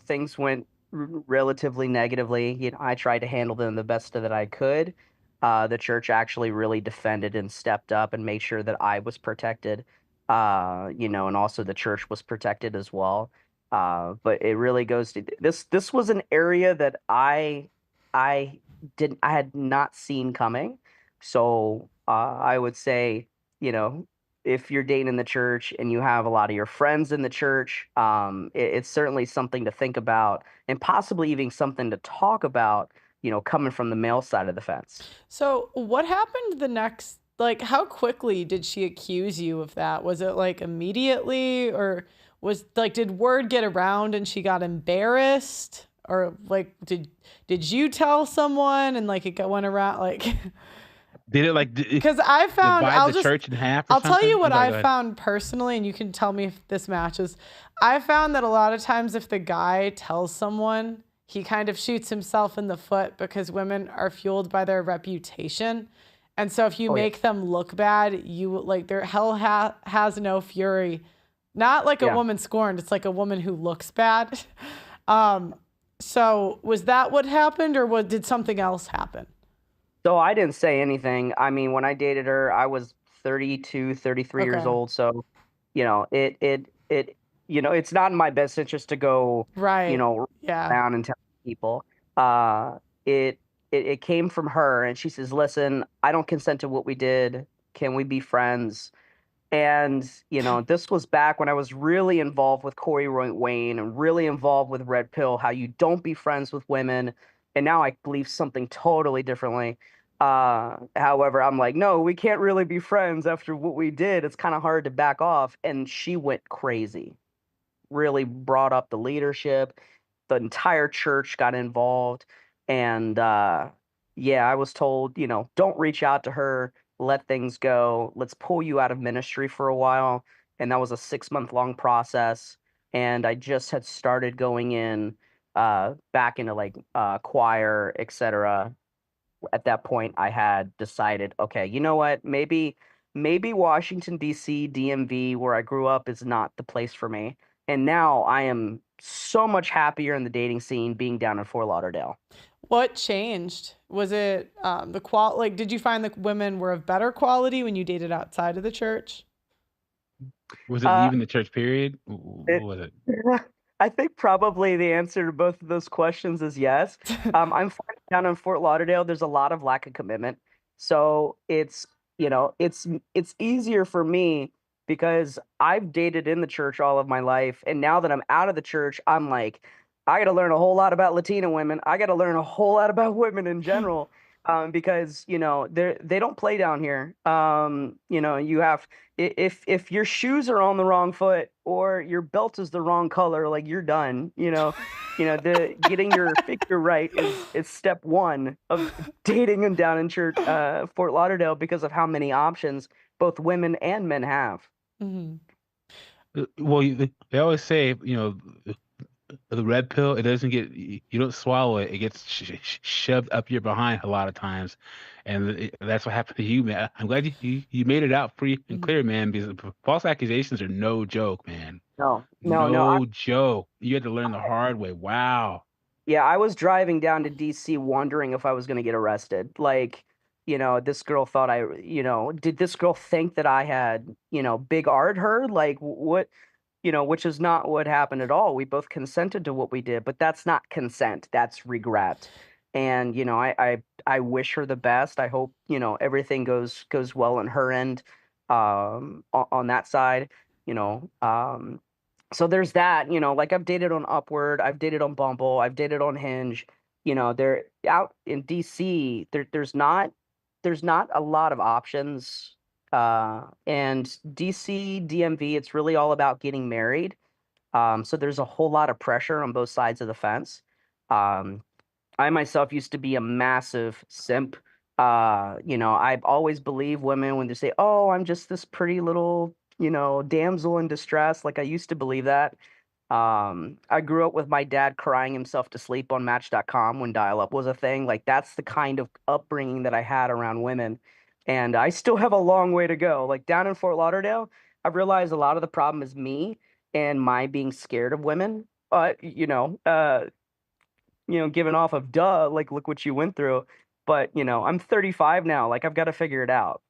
things went relatively negatively. I tried to handle them the best that I could. The church actually really defended and stepped up and made sure that I was protected, and also the church was protected as well. But it really goes to this. This was an area that I had not seen coming. So I would say, if you're dating in the church and you have a lot of your friends in the church, it's certainly something to think about, and possibly even something to talk about, coming from the male side of the fence. So what happened the next, like, how quickly did she accuse you of that? Was it like immediately, or did word get around and she got embarrassed? Or like, did you tell someone and like it went around like... Did it like because I found divide the church in half? I'll tell you what Go I ahead. found personally, and you can tell me if this matches. I found that a lot of times if the guy tells someone, he kind of shoots himself in the foot because women are fueled by their reputation. And so if you Oh, yeah. make them look bad, you like their hell has no fury. Not like a Yeah. woman scorned, it's like a woman who looks bad. So was that what happened, or did something else happen? So I didn't say anything. I mean, when I dated her, I was 32, 33 years Okay. old. So, it's not in my best interest to go, Right. Yeah. around and tell people. Uh, it, it came from her, and she says, "Listen, I don't consent to what we did. Can we be friends?" And, this was back when I was really involved with Wayne and really involved with Red Pill, how you don't be friends with women. And now I believe something totally differently. However, I'm like, no, we can't really be friends after what we did. It's kind of hard to back off. And she went crazy, really brought up the leadership. The entire church got involved. And yeah, I was told, don't reach out to her, let things go. Let's pull you out of ministry for a while. And that was a 6-month long process. And I just had started going in back into like choir, etc. At that point, I had decided, okay, you know what? Maybe Washington D.C., DMV, where I grew up, is not the place for me. And now I am so much happier in the dating scene being down in Fort Lauderdale. What changed? Was it the like, did you find that women were of better quality when you dated outside of the church? Was it Uh, leaving the church period? What it, was it? I think probably the answer to both of those questions is yes. I'm finding down in Fort Lauderdale, there's a lot of lack of commitment. So it's easier for me because I've dated in the church all of my life. And now that I'm out of the church, I'm like, I got to learn a whole lot about Latina women. I got to learn a whole lot about women in general. Because they don't play down here. You have if your shoes are on the wrong foot or your belt is the wrong color, like you're done. The getting your figure right is step one of dating and down in church, Fort Lauderdale, because of how many options both women and men have. Mm-hmm. Well, they always say, the red pill, it doesn't get, you don't swallow it. It gets shoved up your behind a lot of times. And that's what happened to you, man. I'm glad you made it out free and Mm-hmm. clear, man, because false accusations are no joke, man. No. No joke. You had to learn the hard way. Wow. Yeah, I was driving down to DC wondering if I was going to get arrested. Like, this girl thought did this girl think that I had, big R'd her? Like, what, which is not what happened at all. We both consented to what we did, but that's not consent. That's regret. And, I wish her the best. I hope, everything goes well on her end, on that side, you know. So there's that, like I've dated on Upward, I've dated on Bumble, I've dated on Hinge. They're out in DC. There's not a lot of options. And DC, DMV, it's really all about getting married. So there's a whole lot of pressure on both sides of the fence. Um, I myself used to be a massive simp. I've always believed women when they say, "Oh, I'm just this pretty little, damsel in distress." Like I used to believe that. I grew up with my dad crying himself to sleep on Match.com when dial-up was a thing. Like that's the kind of upbringing that I had around women, and I still have a long way to go. Like down in Fort Lauderdale, I've realized a lot of the problem is me and my being scared of women. Giving off of duh, like look what you went through. But I'm 35 now. Like I've got to figure it out.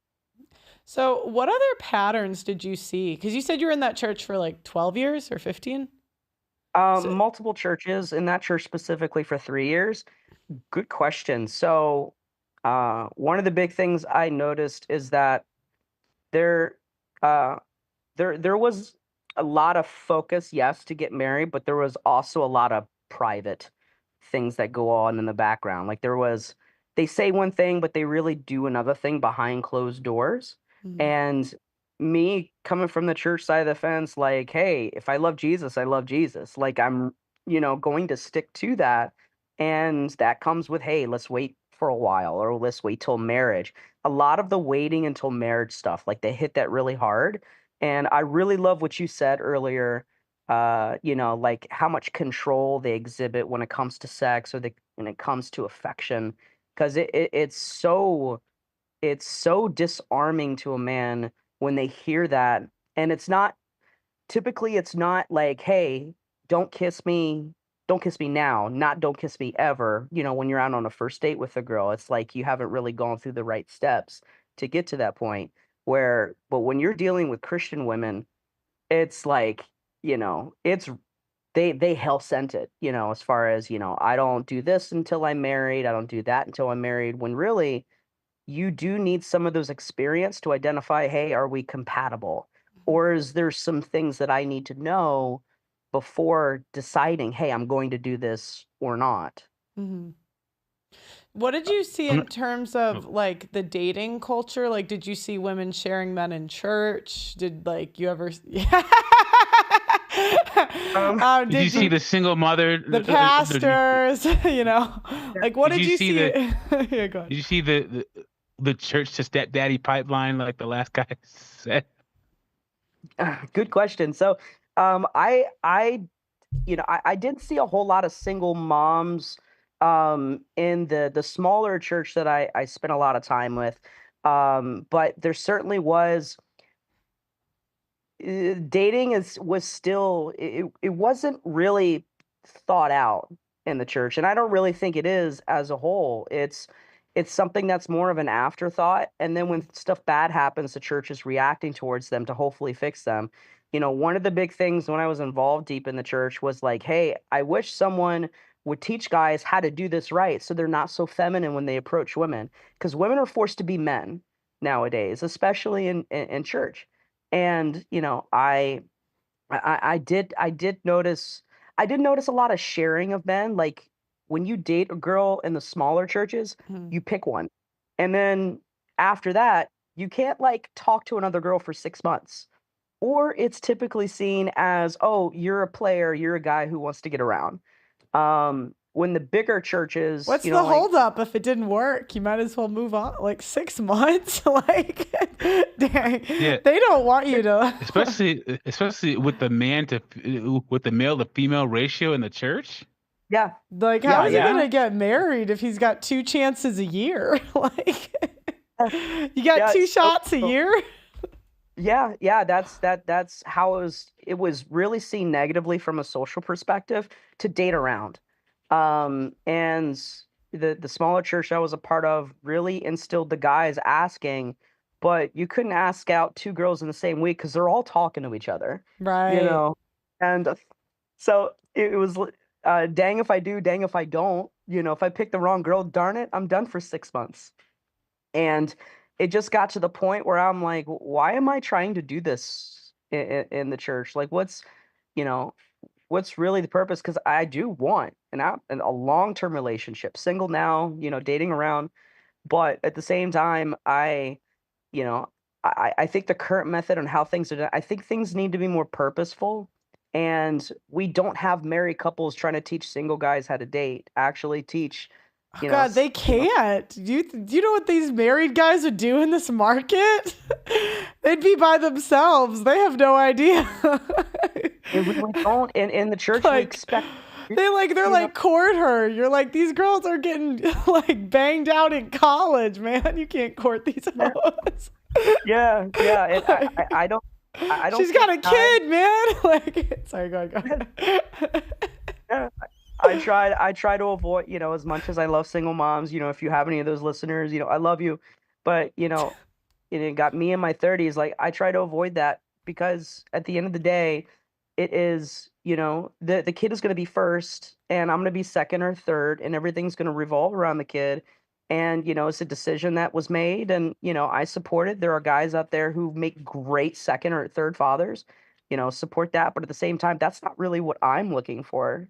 So what other patterns did you see? Because you said you were in that church for like 12 years or 15? Multiple churches, in that church specifically for 3 years. Good question. So, one of the big things I noticed is that there, uh, there was a lot of focus, yes, to get married, but there was also a lot of private things that go on in the background. Like they say one thing, but they really do another thing behind closed doors. Mm-hmm. And me coming from the church side of the fence, like, hey, if I love Jesus, I love Jesus. Like I'm, going to stick to that. And that comes with, hey, let's wait for a while or let's wait till marriage. A lot of the waiting until marriage stuff, like they hit that really hard. And I really love what you said earlier, like how much control they exhibit when it comes to sex or when it comes to affection. Because it's so it's so disarming to a man when they hear that, and it's not typically it's not like, "Hey, don't kiss me. Don't kiss me now." Not "Don't kiss me ever." When you're out on a first date with a girl, it's like you haven't really gone through the right steps to get to that point. But when you're dealing with Christian women, it's like, it's they hell sent it, as far as, I don't do this until I'm married. I don't do that until I'm married. When really you do need some of those experience to identify, hey, are we compatible? Or is there some things that I need to know before deciding, hey, I'm going to do this or not? Mhm. What did you see in terms of like the dating culture? Like, did you see women sharing men in church? Did like you ever? Did you see the single mother? The pastors, like what did you see? Yeah, go ahead. Did you see the church to stepdaddy pipeline, like the last guy said? Good question. So, I didn't see a whole lot of single moms in the smaller church that I spent a lot of time with. But there certainly was dating was still it wasn't really thought out in the church, and I don't really think it is as a whole. It's something that's more of an afterthought, and then when stuff bad happens, the church is reacting towards them to hopefully fix them. One of the big things when I was involved deep in the church was like, hey, I wish someone would teach guys how to do this right so they're not so feminine when they approach women, because women are forced to be men nowadays, especially in church. And I did notice a lot of sharing of men. Like when you date a girl in the smaller churches, you pick one, and then after that, you can't like talk to another girl for 6 months, or it's typically seen as, oh, you're a player, you're a guy who wants to get around. When the bigger churches, What's the holdup if it didn't work? You might as well move on. Like 6 months, like, dang, Yeah. they don't want you to. especially with the male to female ratio in the church. Yeah. Like, how is he gonna get married if he's got 2 chances a year? Like, you got 2 shots a year. Yeah, that's how it was really seen negatively from a social perspective to date around. And the smaller church I was a part of really instilled the guys asking, but you couldn't ask out 2 girls in the same week because they're all talking to each other. Right. And so it was dang if I do, dang if I don't. If I pick the wrong girl, darn it, I'm done for 6 months. And it just got to the point where I'm like, why am I trying to do this in the church? Like, what's really the purpose? Because I do want a long-term relationship, single now, dating around. But at the same time, you know, I think the current method on how things are done, I think things need to be more purposeful. And we don't have married couples trying to teach single guys how to date, actually teach, God, they can't. Do you know what these married guys would do in this market? They'd be by themselves. They have no idea. We don't in the church like, we expect they're like court her. You're like, these girls are getting like banged out in college, man. You can't court these hoes. Yeah. I don't. She's got a kid, man. Like, sorry, go ahead. Yeah. I try to avoid, as much as I love single moms, if you have any of those listeners, I love you. But, it got me in my 30s. Like, I try to avoid that because at the end of the day, it is, the kid is going to be first and I'm going to be second or third and everything's going to revolve around the kid. And, it's a decision that was made and, I support it. There are guys out there who make great second or third fathers, support that. But at the same time, that's not really what I'm looking for,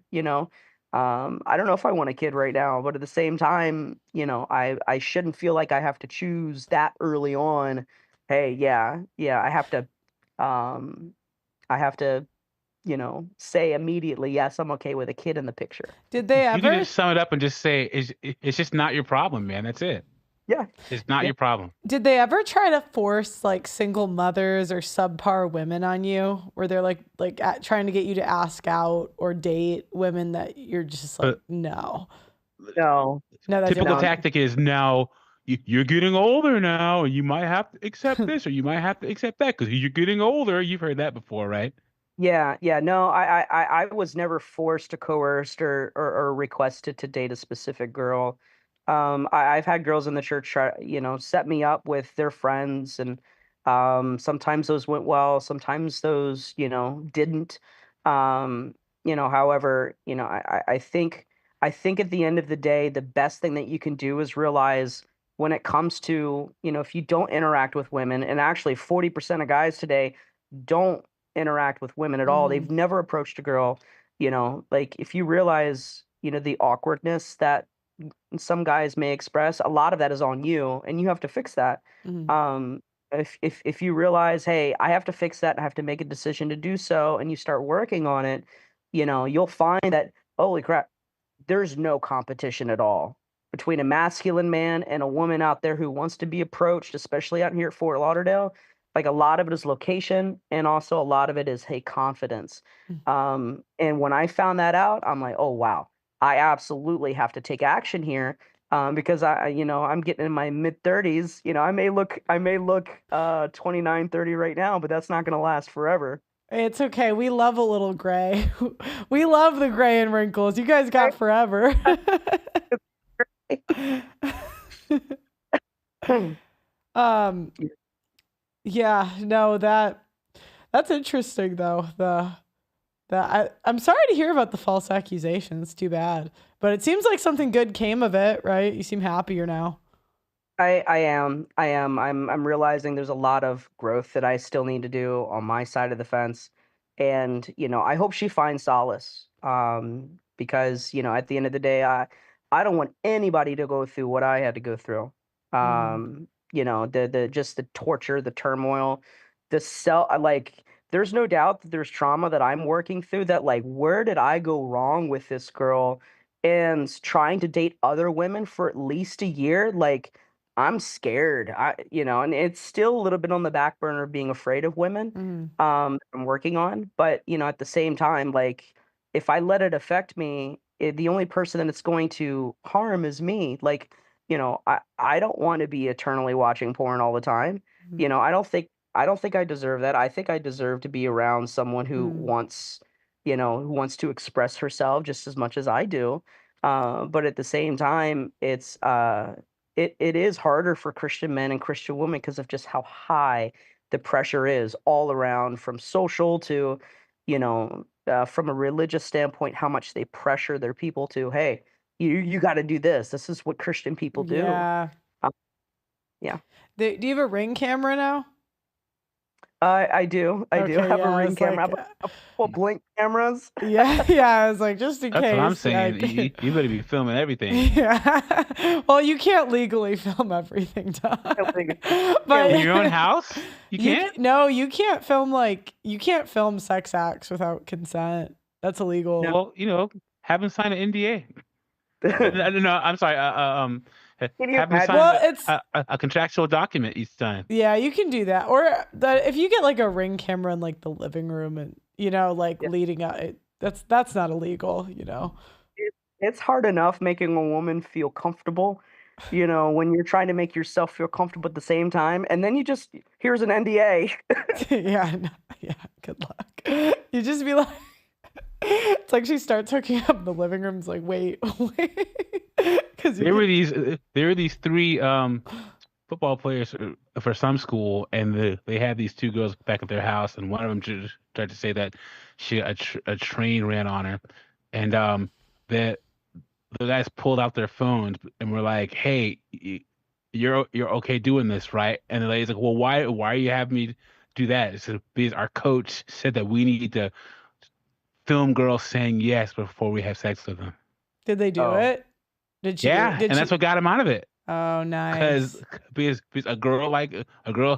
I don't know if I want a kid right now, but at the same time, I shouldn't feel like I have to choose that early on. Hey, yeah, I have to, say immediately, yes, I'm okay with a kid in the picture. Did they You can ever? just sum it up and just say it's just not your problem, man. That's it. Yeah. It's not your problem. Did they ever try to force like single mothers or subpar women on you, where they're like trying to get you to ask out or date women that you're just like, no, No. that's Typical tactic is no. you're getting older now, and you might have to accept this, or you might have to accept that because you're getting older. You've heard that before, right? Yeah, yeah. No, I was never forced or coerced or requested to date a specific girl. I've had girls in the church try, set me up with their friends, and sometimes those went well, sometimes those, didn't. Um, however, I think at the end of the day, the best thing that you can do is realize when it comes to, if you don't interact with women, and actually 40% of guys today don't interact with women at all. They've never approached a girl, like if you realize, the awkwardness that some guys may express, a lot of that is on you and you have to fix that. Mhm. If you realize, hey, I have to fix that, I have to make a decision to do so, and you start working on it, you'll find that, holy crap, there's no competition at all between a masculine man and a woman out there who wants to be approached, especially out here at Fort Lauderdale. Like a lot of it is location, and also a lot of it is, hey, confidence. And when I found that out, I'm like, oh wow, I absolutely have to take action here. Because I'm getting in my mid 30s. I may look 29, 30 right now, but that's not going to last forever. It's okay. We love a little gray. We love the gray and wrinkles. You guys got forever. um yeah, no, that's interesting though. I'm sorry to hear about the false accusations. Too bad. But it seems like something good came of it, right? You seem happier now. I am. I'm realizing there's a lot of growth that I still need to do on my side of the fence. And, I hope she finds solace. Because, at the end of the day, I don't want anybody to go through what I had to go through. The just the torture, the turmoil, there's no doubt that there's trauma that I'm working through, that like, where did I go wrong with this girl? And trying to date other women for at least a year, like I'm scared. And it's still a little bit on the back burner of being afraid of women. I'm working on, but at the same time, like if I let it affect me, the only person that it's going to harm is me. Like, I don't want to be eternally watching porn all the time. I don't think I deserve that. I think I deserve to be around someone who wants to express herself just as much as I do. But at the same time, it is harder for Christian men and Christian women because of just how high the pressure is all around, from social to, from a religious standpoint, how much they pressure their people to, hey, you got to do this. This is what Christian people do. Yeah. Yeah. Do you have a Ring camera now? I do. I do Okay, have a yeah, Ring it's camera. I like, have a couple Blink cameras. yeah, I was like, just in That's case. what I'm saying. like- You better be filming everything. Yeah. Well, you can't legally film everything, Tom. But In your own house? You can't? No, you can't film sex acts without consent. That's illegal. Well, have them sign an NDA. No, I'm sorry. Have them sign a contractual document each time. Yeah, you can do that. Or if you get like a Ring camera in like the living room and leading up, that's not illegal. It's hard enough making a woman feel comfortable, when you're trying to make yourself feel comfortable at the same time, and then here's an NDA. Yeah, good luck. You just be like, it's like she starts hooking up in the living room. It's like, wait, because there were these three football players for some school, and they had these two girls back at their house, and one of them just tried to say that a train ran on her, and the guys pulled out their phones and were like, "Hey, you're okay doing this, right?" And the lady's like, "Well, why are you having me do that?" It's because our coach said that we need to film girls saying yes before we have sex with them. Did they do it? Did she? Yeah, that's what got him out of it. Oh, nice. Because a girl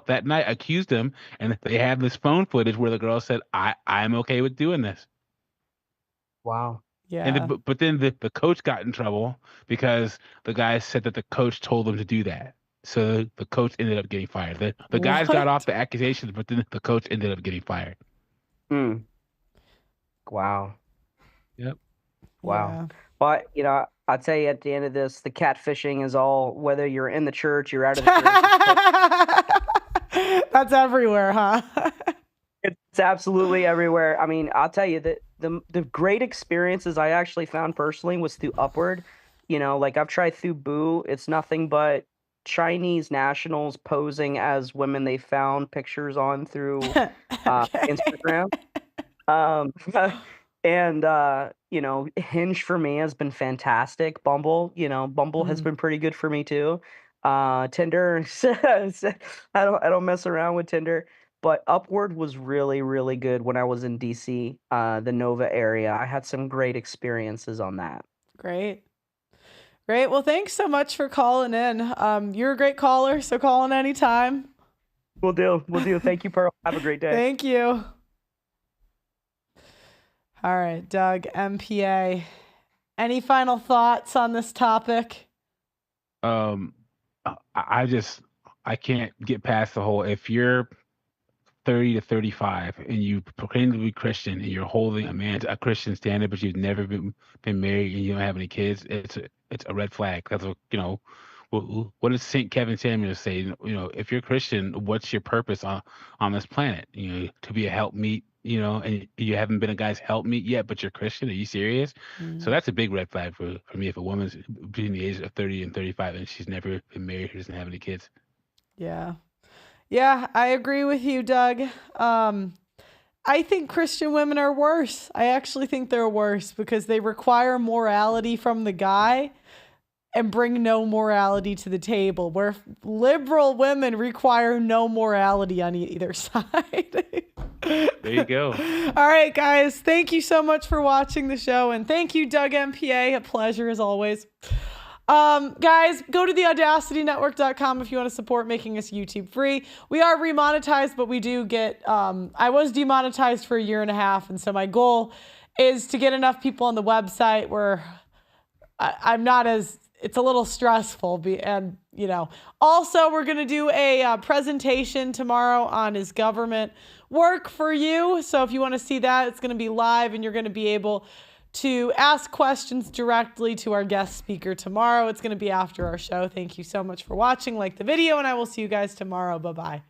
that night accused him, and they had this phone footage where the girl said, "I'm okay with doing this." Wow. Yeah. But then the coach got in trouble because the guy said that the coach told him to do that. So the coach ended up getting fired. The guys got off the accusations, but then the coach ended up getting fired. Wow. Yep. Wow. But, I'll tell you at the end of this, the catfishing is all, whether you're in the church, you're out of the church. That's everywhere, huh? It's absolutely everywhere. I mean, I'll tell you that the great experiences I actually found personally was through Upward. Like I've tried through Boo. It's nothing but Chinese nationals posing as women they found pictures on through Instagram. And Hinge for me has been fantastic. Bumble has been pretty good for me too. Tinder, I don't mess around with Tinder, but Upward was really, really good when I was in DC, the Nova area. I had some great experiences on that. Great. Well, thanks so much for calling in. You're a great caller, so call in anytime. Will do. Thank you, Pearl. Have a great day. Thank you. All right, Doug, MPA. Any final thoughts on this topic? I can't get past the whole, if you're 30 to 35 and you proclaim to be Christian and you're holding a Christian standard, but you've never been married and you don't have any kids, it's a red flag. That's what does Saint Kevin Samuel say? If you're Christian, what's your purpose on this planet? To be a helpmeet, and you haven't been a guy's helpmeet yet, but you're Christian. Are you serious? So that's a big red flag for me. If a woman's between the ages of 30 and 35 and she's never been married, or doesn't have any kids. Yeah, I agree with you, Doug. I think Christian women are worse. I actually think they're worse because they require morality from the guy and bring no morality to the table, where liberal women require no morality on either side. There you go. All right, guys. Thank you so much for watching the show. And thank you, Doug MPA. A pleasure as always. Guys, go to theaudacitynetwork.com if you want to support making us YouTube free. We are remonetized, but we do get, I was demonetized for 1.5 years. And so my goal is to get enough people on the website where I'm not as, it's a little stressful. And, also we're going to do a presentation tomorrow on is government work for you. So if you want to see that, it's going to be live and you're going to be able to ask questions directly to our guest speaker tomorrow. It's going to be after our show. Thank you so much for watching. Like the video, and I will see you guys tomorrow. Bye-bye.